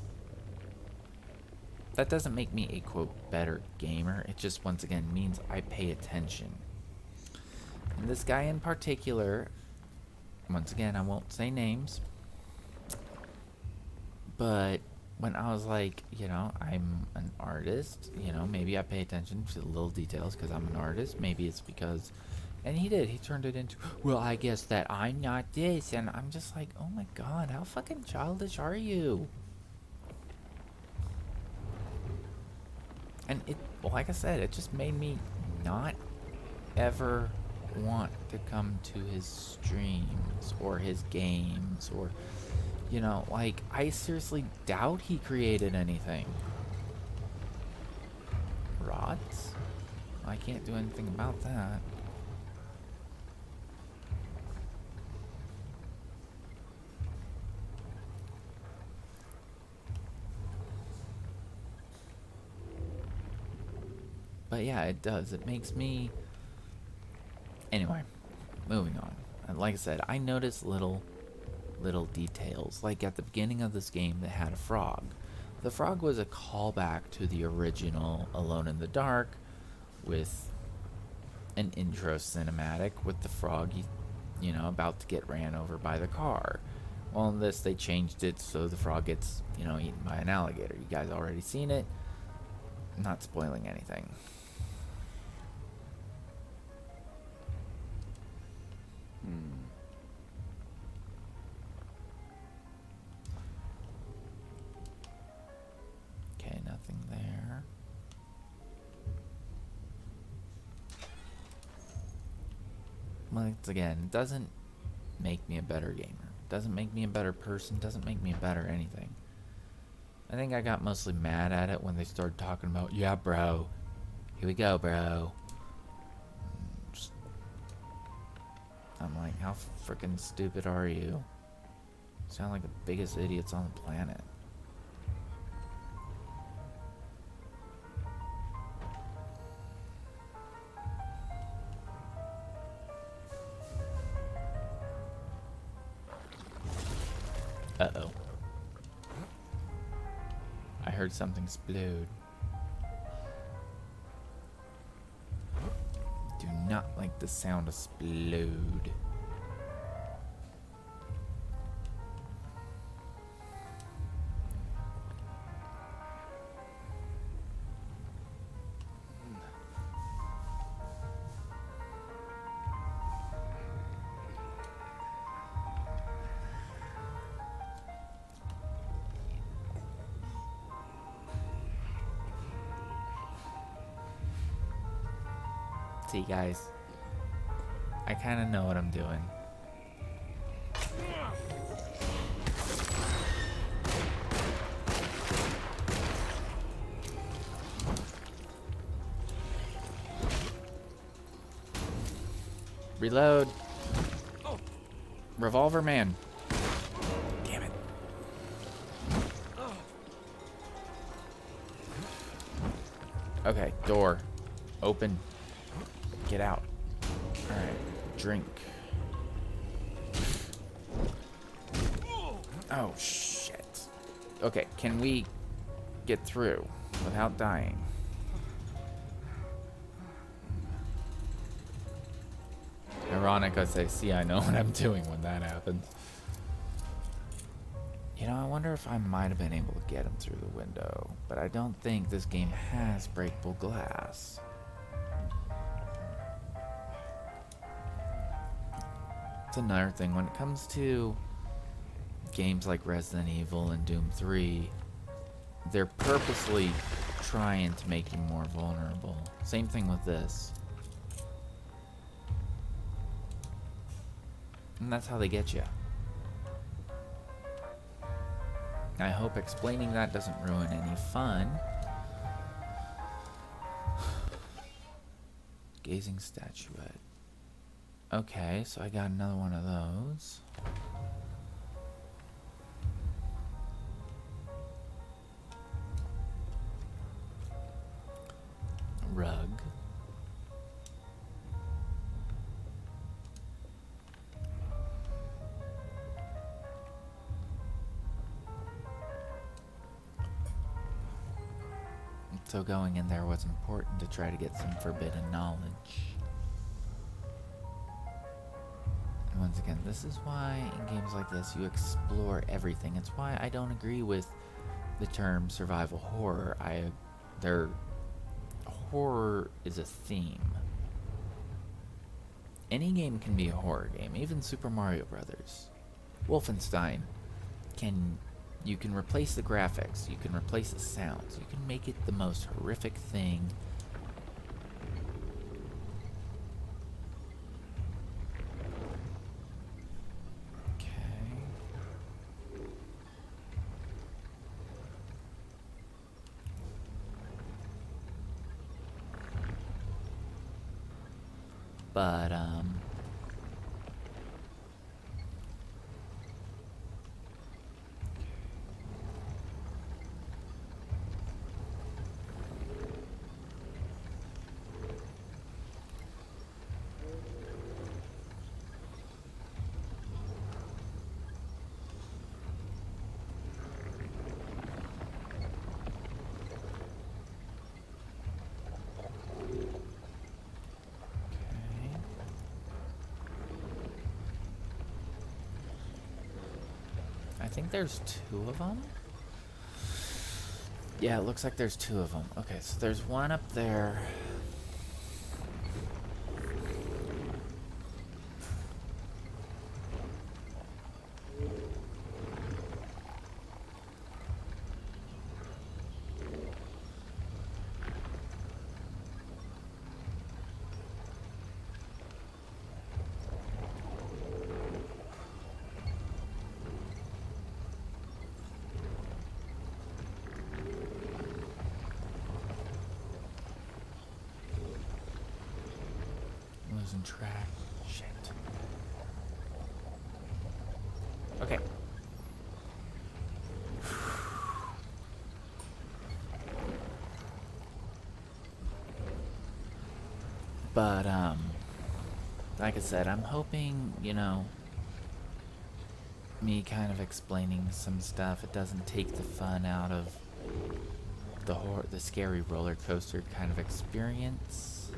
that doesn't make me a quote better gamer. It just once again means I pay attention. And this guy in particular, once again, I won't say names, but when I was like, you know, I'm an artist, you know, maybe I pay attention to the little details because I'm an artist. Maybe it's because, and he did. He turned it into, well, I guess that I'm not this. And I'm just like, oh my God, how fucking childish are you? And it, like I said, it just made me not ever want to come to his streams or his games or, you know, like, I seriously doubt he created anything. Rods? I can't do anything about that. But yeah, it does. It makes me... Anyway, moving on. And like I said, I noticed little details. Like at the beginning of this game, they had a frog. The frog was a callback to the original Alone in the Dark with an intro cinematic with the frog, you know, about to get ran over by the car. Well, in this, they changed it so the frog gets, you know, eaten by an alligator. You guys already seen it. I'm not spoiling anything. Okay, nothing there. Once again, it doesn't make me a better gamer. Doesn't make me a better person. Doesn't make me a better anything. I think I got mostly mad at it when they started talking about, yeah, bro. Here we go, bro. I'm like, how freaking stupid are you? You sound like the biggest idiots on the planet. Uh-oh. I heard something explode. Do not like the sound of explode. See, guys, I kind of know what I'm doing. Reload. Revolver man. Damn it. Okay, door. Open. Get out. Alright, drink. Oh, shit. Okay, can we get through without dying? Ironic, I say, see, I know what I'm doing when that happens. You know, I wonder if I might have been able to get him through the window, but I don't think this game has breakable glass. That's another thing. When it comes to games like Resident Evil and Doom 3, they're purposely trying to make you more vulnerable. Same thing with this. And that's how they get you. I hope explaining that doesn't ruin any fun. Gazing statuette. Okay, so I got another one of those. Rug. So going in there was important to try to get some forbidden knowledge. And once again, this is why in games like this you explore everything. It's why I don't agree with the term survival horror. Horror is a theme. Any game can be a horror game, even Super Mario Brothers. Wolfenstein you can replace the graphics, you can replace the sounds, you can make it the most horrific thing. But, I think there's 2 of them. Yeah, it looks like there's 2 of them. Okay, so there's one up there. Losing track. Shit. Okay. But, like I said, I'm hoping, me kind of explaining some stuff, it doesn't take the fun out of the scary roller coaster kind of experience.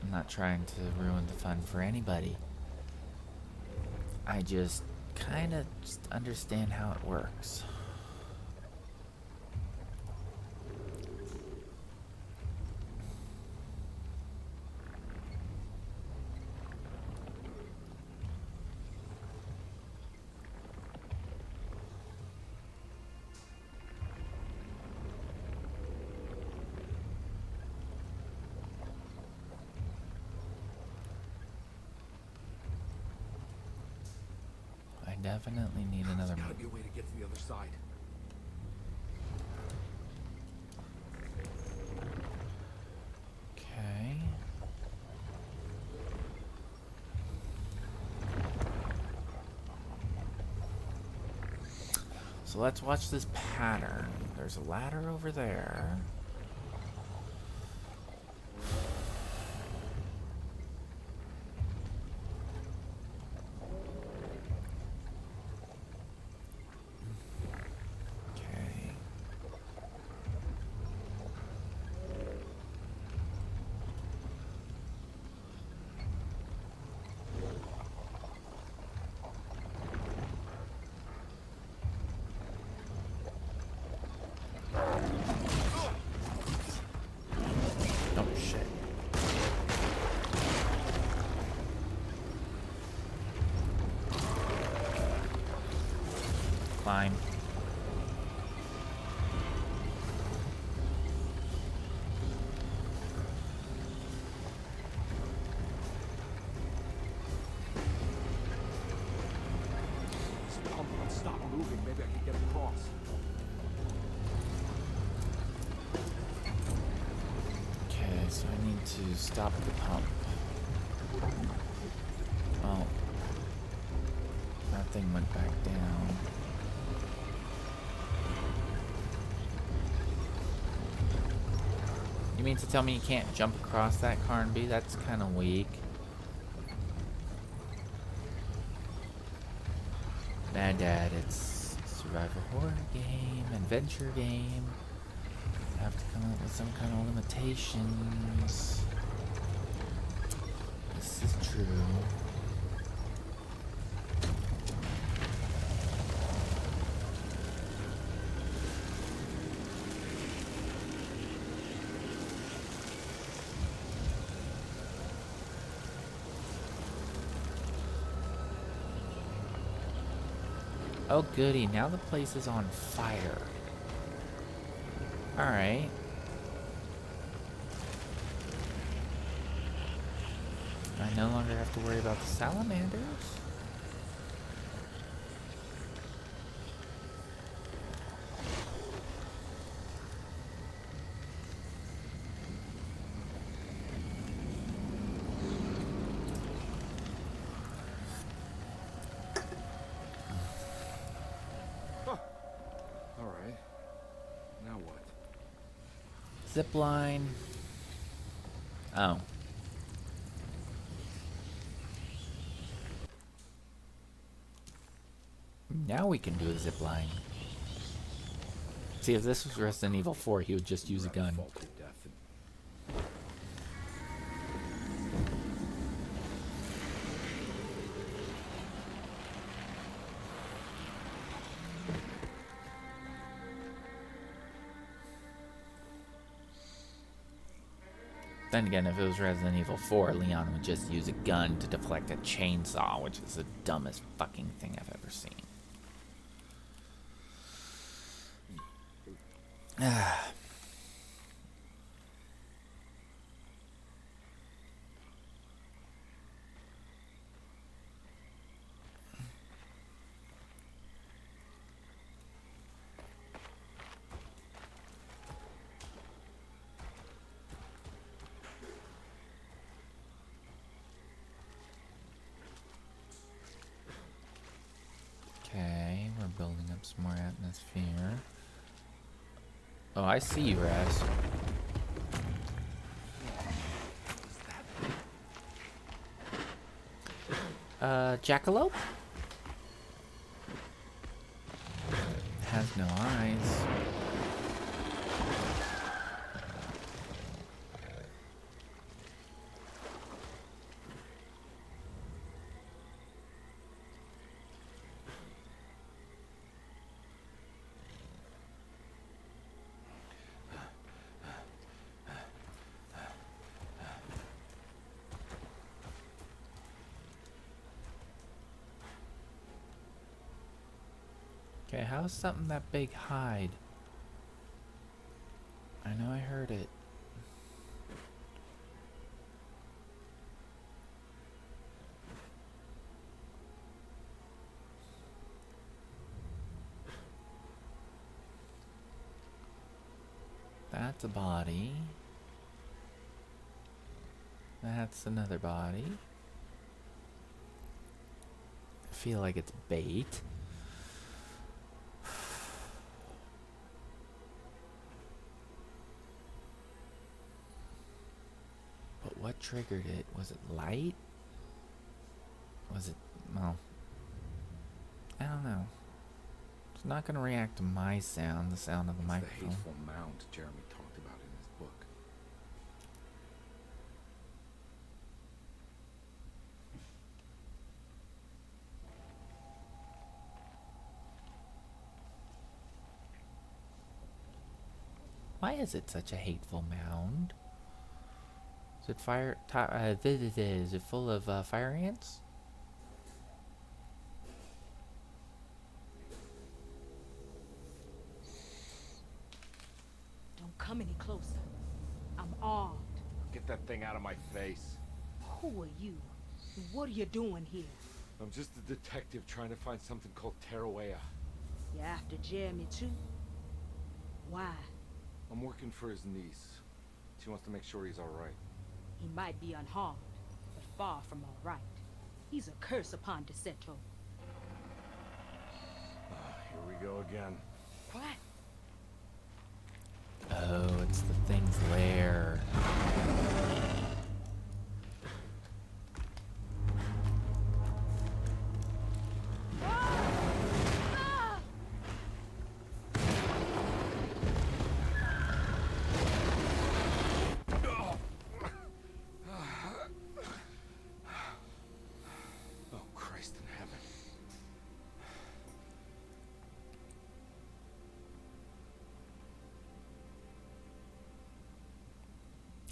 I'm not trying to ruin the fun for anybody. I just kind of just understand how it works. Definitely need another move. Gotta be a way to get to the other side. Okay. So let's watch this pattern. There's a ladder over there. Climb. Stop moving. Maybe I can get across. Okay, so I need to stop the pump. Oh. That thing went back down. You mean to tell me you can't jump across that, Carnby? That's kind of weak. Nah, And Dad, it's survival horror game, adventure game. Have to come up with some kind of limitations. This is true. Oh goody, now the place is on fire. Alright. I no longer have to worry about the salamanders. Alright. Now what? Zip line. Oh. Now we can do a zip line. See, if this was Resident Evil 4, he would just use a gun. Then again, if it was Resident Evil 4, Leon would just use a gun to deflect a chainsaw, which is the dumbest fucking thing I've ever seen. Okay, we're building up some more atmosphere. Oh, I see you, Raz. Jackalope? Has no eyes. Okay, how's something that big hide? I know I heard it. That's a body. That's another body. I feel like it's bait. But what triggered it? Was it light? Was it... well... I don't know. It's not going to react to my sound, the sound of the microphone. The hateful mound Jeremy talked about in his book. Why is it such a hateful mound? Is it fire... is it full of fire ants? Don't come any closer. I'm armed. Get that thing out of my face. Who are you? What are you doing here? I'm just a detective trying to find something called Teruea. You're after Jeremy too? Why? I'm working for his niece. She wants to make sure he's alright. He might be unharmed, but far from all right. He's a curse upon Deseto. Here we go again. What? Oh, it's the thing's lair.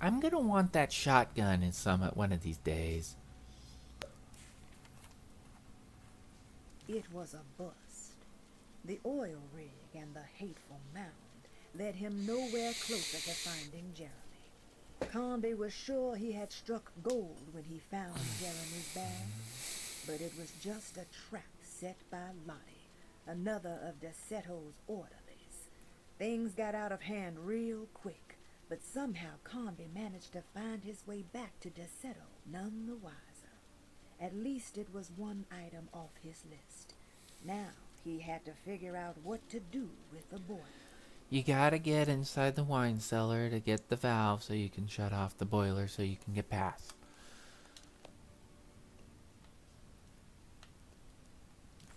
I'm gonna want that shotgun in one of these days. It was a bust. The oil rig and the hateful mound led him nowhere closer to finding Jeremy. Conby was sure he had struck gold when he found Jeremy's bag, but it was just a trap set by Lottie, another of Desetto's orderlies. Things got out of hand real quick, but somehow Conby managed to find his way back to Desetto none the wiser. At least it was one item off his list. Now he had to figure out what to do with the boiler. You gotta get inside the wine cellar to get the valve so you can shut off the boiler so you can get past.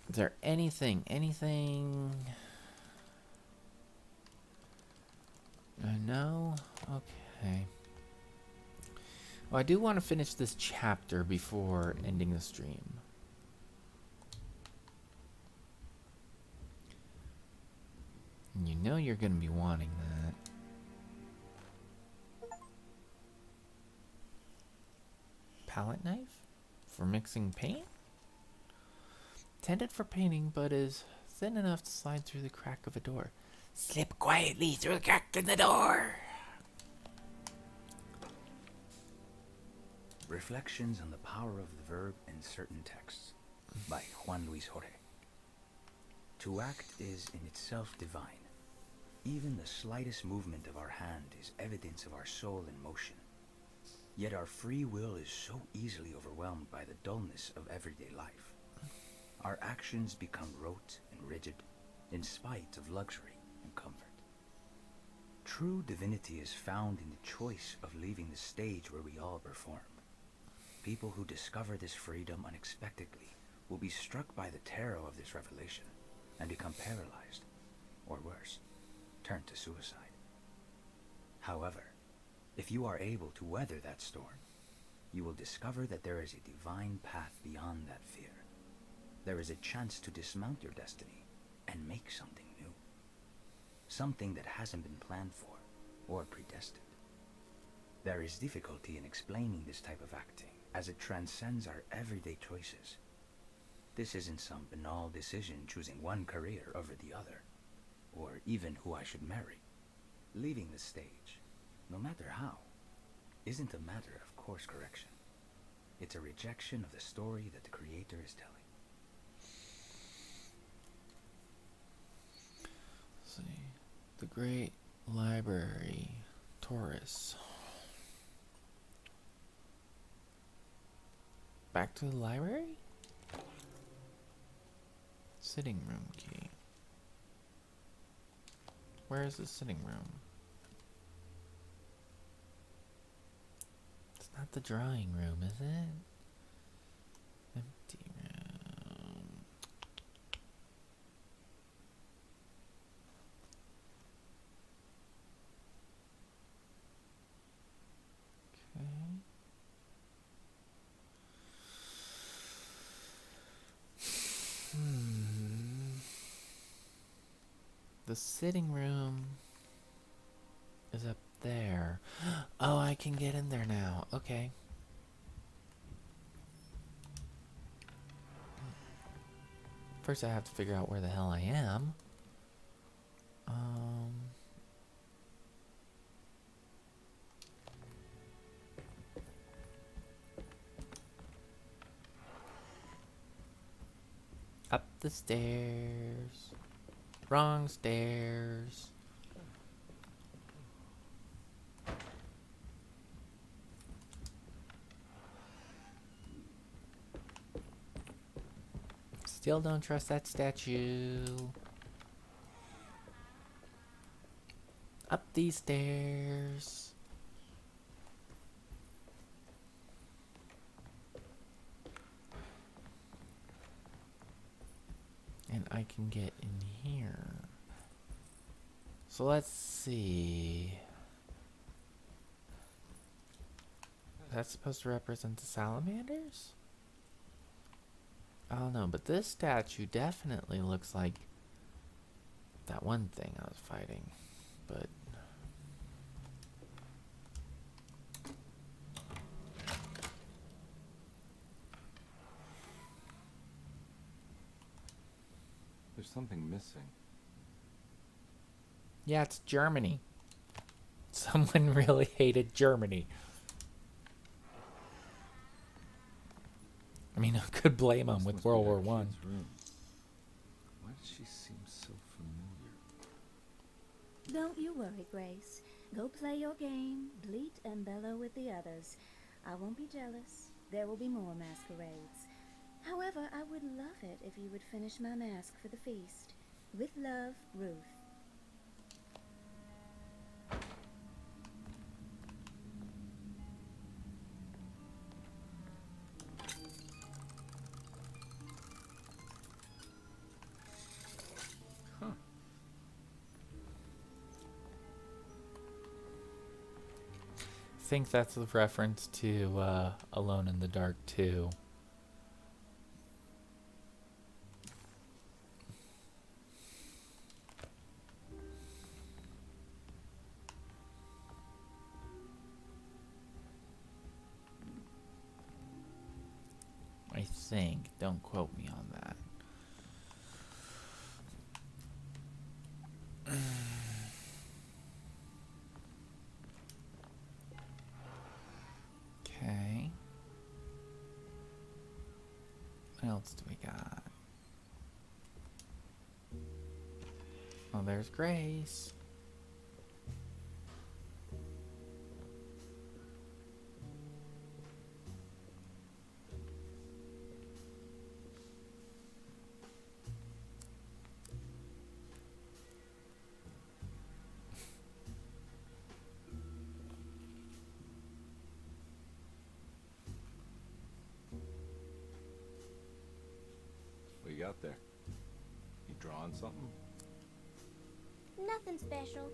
Is there anything? No? Okay. Well, I do want to finish this chapter before ending the stream. And you know you're going to be wanting that. Palette knife? For mixing paint? Intended for painting, but is thin enough to slide through the crack of a door. Slip quietly through the crack in the door! Reflections on the Power of the Verb in Certain Texts by Juan Luis Jorge. To act is in itself divine. Even the slightest movement of our hand is evidence of our soul in motion. Yet our free will is so easily overwhelmed by the dullness of everyday life. Our actions become rote and rigid, in spite of luxury and comfort. True divinity is found in the choice of leaving the stage where we all perform. People who discover this freedom unexpectedly will be struck by the terror of this revelation and become paralyzed, or worse, turn to suicide. However, if you are able to weather that storm, you will discover that there is a divine path beyond that fear. There is a chance to dismount your destiny and make something new. Something that hasn't been planned for or predestined. There is difficulty in explaining this type of acting, as it transcends our everyday choices. This isn't some banal decision choosing one career over the other, or even who I should marry. Leaving the stage, no matter how, isn't a matter of course correction. It's a rejection of the story that the Creator is telling. Let's see. The Great Library, Taurus. Back to the library? Sitting room key. Where is the sitting room? It's not the drawing room, is it? Empty room. Okay. The sitting room is up there. Oh, I can get in there now. Okay. First I have to figure out where the hell I am. Up the stairs. Wrong stairs. Still don't trust that statue. Up these stairs. And I can get in here. So let's see. That's supposed to represent the salamanders? I don't know, but this statue definitely looks like that one thing I was fighting. But There's something missing. Yeah, it's Germany. Someone really hated Germany. I mean, who could blame them with World War One? Why does she seem so familiar? Don't you worry, Grace. Go play your game, bleat and bellow with the others. I won't be jealous. There will be more masquerades. However, I would love it if you would finish my mask for the feast. With love, Ruth. Huh. I think that's a reference to Alone in the Dark 2. I think. Don't quote me on that. Okay. What else do we got? Oh, there's Grace. What you got there? You drawing something? Nothing special.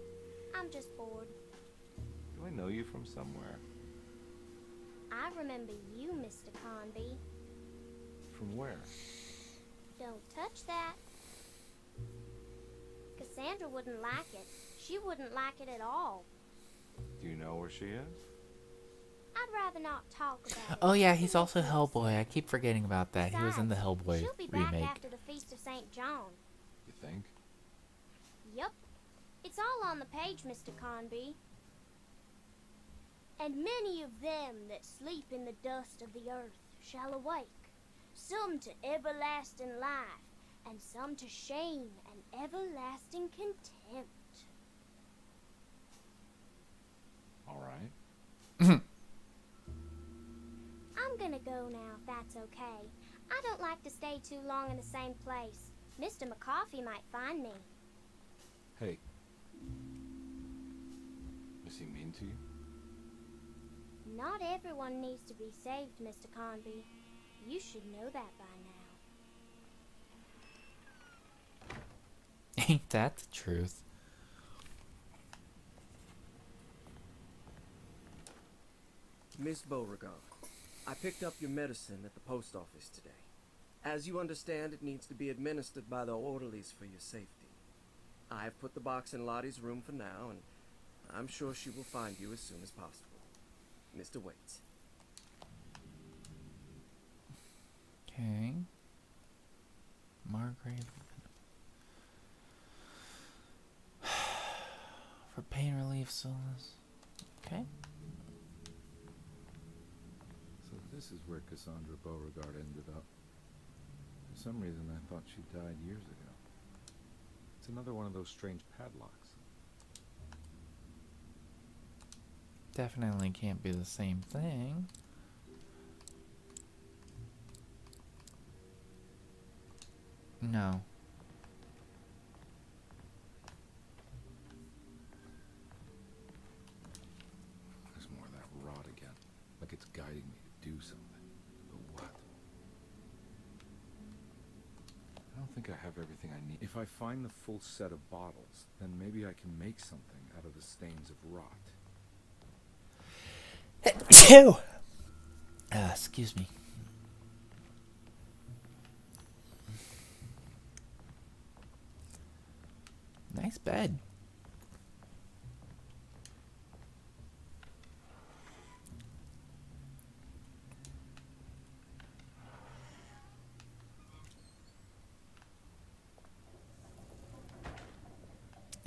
I'm just bored. Do I know you from somewhere? I remember you, Mr. Conby. From where? Don't touch that. Cassandra wouldn't like it. She wouldn't like it at all. Do you know where she is? I'd rather not talk about it. Oh yeah, he's also Hellboy. I keep forgetting about that. He was in the Hellboy She'll be back remake. after the Feast of St. John. You think? Yup. It's all on the page, Mr. Conby. And many of them that sleep in the dust of the earth shall awake, some to everlasting life, and some to shame and everlasting contempt. All right. I'm gonna go now, if that's okay. I don't like to stay too long in the same place. Mr. McCoffey might find me. Hey. Is he mean to you? Not everyone needs to be saved, Mr. Conby. You should know that by now. Ain't that the truth? Miss Beauregard, I picked up your medicine at the post office today. As you understand, it needs to be administered by the orderlies for your safety. I have put the box in Lottie's room for now, and I'm sure she will find you as soon as possible. Mr. Waits. Okay. Margaret. For pain relief, solace. Okay. So this is where Cassandra Beauregard ended up. For some reason, I thought she died years ago. It's another one of those strange padlocks. Definitely can't be the same thing. No. There's more of that rot again. Like it's guiding me to do something. But what? I don't think I have everything I need. If I find the full set of bottles, then maybe I can make something out of the stains of rot. Excuse me. Nice bed.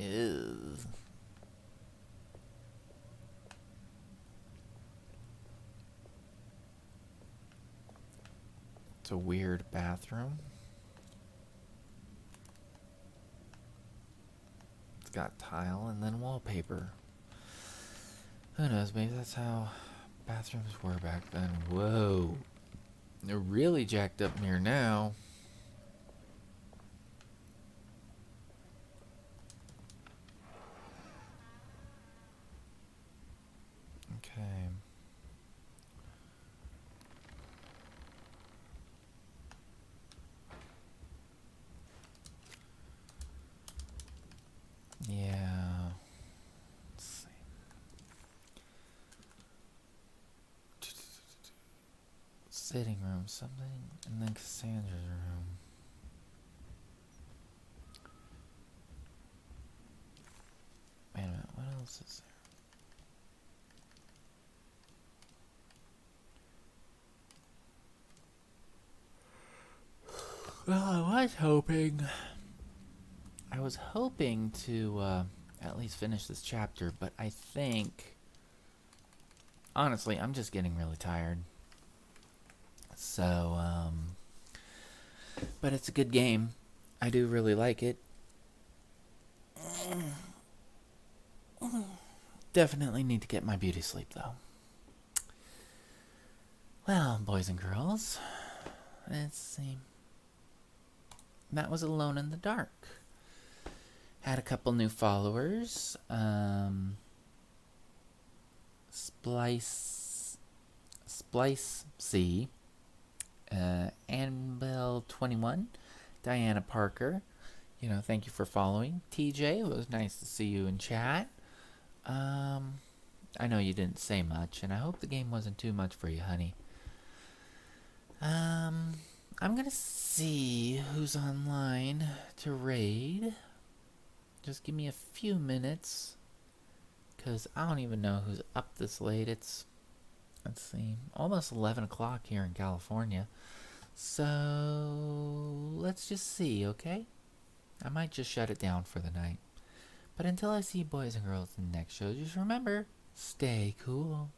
Ew. It's a weird bathroom. It's got tile and then wallpaper. Who knows, maybe that's how bathrooms were back then. Whoa. They're really jacked up near now. Okay. Yeah. Let's see. Sitting room, something, and then Cassandra's room. Wait a minute, what else is there? Well, I was hoping to at least finish this chapter, but I think, honestly, I'm just getting really tired. So, but it's a good game. I do really like it. Definitely need to get my beauty sleep, though. Well, boys and girls, let's see. That was Alone in the Dark. Had a couple new followers. Splice C, Annabelle21, Diana Parker. You know, thank you for following. TJ, it was nice to see you in chat. I know you didn't say much, and I hope the game wasn't too much for you, honey. I'm gonna see who's online to raid. Just give me a few minutes, because I don't even know who's up this late. It's, let's see, almost 11 o'clock here in California. So, let's just see, okay? I might just shut it down for the night. But until I see you boys and girls in the next show, just remember, stay cool.